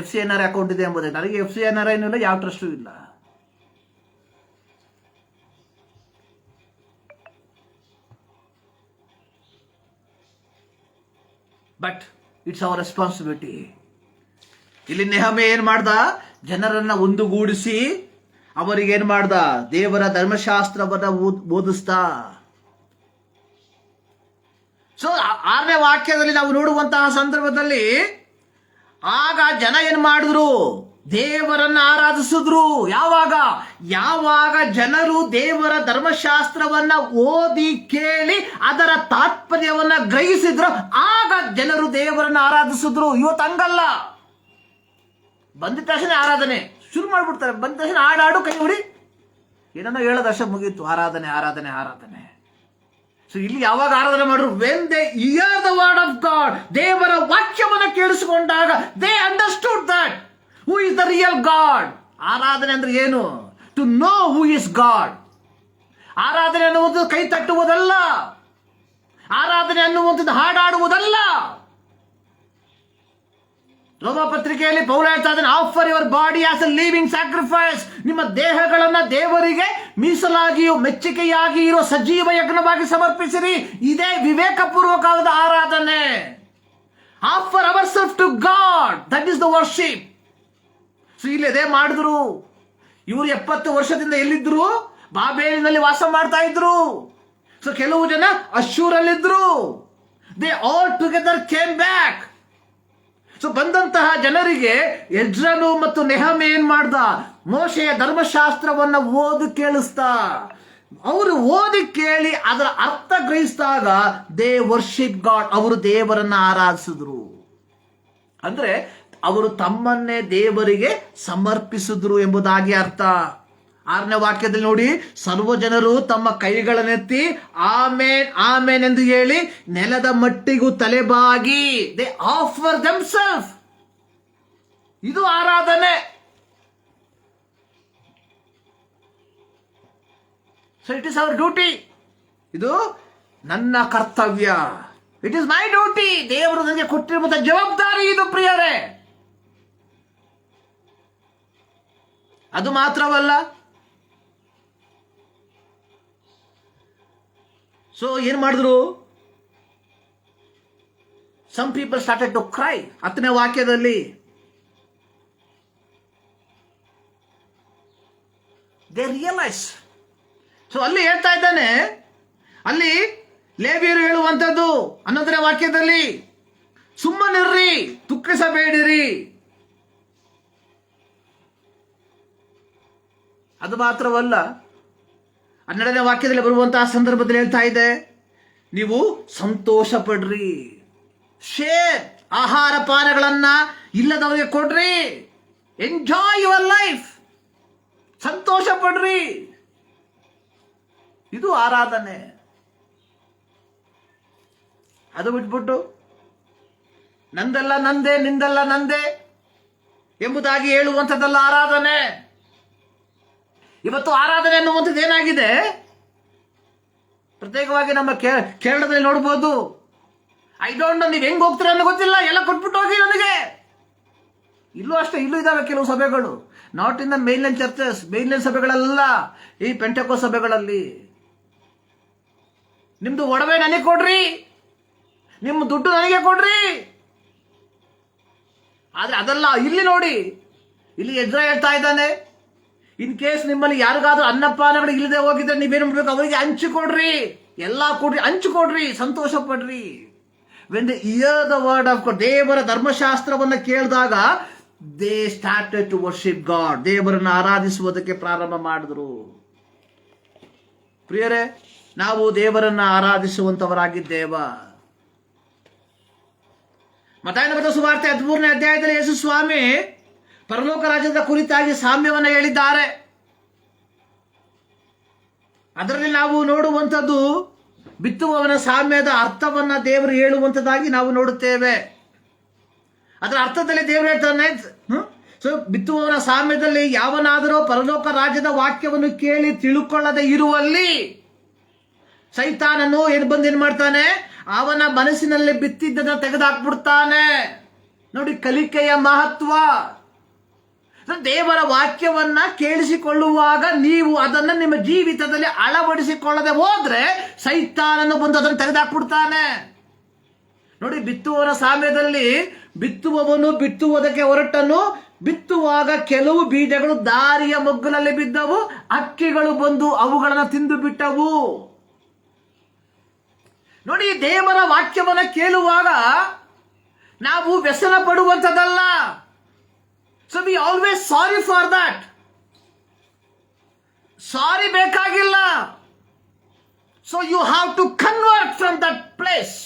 FCNR ಅಕೌಂಟ್ ಇದೆ ಎಂಬುದೇ, ನನಗೆ FCNR ಏನೂ ಇಲ್ಲ, ಯಾವ ಟ್ರಸ್ಟು ಇಲ್ಲ. But it's our responsibility. ಇಲ್ಲಿ ನೆಹಮೆ ಏನ್ ಮಾಡ್ದ? ಜನರನ್ನ ಒಂದುಗೂಡಿಸಿ ಅವರಿಗೇನ್ ಮಾಡ್ದ? ದೇವರ ಧರ್ಮಶಾಸ್ತ್ರವನ್ನ ಬೋಧಿಸ್ತಾ. ಸೊ 6ನೇ ವಾಕ್ಯದಲ್ಲಿ ನಾವು ನೋಡುವಂತಹ ಸಂದರ್ಭದಲ್ಲಿ ಆಗ ಜನ ಏನ್ ಮಾಡಿದ್ರು? ದೇವರನ್ನ ಆರಾಧಿಸಿದ್ರು. ಯಾವಾಗ ಜನರು ದೇವರ ಧರ್ಮಶಾಸ್ತ್ರವನ್ನ ಓದಿ ಕೇಳಿ ಅದರ ತಾತ್ಪರ್ಯವನ್ನ ಗ್ರಹಿಸಿದ್ರು, ಆಗ ಜನರು ದೇವರನ್ನ ಆರಾಧಿಸಿದ್ರು. ಇವತ್ತು ಹಂಗಲ್ಲ. ಬಂದಿದ ತಕ್ಷಣ ಆರಾಧನೆ ಶುರು ಮಾಡ್ಬಿಡ್ತಾರೆ. ಬಂದ ತಕ್ಷಣ ಹಾಡು ಕೈ ಹೊಡಿ, ಏನನ್ನೋ ಹೇಳೋದಷ್ಟ ಮುಗೀತು. ಆರಾಧನೆ ಆರಾಧನೆ ಆರಾಧನೆ. ಸೊ ಇಲ್ಲಿ ಯಾವಾಗ ಆರಾಧನೆ ಮಾಡ್ರು? When they hear the word of God, ದೇವರ ವಾಕ್ಯವನ್ನ ಕೇಳಿಸಿಕೊಂಡಾಗ they understood that who is the real God. ಆರಾಧನೆ ಅಂದ್ರೆ ಏನು? To know who is God. ಆರಾಧನೆ ಅನ್ನುವುದು ಕೈ ತಟ್ಟುವುದಲ್ಲ, ಆರಾಧನೆ ಅನ್ನುವಂಥದ್ದು ಹಾಡಾಡುವುದಲ್ಲ. ರೋಮ ಪತ್ರಿಕೆಯಲ್ಲಿ ಪೌಲ ಹೇಳ್ತಾ ಇದ್ದಾನೆ, offer your body as A living sacrifice. ನಿಮ್ಮ ದೇಹಗಳನ್ನ ದೇವರಿಗೆ ಮೀಸಲಾಗಿಯೂ ಮೆಚ್ಚುಗೆಯಾಗಿ ಇರುವ ಸಜೀವ ಯಜ್ಞವಾಗಿ ಸಮರ್ಪಿಸಿರಿ. ಇದೇ ವಿವೇಕಪೂರ್ವಕವಾದ ಆರಾಧನೆ. Offer our self to God, that is the worship. So ಇಲ್ಲಿ ಅದೇ ಮಾಡಿದ್ರು. ಇವರು 70 ವರ್ಷದಿಂದ ಎಲ್ಲಿದ್ರು? ಬಾಬೇಲಿನಲ್ಲಿ ವಾಸ ಮಾಡ್ತಾ ಇದ್ರು. ಸೊ ಕೆಲವು ಜನ ಅಶ್ಶೂರಲ್ಲಿದ್ರು. They all together came back. So ಬಂದಂತಹ ಜನರಿಗೆ ಎಜ್ರನು ಮತ್ತು ನೆಹಮೆ ಏನ್ ಮಾಡ್ದ? ಮೋಶೆಯ ಧರ್ಮಶಾಸ್ತ್ರವನ್ನ ಓದಿ ಕೇಳಿಸ್ತಾ, ಅವರು ಓದಿ ಕೇಳಿ ಅದರ ಅರ್ಥ ಗ್ರಹಿಸಿದಾಗ ದೇ ವರ್ಷಿಪ್ ಗಾಡ್, ಅವರು ದೇವರನ್ನ ಆರಾಧಿಸಿದ್ರು. ಅಂದ್ರೆ ಅವರು ತಮ್ಮನ್ನೇ ದೇವರಿಗೆ ಸಮರ್ಪಿಸಿದ್ರು ಎಂಬುದಾಗಿ ಅರ್ಥ. 6ನೇ ವಾಕ್ಯದಲ್ಲಿ ನೋಡಿ, ಸರ್ವ ಜನರು ತಮ್ಮ ಕೈಗಳನ್ನೆತ್ತಿ ಆಮೇನ್ ಆಮೇನ್ ಎಂದು ಹೇಳಿ ನೆಲದ ಮಟ್ಟಿಗೂ ತಲೆಬಾಗಿ ದೇ ಆಫರ್ ದೆಮ್ಸೆಲ್ಫ್. ಇದು ಆರಾಧನೆ. So it is our duty. ಇದು ನನ್ನ ಕರ್ತವ್ಯ. It is my duty. ದೇವರು ನನಗೆ ಕೊಟ್ಟಿರುವಂತಹ ಜವಾಬ್ದಾರಿ ಇದು ಪ್ರಿಯರೇ. ಅದು ಮಾತ್ರವಲ್ಲ, ಸೊ ಏನ್ ಮಾಡಿದ್ರು? Some people started to cry. 10ನೇ ವಾಕ್ಯದಲ್ಲಿ ದೇ ರಿಯಲೈಸ್. ಸೊ ಅಲ್ಲಿ ಹೇಳ್ತಾ ಇದ್ದಾನೆ, ಅಲ್ಲಿ ಲೇವಿಯರು ಹೇಳುವಂಥದ್ದು 11ನೇ ವಾಕ್ಯದಲ್ಲಿ, ಸುಮ್ಮನಿರ್ರಿ, ದುಃಖಿಸಬೇಡಿರಿ. ಅದು ಮಾತ್ರವಲ್ಲ, 12ನೇ ವಾಕ್ಯದಲ್ಲಿ ಬರುವಂತಹ ಸಂದರ್ಭದಲ್ಲಿ ಹೇಳ್ತಾ ಇದೆ, ನೀವು ಸಂತೋಷ ಪಡ್ರಿ, ಶೇರ್, ಆಹಾರ ಪಾನಗಳನ್ನ ಇಲ್ಲದವರಿಗೆ ಕೊಡ್ರಿ, ಎಂಜಾಯ್ ಯುವರ್ ಲೈಫ್, ಸಂತೋಷ ಪಡ್ರಿ. ಇದು ಆರಾಧನೆ. ಅದು ಬಿಟ್ಬಿಟ್ಟು ನಂದೆಲ್ಲ ನಂದೇ, ನಿಂದೆಲ್ಲ ನಂದೇ ಎಂಬುದಾಗಿ ಹೇಳುವಂಥದ್ದಲ್ಲ ಆರಾಧನೆ. ಇವತ್ತು ಆರಾಧನೆ ಅನ್ನುವಂಥದ್ದು ಏನಾಗಿದೆ? ಪ್ರತ್ಯೇಕವಾಗಿ ನಮ್ಮ ಕೇರಳದಲ್ಲಿ ನೋಡ್ಬೋದು. ಐ ಡೋಂಟ್ ನೋ, ನೀವು ಹೆಂಗ್ ಹೋಗ್ತೀರ ಅನ್ನೋ ಗೊತ್ತಿಲ್ಲ, ಎಲ್ಲ ಕೊಟ್ಬಿಟ್ಟು ಹೋಗಿ ನನಗೆ. ಇಲ್ಲೂ ಅಷ್ಟೇ, ಇಲ್ಲೂ ಇದಾವೆ ಕೆಲವು ಸಭೆಗಳು, ನಾಟ್ ಇನ್ ದ ಮೇನ್ಲೈನ್ ಚರ್ಚಸ್, ಮೇನ್ಲೈನ್ ಸಭೆಗಳೆಲ್ಲ ಈ ಪೆಂಟೆಕೋ ಸಭೆಗಳಲ್ಲಿ. ನಿಮ್ದು ಒಡವೆ ನನಗೆ ಕೊಡ್ರಿ, ನಿಮ್ಮ ದುಡ್ಡು ನನಗೆ ಕೊಡ್ರಿ. ಆದ್ರೆ ಅದಲ್ಲ, ಇಲ್ಲಿ ನೋಡಿ, ಇಲ್ಲಿ ಎಜ್ರ ಹೇಳ್ತಾ ಇದ್ದಾನೆ, ಇನ್ ಕೇಸ್ ನಿಮ್ಮಲ್ಲಿ ಯಾರಿಗಾದ್ರೂ ಅನ್ನಪಾನಗಳು ಇಲ್ಲದೆ ಹೋಗಿದ್ರೆ ನೀವೇನು ಮಾಡ್ಬೇಕು, ಅವರಿಗೆ ಹಂಚಿಕೊಡ್ರಿ, ಎಲ್ಲ ಕೊಡ್ರಿ, ಹಂಚಿಕೊಡ್ರಿ, ಸಂತೋಷ ಪಡ್ರಿ. When they hear the word of God, ದೇವರ ಧರ್ಮಶಾಸ್ತ್ರವನ್ನ ಕೇಳಿದಾಗ they started to worship God, ದೇವರನ್ನ ಆರಾಧಿಸುವುದಕ್ಕೆ ಪ್ರಾರಂಭ ಮಾಡಿದ್ರು. ಪ್ರಿಯರೇ, ನಾವು ದೇವರನ್ನ ಆರಾಧಿಸುವಂತವರಾಗಿದ್ದೇವ. ಮತ್ತಾಯನ ಬರೆದ ಸುವಾರ್ತೆ 13ನೇ ಅಧ್ಯಾಯದಲ್ಲಿ ಯೇಸು ಸ್ವಾಮಿ ಪರಲೋಕ ರಾಜ್ಯದ ಕುರಿತಾಗಿ ಸಾಮ್ಯವನ್ನ ಹೇಳಿದ್ದಾರೆ. ಅದರಲ್ಲಿ ನಾವು ನೋಡುವಂಥದ್ದು ಬಿತ್ತುವವನ ಸಾಮ್ಯದ ಅರ್ಥವನ್ನ ದೇವರು ಹೇಳುವಂಥದ್ದಾಗಿ ನಾವು ನೋಡುತ್ತೇವೆ. ಅದರ ಅರ್ಥದಲ್ಲಿ ದೇವರು ಹೇಳ್ತಾನೆ, ಬಿತ್ತುವವನ ಸಾಮ್ಯದಲ್ಲಿ ಯಾವನಾದರೂ ಪರಲೋಕ ರಾಜ್ಯದ ವಾಕ್ಯವನ್ನು ಕೇಳಿ ತಿಳುಕೊಳ್ಳದೆ ಇರುವಲ್ಲಿ ಸೈತಾನನು ಏನ್ ಮಾಡ್ತಾನೆ, ಅವನ ಮನಸ್ಸಿನಲ್ಲಿ ಬಿತ್ತಿದ್ದನ್ನು ತೆಗೆದುಹಾಕ್ಬಿಡ್ತಾನೆ. ನೋಡಿ ಕಲಿಕೆಯ ಮಹತ್ವ. ದೇವರ ವಾಕ್ಯವನ್ನ ಕೇಳಿಸಿಕೊಳ್ಳುವಾಗ ನೀವು ಅದನ್ನ ನಿಮ್ಮ ಜೀವಿತದಲ್ಲಿ ಅಳವಡಿಸಿಕೊಳ್ಳದೆ ಹೋದ್ರೆ ಸೈತಾನನು ಬಂದು ಅದನ್ನು ತೆಗೆದುಹಾಕ್ಬಿಡ್ತಾನೆ. ನೋಡಿ, ಬಿತ್ತುವವನ ಸಾಮ್ಯದಲ್ಲಿ ಬಿತ್ತುವವನು ಬಿತ್ತುವುದಕ್ಕೆ ಹೊರಟನು. ಬಿತ್ತುವಾಗ ಕೆಲವು ಬೀಜಗಳು ದಾರಿಯ ಮಗ್ಗುಲಲ್ಲಿ ಬಿದ್ದವು, ಹಕ್ಕಿಗಳು ಬಂದು ಅವುಗಳನ್ನು ತಿಂದು ಬಿಟ್ಟವು. ನೋಡಿ, ದೇವರ ವಾಕ್ಯವನ್ನ ಕೇಳುವಾಗ ನಾವು ವ್ಯಸನ ಪಡುವಂಥದ್ದಲ್ಲ. So we always sorry for that. Sorry ಬೇಕಾಗಿಲ್ಲ. So you have to convert from that place.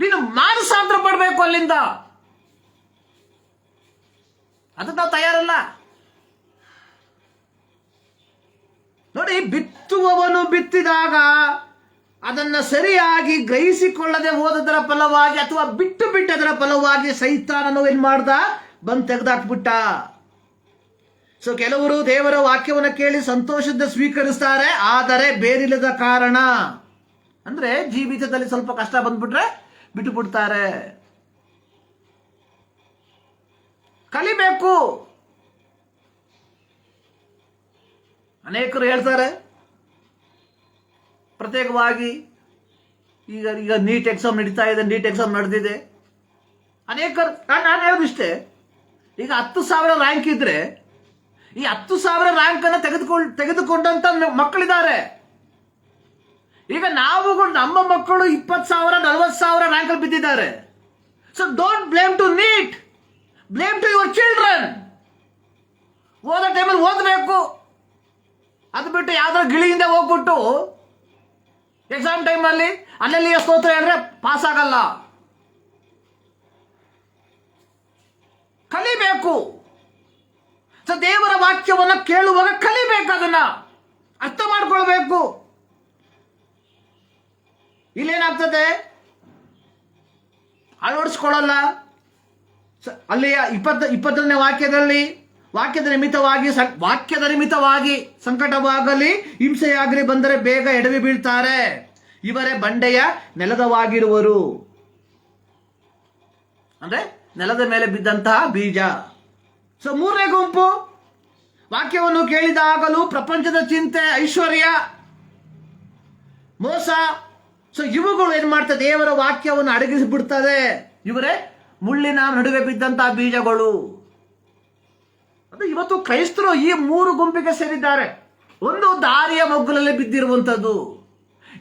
ನೀನು ಮಾನಸಾಂತರ ಪಡಬೇಕು ಅಲ್ಲಿಂದ. ಅದಕ್ಕೆ ನಾವು ತಯಾರಲ್ಲ. ನೋಡಿ, ಬಿತ್ತುವವನು ಬಿತ್ತಿದಾಗ ಅದನ್ನ ಸರಿಯಾಗಿ ಗ್ರಹಿಸಿಕೊಳ್ಳದೆ ಹೋದದರ ಫಲವಾಗಿ ಅಥವಾ ಬಿಟ್ಟು ಬಿಟ್ಟದರ ಫಲವಾಗಿ ಸೈತಾನನು ಏನ್ ಮಾಡ್ದ, ಬಂದು ತೆಗೆದಾಕ್ಬಿಟ್ಟ. ಸೊ ಕೆಲವರು ದೇವರ ವಾಕ್ಯವನ್ನು ಕೇಳಿ ಸಂತೋಷದ ಸ್ವೀಕರಿಸ್ತಾರೆ, ಆದರೆ ಬೇರಿಲ್ಲದ ಕಾರಣ ಅಂದ್ರೆ ಜೀವಿತದಲ್ಲಿ ಸ್ವಲ್ಪ ಕಷ್ಟ ಬಂದ್ಬಿಟ್ರೆ ಬಿಟ್ಟು ಬಿಡ್ತಾರೆ. ಕಲಿಬೇಕು. ಅನೇಕರು ಹೇಳ್ತಾರೆ ಪ್ರತ್ಯೇಕವಾಗಿ, ಈಗ ನೀಟ್ ಎಕ್ಸಾಮ್ ನಡೀತಾ ಇದೆ, ನೀಟ್ ಎಕ್ಸಾಮ್ ನಡೆದಿದೆ. ಅನೇಕರು, ನಾನು ಹೇಳೋದಿಷ್ಟೇ, ಈಗ 10,000 ರ್ಯಾಂಕ್ ಇದ್ರೆ ಈ 10,000 ರ್ಯಾಂಕ್ ಅನ್ನು ತೆಗೆದುಕೊಂಡಂತ ಮಕ್ಕಳಿದ್ದಾರೆ. ಈಗ ನಾವುಗಳು, ನಮ್ಮ ಮಕ್ಕಳು 20,000 40,000 ರ್ಯಾಂಕ್ ಅಲ್ಲಿ ಬಿದ್ದಿದ್ದಾರೆ. So don't blame to NEET, blame to your children. ಓದೋ ಟೈಮಲ್ಲಿ ಓದಬೇಕು. ಅದು ಬಿಟ್ಟು ಯಾವ್ದಾರ ಗಿಳಿಯಿಂದ ಹೋಗ್ಬಿಟ್ಟು ಎಕ್ಸಾಮ್ ಟೈಮಲ್ಲಿ ಅಲ್ಲಲ್ಲಿ ಸ್ತೋತ್ರ ಹೇಳಿದ್ರೆ ಪಾಸ್ ಆಗಲ್ಲ. ಕಲಿಬೇಕು. ಸೊ ದೇವರ ವಾಕ್ಯವನ್ನು ಕೇಳುವಾಗ ಕಲಿಬೇಕು, ಅದನ್ನ ಅರ್ಥ ಮಾಡ್ಕೊಳ್ಬೇಕು. ಇಲ್ಲೇನಾಗ್ತದೆ, ಅಳವಡಿಸ್ಕೊಳ್ಳಲ್ಲ. ಅಲ್ಲಿ 20ನೇ ವಾಕ್ಯದಲ್ಲಿ ವಾಕ್ಯದ ನಿಮಿತ್ತವಾಗಿ ಸಂಕಟವಾಗಲಿ ಹಿಂಸೆಯಾಗಲಿ ಬಂದರೆ ಬೇಗ ಎಡವಿ ಬೀಳ್ತಾರೆ. ಇವರೇ ಬಂಡೆಯ ನೆಲದವಾಗಿರುವರು. ಅಂದ್ರೆ ನೆಲದ ಮೇಲೆ ಬಿದ್ದಂತಹ ಬೀಜ. ಸೊ 3ನೇ ಗುಂಪು, ವಾಕ್ಯವನ್ನು ಕೇಳಿದಾಗಲೂ ಪ್ರಪಂಚದ ಚಿಂತೆ, ಐಶ್ವರ್ಯ, ಮೋಸ. ಸೊ ಇವುಗಳು ಏನ್ ಮಾಡ್ತದೆ, ದೇವರ ವಾಕ್ಯವನ್ನು ಅಡಗಿಸಿ ಬಿಡ್ತದೆ. ಇವರೇ ಮುಳ್ಳಿನ ನಡುವೆ ಬಿದ್ದಂತಹ ಬೀಜಗಳು. ಅದು ಇವತ್ತು ಕ್ರೈಸ್ತರು ಈ 3 ಗುಂಪಿಗೆ ಸೇರಿದ್ದಾರೆ. 1 ದಾರಿಯ ಮಗ್ಗುಲಲ್ಲಿ ಬಿದ್ದಿರುವಂಥದ್ದು,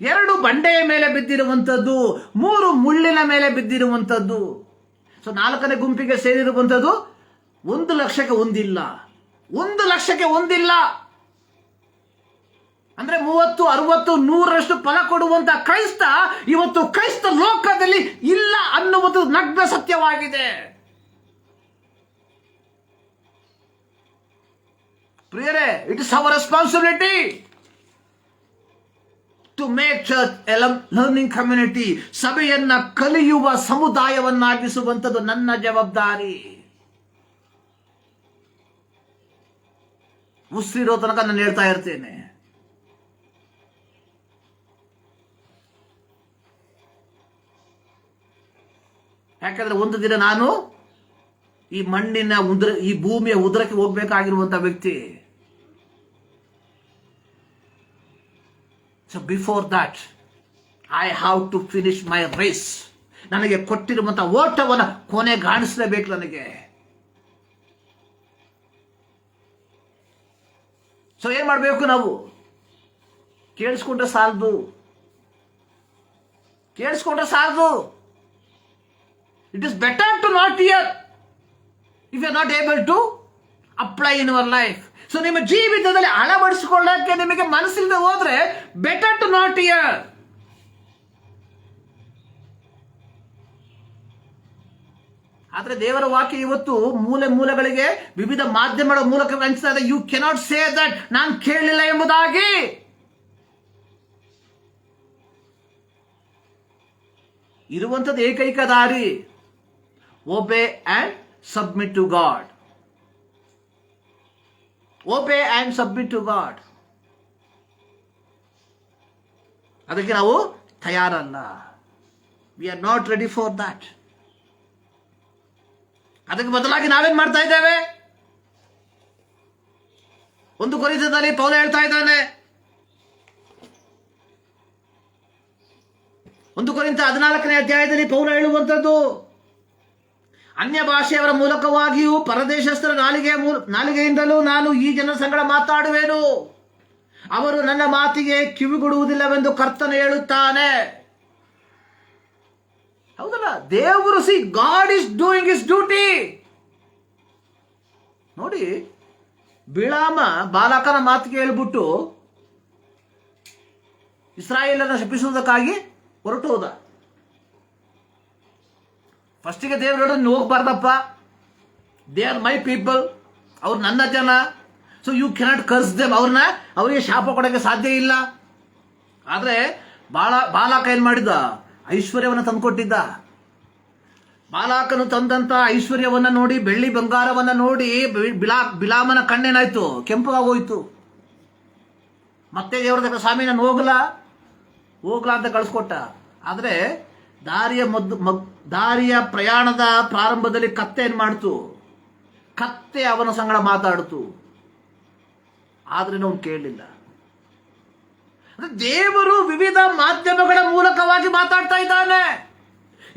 2 ಬಂಡೆಯ ಮೇಲೆ ಬಿದ್ದಿರುವಂಥದ್ದು, 3 ಮುಳ್ಳಿನ ಮೇಲೆ ಬಿದ್ದಿರುವಂಥದ್ದು. ಸೊ 4ನೇ ಗುಂಪಿಗೆ ಸೇರಿರುವಂಥದ್ದು 1 ಲಕ್ಷಕ್ಕೆ ಒಂದಿಲ್ಲ. 1 ಲಕ್ಷಕ್ಕೆ ಒಂದಿಲ್ಲ ಅಂದ್ರೆ 30, 60, 100ರಷ್ಟು ಫಲ ಕೊಡುವಂತ ಕ್ರೈಸ್ತ ಇವತ್ತು ಕ್ರೈಸ್ತ ಲೋಕದಲ್ಲಿ ಇಲ್ಲ ಅನ್ನುವುದು ನಗ್ನ ಸತ್ಯವಾಗಿದೆ. ಪ್ರಿಯರೇ, it is our responsibility to make church a learning community. ಸಭೆಯನ್ನ ಕಲಿಯುವ ಸಮುದಾಯವನ್ನಾಗಿಸುವಂಥದ್ದು ನನ್ನ ಜವಾಬ್ದಾರಿ. ಉಸಿರಿರೋ ತನಕ ನಾನು ಹೇಳ್ತಾ ಇರ್ತೇನೆ. ಯಾಕಂದ್ರೆ ಒಂದು ದಿನ ನಾನು ಈ ಮಣ್ಣಿನ ಈ ಭೂಮಿಯ ಉದರಕ್ಕೆ ಹೋಗ್ಬೇಕಾಗಿರುವಂತ ವ್ಯಕ್ತಿ. So before that I have to finish my race. ನನಗೆ ಕೊಟ್ಟಿರುವಂಥ ಓಟವನ್ನು ಕೊನೆಗಾಣಿಸಲೇಬೇಕು ನನಗೆ. ಸೊ ಏನ್ ಮಾಡಬೇಕು ನಾವು? ಕೇಳಿಸ್ಕೊಂಡ್ರೆ ಸಾಲದು. It is better to not hear if you are not able to apply in your life. So ನಿಮ್ಮ ಜೀವಿತದಲ್ಲಿ ಅಳವಡಿಸಿಕೊಳ್ಳಕ್ಕೆ ನಿಮಗೆ ಮನಸ್ಸಿಲ್ಲದೆ ಹೋದ್ರೆ ಬೆಟರ್ ಟು ನಾಟ್ ಹಿಯರ್. ಆದ್ರೆ ದೇವರ ವಾಕ್ಯ ಇವತ್ತು ಮೂಲೆಗಳಿಗೆ ವಿವಿಧ ಮಾಧ್ಯಮಗಳ ಮೂಲಕ ಹಂಚ್ತಾ ಇದೆ. ಯು ಕೆನಾಟ್ ಸೇ ದಟ್ ನಾನು ಕೇಳಲಿಲ್ಲ ಎಂಬುದಾಗಿ. ಇರುವಂಥದ್ದು ಏಕೈಕ ದಾರಿ, obey and submit to God. Obey and submit to God. ಅದಕ್ಕೆ ನಾವು ತಯಾರಲ್ಲ. We are not ready for that. ಅದಕ್ಕೆ ಬದಲಾಗಿ ನಾವೇನ್ ಮಾಡ್ತಾ ಇದ್ದೇವೆ? 1 ಕೊರಿಂಥದಲ್ಲಿ ಪೌಲ ಹೇಳ್ತಾ ಇದ್ದಾನೆ, 1 ಕೊರಿಂಥ 14ನೇ ಅಧ್ಯಾಯದಲ್ಲಿ ಪೌಲ ಹೇಳುವಂಥದ್ದು, ಅನ್ಯ ಭಾಷೆಯವರ ಮೂಲಕವಾಗಿಯೂ ಪರದೇಶಸ್ಥರ ನಾಲಿಗೆಯಿಂದಲೂ ನಾನು ಈ ಜನರ ಸಂಗಡ ಮಾತಾಡುವೆನು. ಅವರು ನನ್ನ ಮಾತಿಗೆ ಕಿವಿಗೊಡುವುದಿಲ್ಲವೆಂದು ಕರ್ತನು ಹೇಳುತ್ತಾನೆ. ಹೌದಲ್ಲ? ದೇವರು god is doing his duty. ನೋಡಿ, ಬಿಳಾಮ ಬಾಲಕನ ಮಾತಿಗೆ ಹೇಳ್ಬಿಟ್ಟು ಇಸ್ರಾಯೇಲನ್ನು ಶಪಿಸುವುದಕ್ಕಾಗಿ ಹೊರಟು ಹೋದ. ಫಸ್ಟಿಗೆ ದೇವರು ಹೇಳೋದು, ನೀವು ಹೋಗ್ಬಾರ್ದಪ್ಪ, ದೇ ಆರ್ ಮೈ ಪೀಪಲ್, ಅವ್ರು ನನ್ನ ಜನ. So you cannot curse them. ಅವರಿಗೆ ಶಾಪ ಕೊಡೋಕ್ಕೆ ಸಾಧ್ಯ ಇಲ್ಲ. ಆದ್ರೆ ಬಾಲಕ ಏನ್ ಮಾಡಿದ? ಐಶ್ವರ್ಯವನ್ನು ತಂದುಕೊಟ್ಟಿದ್ದ. ಬಾಲಾಕನು ತಂದಂತ ಐಶ್ವರ್ಯವನ್ನ ನೋಡಿ, ಬೆಳ್ಳಿ ಬಂಗಾರವನ್ನ ನೋಡಿ ಬಿಲಾಮನ ಕಣ್ಣೇನಾಯ್ತು? ಕೆಂಪುವಾಗೋಯ್ತು. ಮತ್ತೆ ದೇವರ ಸ್ವಾಮಿ ನಾನು ಹೋಗ್ಲಾ ಅಂತ ಕಳಿಸ್ಕೊಟ್ಟ. ಆದ್ರೆ ದಾರಿಯ ಪ್ರಯಾಣದ ಪ್ರಾರಂಭದಲ್ಲಿ ಕತ್ತೆ ಏನ್ ಮಾಡ್ತು? ಕತ್ತೆ ಅವನ ಸಂಗಡ ಮಾತಾಡ್ತು. ಆದ್ರೆ ಅವನು ಕೇಳಲಿಲ್ಲ. ದೇವರು ವಿವಿಧ ಮಾಧ್ಯಮಗಳ ಮೂಲಕವಾಗಿ ಮಾತಾಡ್ತಾ ಇದ್ದಾನೆ.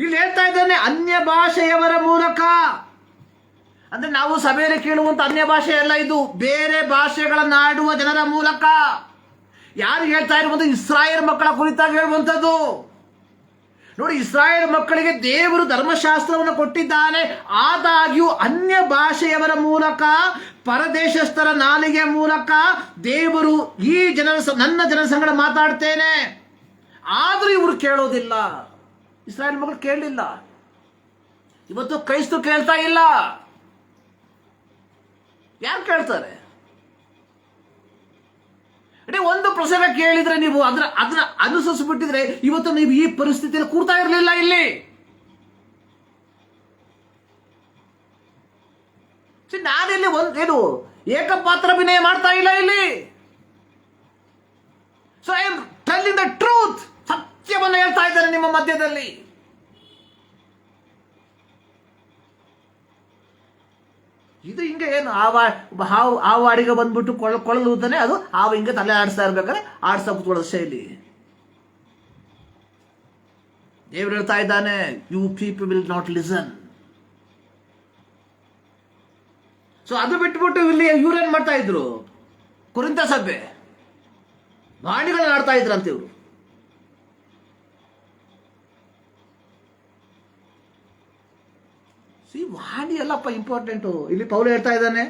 ಇಲ್ಲಿ ಹೇಳ್ತಾ ಇದ್ದಾನೆ, ಅನ್ಯ ಭಾಷೆಯವರ ಮೂಲಕ. ಅಂದ್ರೆ ನಾವು ಸಭೆಯಲ್ಲಿ ಕೇಳುವಂತ ಅನ್ಯ ಭಾಷೆ ಅಲ್ಲ ಇದು, ಬೇರೆ ಭಾಷೆಗಳನ್ನಾಡುವ ಜನರ ಮೂಲಕ. ಯಾರು ಹೇಳ್ತಾ ಇರುವಂತ? ಇಸ್ರಾಯೇಲ್ ಮಕ್ಕಳ ಕುರಿತಾಗಿ ಹೇಳುವಂಥದ್ದು. ನೋಡಿ, ಇಸ್ರಾಯೇಲ್ ಮಕ್ಕಳಿಗೆ ದೇವರು ಧರ್ಮಶಾಸ್ತ್ರವನ್ನು ಕೊಟ್ಟಿದ್ದಾನೆ. ಆದಾಗ್ಯೂ ಅನ್ಯ ಭಾಷೆಯವರ ಮೂಲಕ, ಪರದೇಶಸ್ಥರ ನಾಲಿಗೆ ಮೂಲಕ ದೇವರು ಈ ನನ್ನ ಜನರ ಸಂಗಡ ಮಾತಾಡ್ತೇನೆ. ಆದ್ರೂ ಇವರು ಕೇಳೋದಿಲ್ಲ. ಇಸ್ರಾಯೇಲ್ ಮಕ್ಕಳು ಕೇಳಲಿಲ್ಲ. ಇವತ್ತು ಕ್ರೈಸ್ತರು ಕೇಳ್ತಾ ಇಲ್ಲ. ಯಾರು ಕೇಳ್ತಾರೆ? ಒಂದು ಪ್ರಸಂಗ ಕೇಳಿದ್ರೆ ನೀವು ಅದನ್ನ ಅನುಸರಿಸಿಬಿಟ್ಟಿದ್ರೆ ಇವತ್ತು ನೀವು ಈ ಪರಿಸ್ಥಿತಿಯಲ್ಲಿ ಕೂರ್ತಾ ಇರಲಿಲ್ಲ. ಇಲ್ಲಿ ನಾನಿಲ್ಲಿ ಏನು ಏಕಪಾತ್ರಾಭಿನಯ ಮಾಡ್ತಾ ಇಲ್ಲ ಇಲ್ಲಿ. So I am telling the truth. ಸತ್ಯವನ್ನು ಹೇಳ್ತಾ ಇದ್ದಾರೆ ನಿಮ್ಮ ಮಧ್ಯದಲ್ಲಿ. ಇದು ಹಿಂಗೆ ಏನು ಹಾವು ಅಡಿಗೆ ಬಂದ್ಬಿಟ್ಟು ಕೊಳಲುತ್ತಾನೆ, ಅದು ಹಾವು ಹಿಂಗೆ ತಲೆ ಆಡಿಸ್ತಾ ಇರ್ಬೇಕಾದ್ರೆ ಆಡಿಸ್ತಾ ಕೂತ್ಕೊಳ್ಳೋ ಶೈಲಿ. ದೇವರು ಹೇಳ್ತಾ ಇದ್ದಾನೆ, you people will not listen. So ಅದು ಬಿಟ್ಬಿಟ್ಟು ಇಲ್ಲಿ ಇವ್ರೇನ್ ಮಾಡ್ತಾ ಇದ್ರು? ಕೊರಿಂಥ ಸಭೆ ವಾಣಿಗಳನ್ನ ಆಡ್ತಾ ಇದ್ರಂತ ಇವರು. ವಾಣಿ ಅಲ್ಲಪ್ಪ ಇಂಪಾರ್ಟೆಂಟು. ಇಲ್ಲಿ ಪೌಲ ಹೇಳ್ತಾ ಇದ್ದಾನೆ,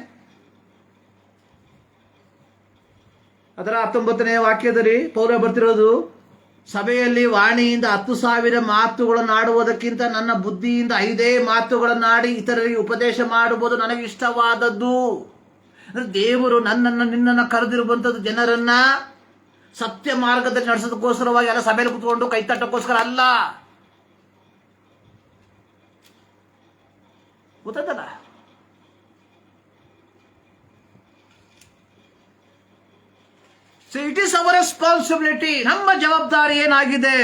ಅದರ 19ನೇ ವಾಕ್ಯದಲ್ಲಿ ಪೌಲ ಬರ್ತಿರೋದು, ಸಭೆಯಲ್ಲಿ ವಾಣಿಯಿಂದ 10,000 ಮಾತುಗಳನ್ನು ಆಡುವುದಕ್ಕಿಂತ ನನ್ನ ಬುದ್ಧಿಯಿಂದ 5 ಮಾತುಗಳನ್ನಾಡಿ ಇತರರಿಗೆ ಉಪದೇಶ ಮಾಡುವುದು ನನಗೆ ಇಷ್ಟವಾದದ್ದು. ಅಂದ್ರೆ ದೇವರು ನಿನ್ನನ್ನು ಕರೆದಿರುವಂಥದ್ದು ಜನರನ್ನ ಸತ್ಯ ಮಾರ್ಗದಲ್ಲಿ ನಡೆಸೋದಕ್ಕೋಸ್ಕರವಾಗಿ ಎಲ್ಲ ಸಭೆಯಲ್ಲಿ ಕುತ್ಕೊಂಡು ಕೈತಟ್ಟಕ್ಕೋಸ್ಕರ ಅಲ್ಲ. ಗೊತ್ತಲ್ಲ? So it is our responsibility. ನಮ್ಮ ಜವಾಬ್ದಾರಿ ಏನಾಗಿದೆ?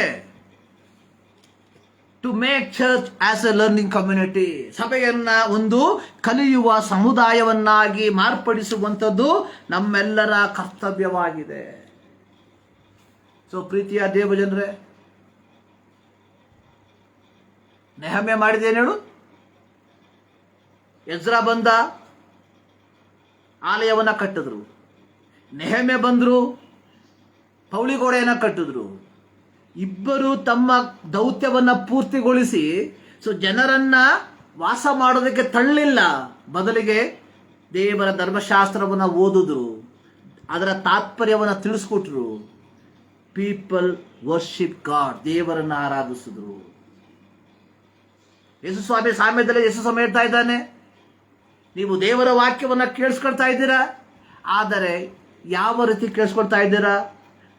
To make church as a learning community. ಸಭೆಯನ್ನ ಒಂದು ಕಲಿಯುವ ಸಮುದಾಯವನ್ನಾಗಿ ಮಾರ್ಪಡಿಸುವಂಥದ್ದು ನಮ್ಮೆಲ್ಲರ ಕರ್ತವ್ಯವಾಗಿದೆ. ಸೊ ಪ್ರೀತಿಯ ದೇವಜನರೇ, ನೆಹಮ್ಯ ಮಾಡಿದೇನು ಹೇಳು? ಎಜ್ರಾ ಬಂದ, ಆಲಯವನ್ನ ಕಟ್ಟಿದ್ರು. ನೆಹಮ್ಯ ಬಂದ್ರು, ಪೌಳಿಗೋಡೆಯನ್ನ ಕಟ್ಟಿದ್ರು. ಇಬ್ಬರು ತಮ್ಮ ದೌತ್ಯವನ್ನ ಪೂರ್ತಿಗೊಳಿಸಿ ಜನರನ್ನ ವಾಸ ಮಾಡೋದಕ್ಕೆ ತಳ್ಳಿಲ್ಲ, ಬದಲಿಗೆ ದೇವರ ಧರ್ಮಶಾಸ್ತ್ರವನ್ನ ಓದಿದ್ರು, ಅದರ ತಾತ್ಪರ್ಯವನ್ನ ತಿಳಿಸ್ಕೊಟ್ರು. ಪೀಪಲ್ ವರ್ಷಿಪ್ ಗಾಡ್, ದೇವರನ್ನ ಆರಾಧಿಸಿದ್ರು. ಯೇಸು ಸ್ವಾಮಿ ಸಾಮ್ಯದಲ್ಲಿ ಯೇಸು ಸ್ವಾಮಿ ಹೇಳ್ತಾ ಇದ್ದಾನೆ, ನೀವು ದೇವರ ವಾಕ್ಯವನ್ನ ಕೇಳಿಸ್ಕೊಳ್ತಾ ಇದ್ದೀರಾ, ಆದರೆ ಯಾವ ರೀತಿ ಕೇಳಿಸ್ಕೊಳ್ತಾ ಇದ್ದೀರಾ?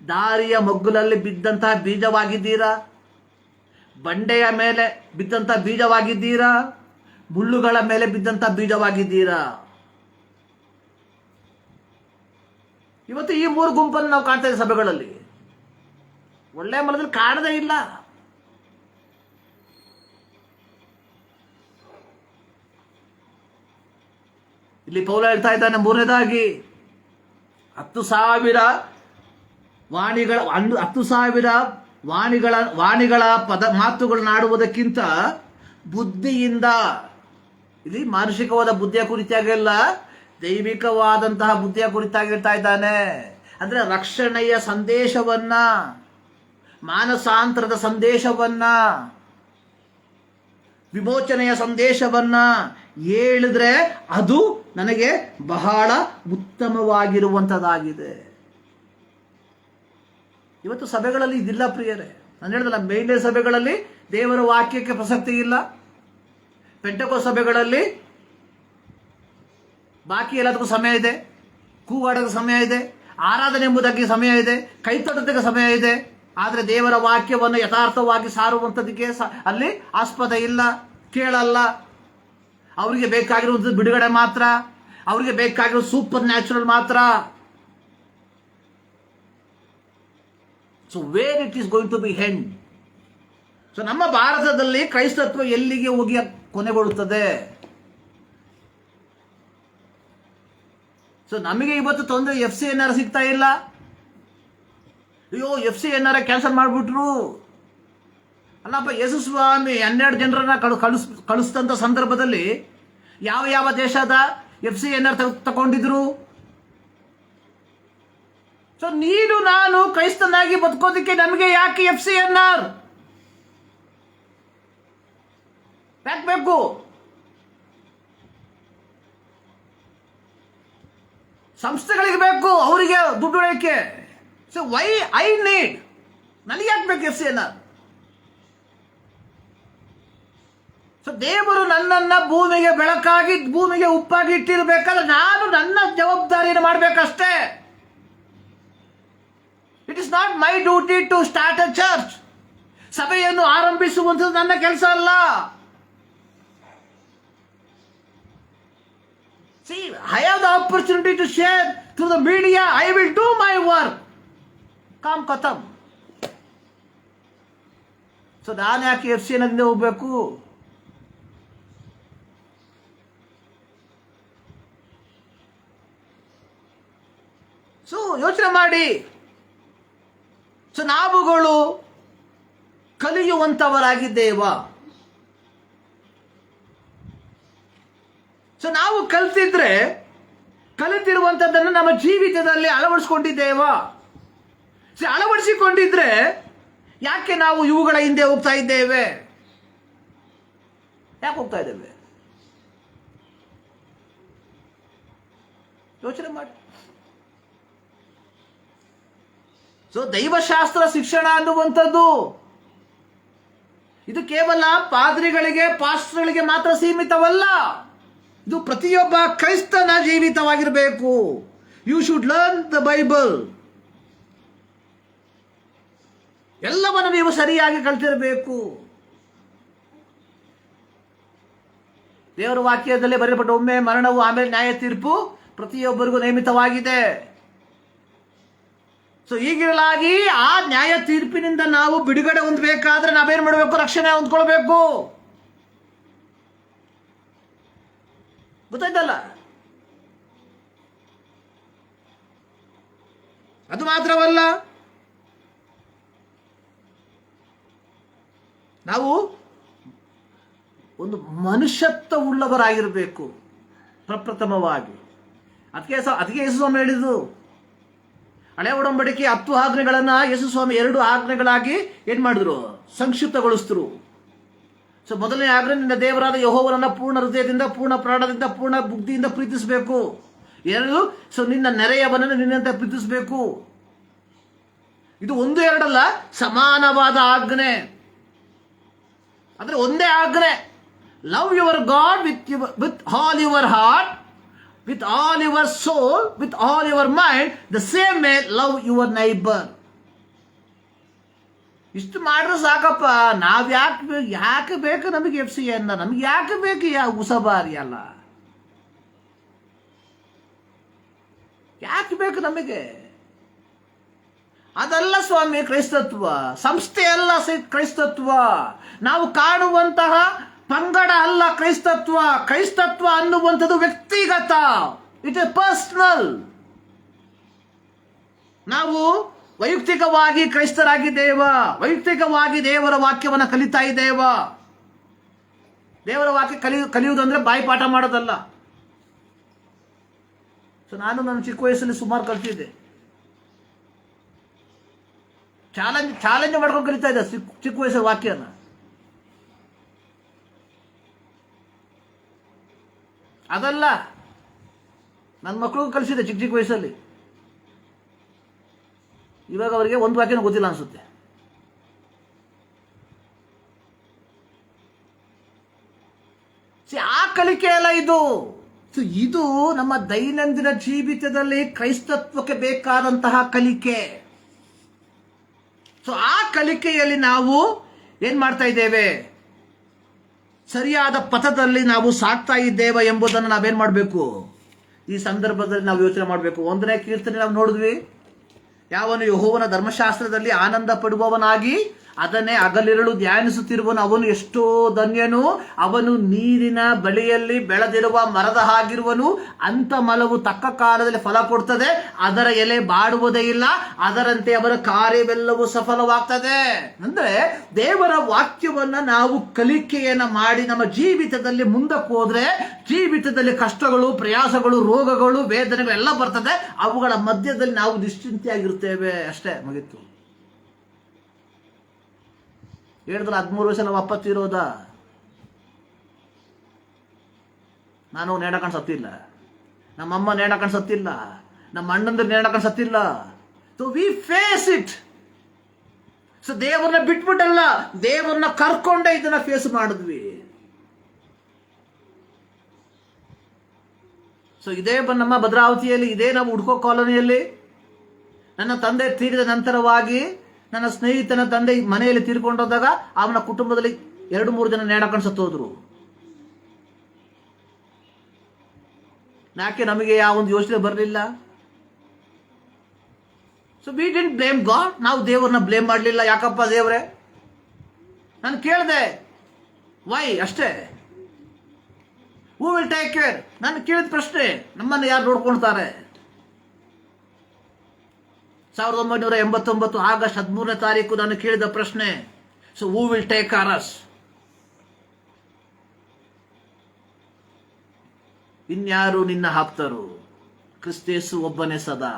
ದಾರಿಯ ಮಗ್ಗುಲಲ್ಲಿ ಬಿದ್ದಂತಹ ಬೀಜವಾಗಿದ್ದೀರಾ, ಬಂಡೆಯ ಮೇಲೆ ಬಿದ್ದಂತ ಬೀಜವಾಗಿದ್ದೀರಾ, ಮುಳ್ಳುಗಳ ಮೇಲೆ ಬಿದ್ದಂತ ಬೀಜವಾಗಿದ್ದೀರಾ? ಇವತ್ತು ಈ ಮೂರು ಗುಂಪನ್ನು ನಾವು ಕಾಣ್ತಾ ಇದ್ದೀವಿ ಸಭೆಗಳಲ್ಲಿ. ಒಳ್ಳೆ ಮನದಲ್ಲಿ ಕಾಣದೇ ಇಲ್ಲ. ಇಲ್ಲಿ ಪೌಲ ಹೇಳ್ತಾ ಇದ್ದಾನೆ, ಮೂರನೇದಾಗಿ 10,000 ವಾಣಿಗಳ ಮಾತುಗಳನ್ನಾಡುವುದಕ್ಕಿಂತ ಬುದ್ಧಿಯಿಂದ, ಇಲ್ಲಿ ಮಾನಸಿಕವಾದ ಬುದ್ಧಿಯ ಕುರಿತಾಗಿಲ್ಲ, ದೈವಿಕವಾದಂತಹ ಬುದ್ಧಿಯ ಕುರಿತಾಗಿ ಹೇಳ್ತಾ ಇದ್ದಾನೆ. ಅಂದ್ರೆ ರಕ್ಷಣೆಯ ಸಂದೇಶವನ್ನ, ಮಾನಸಾಂತರದ ಸಂದೇಶವನ್ನ, ವಿಮೋಚನೆಯ ಸಂದೇಶವನ್ನ ಹೇಳಿದ್ರೆ ಅದು ನನಗೆ ಬಹಳ ಉತ್ತಮವಾಗಿರುವಂತದ್ದಾಗಿದೆ. ಇವತ್ತು ಸಭೆಗಳಲ್ಲಿ ಇದಿಲ್ಲ ಪ್ರಿಯರೇ. ನಾನು ಹೇಳಿದಲ್ಲ, ಮೇಲ್ನೇ ಸಭೆಗಳಲ್ಲಿ ದೇವರ ವಾಕ್ಯಕ್ಕೆ ಪ್ರಸಕ್ತಿ ಇಲ್ಲ. ಪೆಂಟೆಕೋಸ್ತ ಸಭೆಗಳಲ್ಲಿ ಬಾಕಿ ಎಲ್ಲದಕ್ಕೂ ಸಮಯ ಇದೆ, ಕೂಗಾಡೋದಕ್ಕೆ ಸಮಯ ಇದೆ, ಆರಾಧನೆ ಎಂಬುದಕ್ಕೆ ಸಮಯ ಇದೆ, ಕೈತೊಡೋದಕ್ಕೆ ಸಮಯ ಇದೆ. ಆದರೆ ದೇವರ ವಾಕ್ಯವನ್ನು ಯಥಾರ್ಥವಾಗಿ ಸಾರುವಂಥದಕ್ಕೆ ಅಲ್ಲಿ ಆಸ್ಪದ ಇಲ್ಲ, ಕೇಳಲ್ಲ. ಅವರಿಗೆ ಬೇಕಾಗಿರುವಂಥದ್ದು ಬಿಡುಗಡೆ ಮಾತ್ರ, ಅವರಿಗೆ ಬೇಕಾಗಿರೋ ಸೂಪರ್ ನ್ಯಾಚುರಲ್ ಮಾತ್ರ. So where it is going to be end? So ನಮ್ಮ ಭಾರತದಲ್ಲಿ ಕ್ರೈಸ್ತತ್ವ ಎಲ್ಲಿಗೆ ಹೋಗಿ ಕೊನೆಗೊಳ್ಳುತ್ತದೆ? ಸೊ ನಮಗೆ ಇವತ್ತು ತೊಂದರೆ FCNR ಸಿಗ್ತಾ ಇಲ್ಲ. ಅಯ್ಯೋ FCNR ಕ್ಯಾನ್ಸಲ್ ಮಾಡಿಬಿಟ್ರು. ಅಲ್ಲಪ್ಪ, ಯೇಸು ಸ್ವಾಮಿ 12 ಜನರನ್ನ ಕಳಿಸಿದಂಥ ಸಂದರ್ಭದಲ್ಲಿ ಯಾವ ಯಾವ ದೇಶದ FCNR ತಗೊಂಡಿದ್ರು? ಸೊ ನೀನು ನಾನು ಕ್ರೈಸ್ತನಾಗಿ ಬದುಕೋದಕ್ಕೆ ನಮಗೆ ಯಾಕೆ FCNR ಯಾಕೆ ಬೇಕು? ಸಂಸ್ಥೆಗಳಿಗೆ ಬೇಕು, ಅವರಿಗೆ ದುಡ್ಡು ಉಳಿಯಕ್ಕೆ. ಸೊ ವೈ ಐ ನೀಡ್, ನನಗೆ ಯಾಕೆ ಬೇಕು FCNR? ಸೊ ದೇವರು ನನ್ನನ್ನ ಭೂಮಿಗೆ ಬೆಳಕಾಗಿ, ಭೂಮಿಗೆ ಉಪ್ಪಾಗಿ ಇಟ್ಟಿರಬೇಕಾದ್ರೆ ನಾನು ನನ್ನ ಜವಾಬ್ದಾರಿಯನ್ನು ಮಾಡಬೇಕಷ್ಟೇ. It is not my duty to start a church. ಸಭೆಯನ್ನು ಆರಂಭಿಸುವಂಥದ್ದು ನನ್ನ ಕೆಲಸ ಅಲ್ಲ. See, I have the opportunity to share through the media. I will do my work. Kam khatam. So ನಾನು ಯಾಕೆ FCNR ಹೋಗ್ಬೇಕು? ಸೊ ಯೋಚನೆ ಮಾಡಿ. ಸೊ ನಾವುಗಳು ಕಲಿಯುವಂತವರಾಗಿದ್ದೇವಾ? ಸೊ ನಾವು ಕಲಿತಿರುವಂಥದ್ದನ್ನು ನಮ್ಮ ಜೀವಿತದಲ್ಲಿ ಅಳವಡಿಸ್ಕೊಂಡಿದ್ದೇವಾ? ಸೊ ಅಳವಡಿಸಿಕೊಂಡಿದ್ರೆ ಯಾಕೆ ನಾವು ಇವುಗಳ ಹಿಂದೆ ಹೋಗ್ತಾ ಇದ್ದೇವೆ? ಯಾಕೆ ಹೋಗ್ತಾ ಇದ್ದೇವೆ? ಯೋಚನೆ ಮಾಡಿ. ಸೊ ದೈವಶಾಸ್ತ್ರ ಶಿಕ್ಷಣ ಅನ್ನುವಂಥದ್ದು ಇದು ಕೇವಲ ಪಾದ್ರಿಗಳಿಗೆ, ಪಾಸ್ಟರ್ಗಳಿಗೆ ಮಾತ್ರ ಸೀಮಿತವಲ್ಲ. ಇದು ಪ್ರತಿಯೊಬ್ಬ ಕ್ರೈಸ್ತನ ಜೀವಿತವಾಗಿರಬೇಕು. You should learn the Bible. ಎಲ್ಲವನ್ನು ನೀವು ಸರಿಯಾಗಿ ಕಲ್ತಿರಬೇಕು. ದೇವರ ವಾಕ್ಯದಲ್ಲಿ ಬರೆಯಲ್ಪಟ್ಟ ಒಮ್ಮೆ ಮರಣವು ಆಮೇಲೆ ನ್ಯಾಯ ತೀರ್ಪು ಪ್ರತಿಯೊಬ್ಬರಿಗೂ ನೇಮಿತವಾಗಿದೆ. ಸೊ ಹೀಗಿರಲಾಗಿ ಆ ನ್ಯಾಯ ತೀರ್ಪಿನಿಂದ ನಾವು ಬಿಡುಗಡೆ ಹೊಂದಬೇಕಾದ್ರೆ ನಾವೇನು ಮಾಡಬೇಕು? ರಕ್ಷಣೆ ಹೊಂದ್ಕೊಳ್ಬೇಕು. ಗೊತ್ತಾಯ್ತಲ್ಲ? ಅದು ಮಾತ್ರವಲ್ಲ, ನಾವು ಒಂದು ಮನುಷ್ಯತ್ವ ಉಳ್ಳವರಾಗಿರಬೇಕು ಪ್ರಪ್ರಥಮವಾಗಿ. ಅದಕ್ಕೆ ಯೇಸು ಸ್ವಾಮಿ ಹೇಳಿದ್ರು, ಹಳೆ ಒಡಂಬಡಿಕೆ 10 ಆಜ್ಞೆಗಳನ್ನ ಯೇಸು ಸ್ವಾಮಿ 2 ಆಜ್ಞೆಗಳಾಗಿ ಏನ್ ಮಾಡಿದ್ರು, ಸಂಕ್ಷಿಪ್ತಗೊಳಿಸಿದ್ರು. ಸೊ ಮೊದಲನೇ ಆಜ್ಞೆ, ನಿನ್ನ ದೇವರಾದ ಯೆಹೋವನನ್ನ ಪೂರ್ಣ ಹೃದಯದಿಂದ, ಪೂರ್ಣ ಪ್ರಾಣದಿಂದ, ಪೂರ್ಣ ಬುದ್ಧಿಯಿಂದ ಪ್ರೀತಿಸಬೇಕು. 2, ಸೊ ನಿನ್ನ ನೆರೆಯವನನ್ನು ನಿನ್ನಂತೆ ಪ್ರೀತಿಸಬೇಕು. ಇದು 1, 2 ಅಲ್ಲ, ಸಮಾನವಾದ ಆಜ್ಞೆ. ಅಂದ್ರೆ ಒಂದೇ ಆಜ್ಞೆ. Love your god with all your heart, with all your soul, with all your mind, the same way love your neighbor. ಇಷ್ಟು ಮಾಡಿದ್ರೆ ಸಾಕಪ್ಪ. ನಾವ್ ಯಾಕೆ ಬೇಕು ನಮಗೆ FCN? ನಮ್ಗೆ ಯಾಕೆ ಬೇಕು ಉಸಬಾರಿ ಅಲ್ಲ? ಯಾಕೆ ಬೇಕು ನಮಗೆ? ಅದಲ್ಲ ಸ್ವಾಮಿ ಕ್ರೈಸ್ತತ್ವ, ಸಂಸ್ಥೆ ಅಲ್ಲ ಕ್ರೈಸ್ತತ್ವ. ನಾವು ಕಾಣುವಂತಹ ಪಂಗಡ ಅಲ್ಲ ಕ್ರೈಸ್ತತ್ವ. ಕ್ರೈಸ್ತತ್ವ ಅನ್ನುವಂಥದ್ದು ವ್ಯಕ್ತಿಗತ, ಇಟ್ ಇಸ್ ಪರ್ಸನಲ್. ನಾವು ವೈಯಕ್ತಿಕವಾಗಿ ಕ್ರೈಸ್ತರಾಗಿದ್ದೇವ, ವೈಯಕ್ತಿಕವಾಗಿ ದೇವರ ವಾಕ್ಯವನ್ನು ಕಲಿತಾ ಇದ್ದೇವ. ದೇವರ ವಾಕ್ಯ ಕಲಿಯುವುದಂದ್ರೆ ಬಾಯಿ ಪಾಠ ಮಾಡೋದಲ್ಲ. ಸೊ ನಾನು ನನ್ನ ಚಿಕ್ಕ ವಯಸ್ಸಲ್ಲಿ ಸುಮಾರು ಕಲಿತಿದ್ದೆ. ಚಾಲೆಂಜ್ ಮಾಡ್ಕೊಂಡು ಕಲಿತಾ ಇದ್ದೆ ಚಿಕ್ಕ ವಯಸ್ಸಲ್ಲಿ ವಾಕ್ಯನ. ಅದಲ್ಲ, ನನ್ನ ಮಕ್ಕಳಿಗೂ ಕಲಿಸಿದೆ ಚಿಕ್ಕ ವಯಸ್ಸಲ್ಲಿ. ಇವಾಗ ಅವರಿಗೆ ಒಂದು ವಾಕ್ಯನೂ ಗೊತ್ತಿಲ್ಲ ಅನ್ಸುತ್ತೆ. ಆ ಕಲಿಕೆ ಅಲ್ಲ ಇದು. ಇದು ನಮ್ಮ ದೈನಂದಿನ ಜೀವಿತದಲ್ಲಿ ಕ್ರೈಸ್ತತ್ವಕ್ಕೆ ಬೇಕಾದಂತಹ ಕಲಿಕೆ. ಸೊ ಆ ಕಲಿಕೆಯಲ್ಲಿ ನಾವು ಏನ್ ಮಾಡ್ತಾ ಇದ್ದೇವೆ? ಸರಿಯಾದ ಪಥದಲ್ಲಿ ನಾವು ಸಾಕ್ತಾ ಇದ್ದೇವೆ ಎಂಬುದನ್ನು ನಾವೇನ್ ಮಾಡಬೇಕು? ಈ ಸಂದರ್ಭದಲ್ಲಿ ನಾವು ಯೋಚನೆ ಮಾಡಬೇಕು. 1ನೇ ಕೀರ್ತನೆ ನಾವು ನೋಡಿದ್ವಿ, ಯಾವನು ಯೆಹೋವನ ಧರ್ಮಶಾಸ್ತ್ರದಲ್ಲಿ ಆನಂದ ಪಡುವವನಾಗಿ ಅದನ್ನೇ ಹಗಲಿರುಳು ಧ್ಯಾನಿಸುತ್ತಿರುವನು ಅವನು ಎಷ್ಟೋ ಧನ್ಯನು. ಅವನು ನೀರಿನ ಬಳಿಯಲ್ಲಿ ಬೆಳೆದಿರುವ ಮರದ ಹಾಗಿರುವನು. ಅಂತ ಮಲವು ತಕ್ಕ ಕಾಲದಲ್ಲಿ ಫಲ ಕೊಡ್ತದೆ, ಅದರ ಎಲೆ ಬಾಡುವುದೇ ಇಲ್ಲ, ಅದರಂತೆ ಅವರ ಕಾರ್ಯವೆಲ್ಲವೂ ಸಫಲವಾಗ್ತದೆ. ಅಂದ್ರೆ ದೇವರ ವಾಕ್ಯವನ್ನ ನಾವು ಕಲಿಕೆಯನ್ನ ಮಾಡಿ ನಮ್ಮ ಜೀವಿತದಲ್ಲಿ ಮುಂದಕ್ಕೆ ಹೋದ್ರೆ ಜೀವಿತದಲ್ಲಿ ಕಷ್ಟಗಳು, ಪ್ರಯಾಸಗಳು, ರೋಗಗಳು, ವೇದನೆಗಳು ಎಲ್ಲ ಬರ್ತದೆ. ಅವುಗಳ ಮಧ್ಯದಲ್ಲಿ ನಾವು ನಿಶ್ಚಿಂತೆಯಾಗಿರ್ತೇವೆ. ಅಷ್ಟೇ, ಮುಗಿತು. ಹೇಳಿದ್ರೆ 13 ವರ್ಷ ನಾವು ಅಪ್ಪ ತೀರೋದ. ನಾನು ನೇಣಕಂಡು ಸತ್ತಿಲ್ಲ, ನಮ್ಮಮ್ಮ ನೇಣಕಂಡು ಸತ್ತಿಲ್ಲ, ನಮ್ಮ ಅಣ್ಣಂದ್ರೆ ನೇಣಕಂಡು ಸತ್ತಿಲ್ಲ. So we face it. So ದೇವರನ್ನ ಬಿಟ್ಬಿಟ್ಟಲ್ಲ, ದೇವರನ್ನ ಕರ್ಕೊಂಡೇ ಇದನ್ನ ಫೇಸ್ ಮಾಡಿದ್ವಿ. ಸೊ ಇದೇ ನಮ್ಮ ಭದ್ರಾವತಿಯಲ್ಲಿ, ಇದೇ ನಾವು ಹುಡ್ಕೋ ಕಾಲೋನಿಯಲ್ಲಿ ನನ್ನ ತಂದೆ ತೀರಿದ ನಂತರವಾಗಿ ನನ್ನ ಸ್ನೇಹಿತನ ತಂದೆ ಮನೆಯಲ್ಲಿ ತೀರ್ಕೊಂಡೋದಾಗ ಅವನ ಕುಟುಂಬದಲ್ಲಿ 2-3 ಜನ ನೇಣಕಂಡು ಸತ್ತೋದ್ರು. ಯಾಕೆ? ನಮಗೆ ಯಾವೊಂದು ಯೋಚನೆ ಬರಲಿಲ್ಲ. So we didn't blame god. ನಾವು ದೇವರನ್ನ ಬ್ಲೇಮ್ ಮಾಡಲಿಲ್ಲ. ಯಾಕಪ್ಪ ದೇವರೇ? ನಾನು ಕೇಳಿದೆ ವೈ, ಅಷ್ಟೇ. Who will take care? ನಾನು ಕೇಳಿದ ಪ್ರಶ್ನೆ, ನಮ್ಮನ್ನು ಯಾರು ನೋಡ್ಕೊಳ್ತಾರೆ? 1989 ಆಗಸ್ಟ್ 13ನೇ ತಾರೀಕು ನಾನು ಕೇಳಿದ ಪ್ರಶ್ನೆ. So who will take care us? ಇನ್ಯಾರು ನಿನ್ನ ಆಪ್ತರು? ಕ್ರಿಸ್ತೇಸು ಒಬ್ಬನೇ ಸದಾ.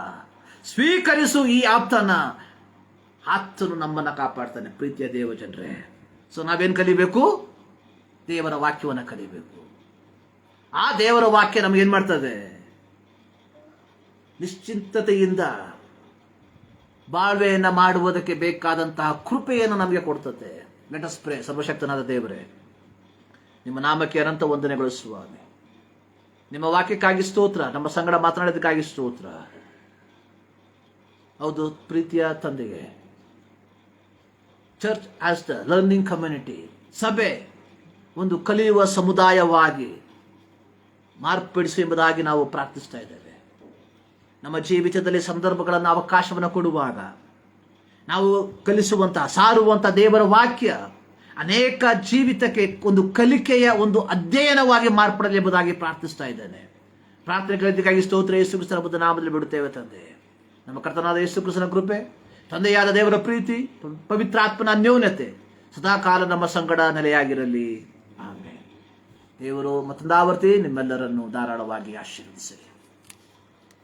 ಸ್ವೀಕರಿಸು ಈ ಆಪ್ತನ. ಆಪ್ತನು ನಮ್ಮನ್ನ ಕಾಪಾಡ್ತಾನೆ. ಪ್ರೀತಿಯ ದೇವ ಜನರೇ, ಸೊ ನಾವೇನ್ ಕಲಿಬೇಕು? ದೇವರ ವಾಕ್ಯವನ್ನು ಕಲಿಬೇಕು. ಆ ದೇವರ ವಾಕ್ಯ ನಮಗೇನ್ ಮಾಡ್ತದೆ? ನಿಶ್ಚಿಂತತೆಯಿಂದ ಬಾಳ್ವೆಯನ್ನ ಮಾಡುವುದಕ್ಕೆ ಬೇಕಾದಂತಹ ಕೃಪೆಯನ್ನು ನಮಗೆ ಕೊಡ್ತದೆ. Let us pray. ಸರ್ವಶಕ್ತನಾದ ದೇವರೇ, ನಿಮ್ಮ ನಾಮಕ್ಕೆ ಅನಂತ ವಂದನೆಗಳು ಸ್ವಾಮಿ. ನಿಮ್ಮ ವಾಕ್ಯಕ್ಕಾಗಿ ಸ್ತೋತ್ರ. ನಮ್ಮ ಸಂಗಡ ಮಾತನಾಡೋದಕ್ಕಾಗಿ ಸ್ತೋತ್ರ. ಹೌದು ಪ್ರೀತಿಯ ತಂದೆಗೆ, church as the learning community, ಸಭೆ ಒಂದು ಕಲಿಯುವ ಸಮುದಾಯವಾಗಿ ಮಾರ್ಪಡಿಸು ಎಂಬುದಾಗಿ ನಾವು ಪ್ರಾರ್ಥಿಸ್ತಾ ಇದ್ದೇವೆ. ನಮ್ಮ ಜೀವಿತದಲ್ಲಿ ಸಂದರ್ಭಗಳನ್ನು, ಅವಕಾಶವನ್ನು ಕೊಡುವಾಗ ನಾವು ಕಲಿಸುವಂತಹ, ಸಾರುವಂಥ ದೇವರ ವಾಕ್ಯ ಅನೇಕ ಜೀವಿತಕ್ಕೆ ಒಂದು ಕಲಿಕೆಯ ಒಂದು ಅಧ್ಯಯನವಾಗಿ ಮಾರ್ಪಡಲಿ ಎಂಬುದಾಗಿ ಪ್ರಾರ್ಥಿಸ್ತಾ ಇದ್ದೇನೆ. ಪ್ರಾರ್ಥನೆ ಕೇಳಿದ್ದಕ್ಕಾಗಿ ಸ್ತೋತ್ರ. ಯೇಸು ಕ್ರಿಸ್ತನ ಬುದ್ಧ ನಾಮದಲ್ಲಿ ಬಿಡುತ್ತೇವೆ ತಂದೆ. ನಮ್ಮ ಕರ್ತನಾದ ಯೇಸು ಕ್ರಿಸ್ತನ ಕೃಪೆ, ತಂದೆಯಾದ ದೇವರ ಪ್ರೀತಿ, ಪವಿತ್ರಾತ್ಮನ ಅನ್ಯೋನ್ಯತೆ ಸದಾಕಾಲ ನಮ್ಮ ಸಂಗಡ ನೆಲೆಯಾಗಿರಲಿ. ಆಮೆನ್. ದೇವರು ಮತ್ತೊಂದಾವರ್ತಿ ನಿಮ್ಮೆಲ್ಲರನ್ನು ಧಾರಾಳವಾಗಿ ಆಶೀರ್ವದಿಸಲಿ.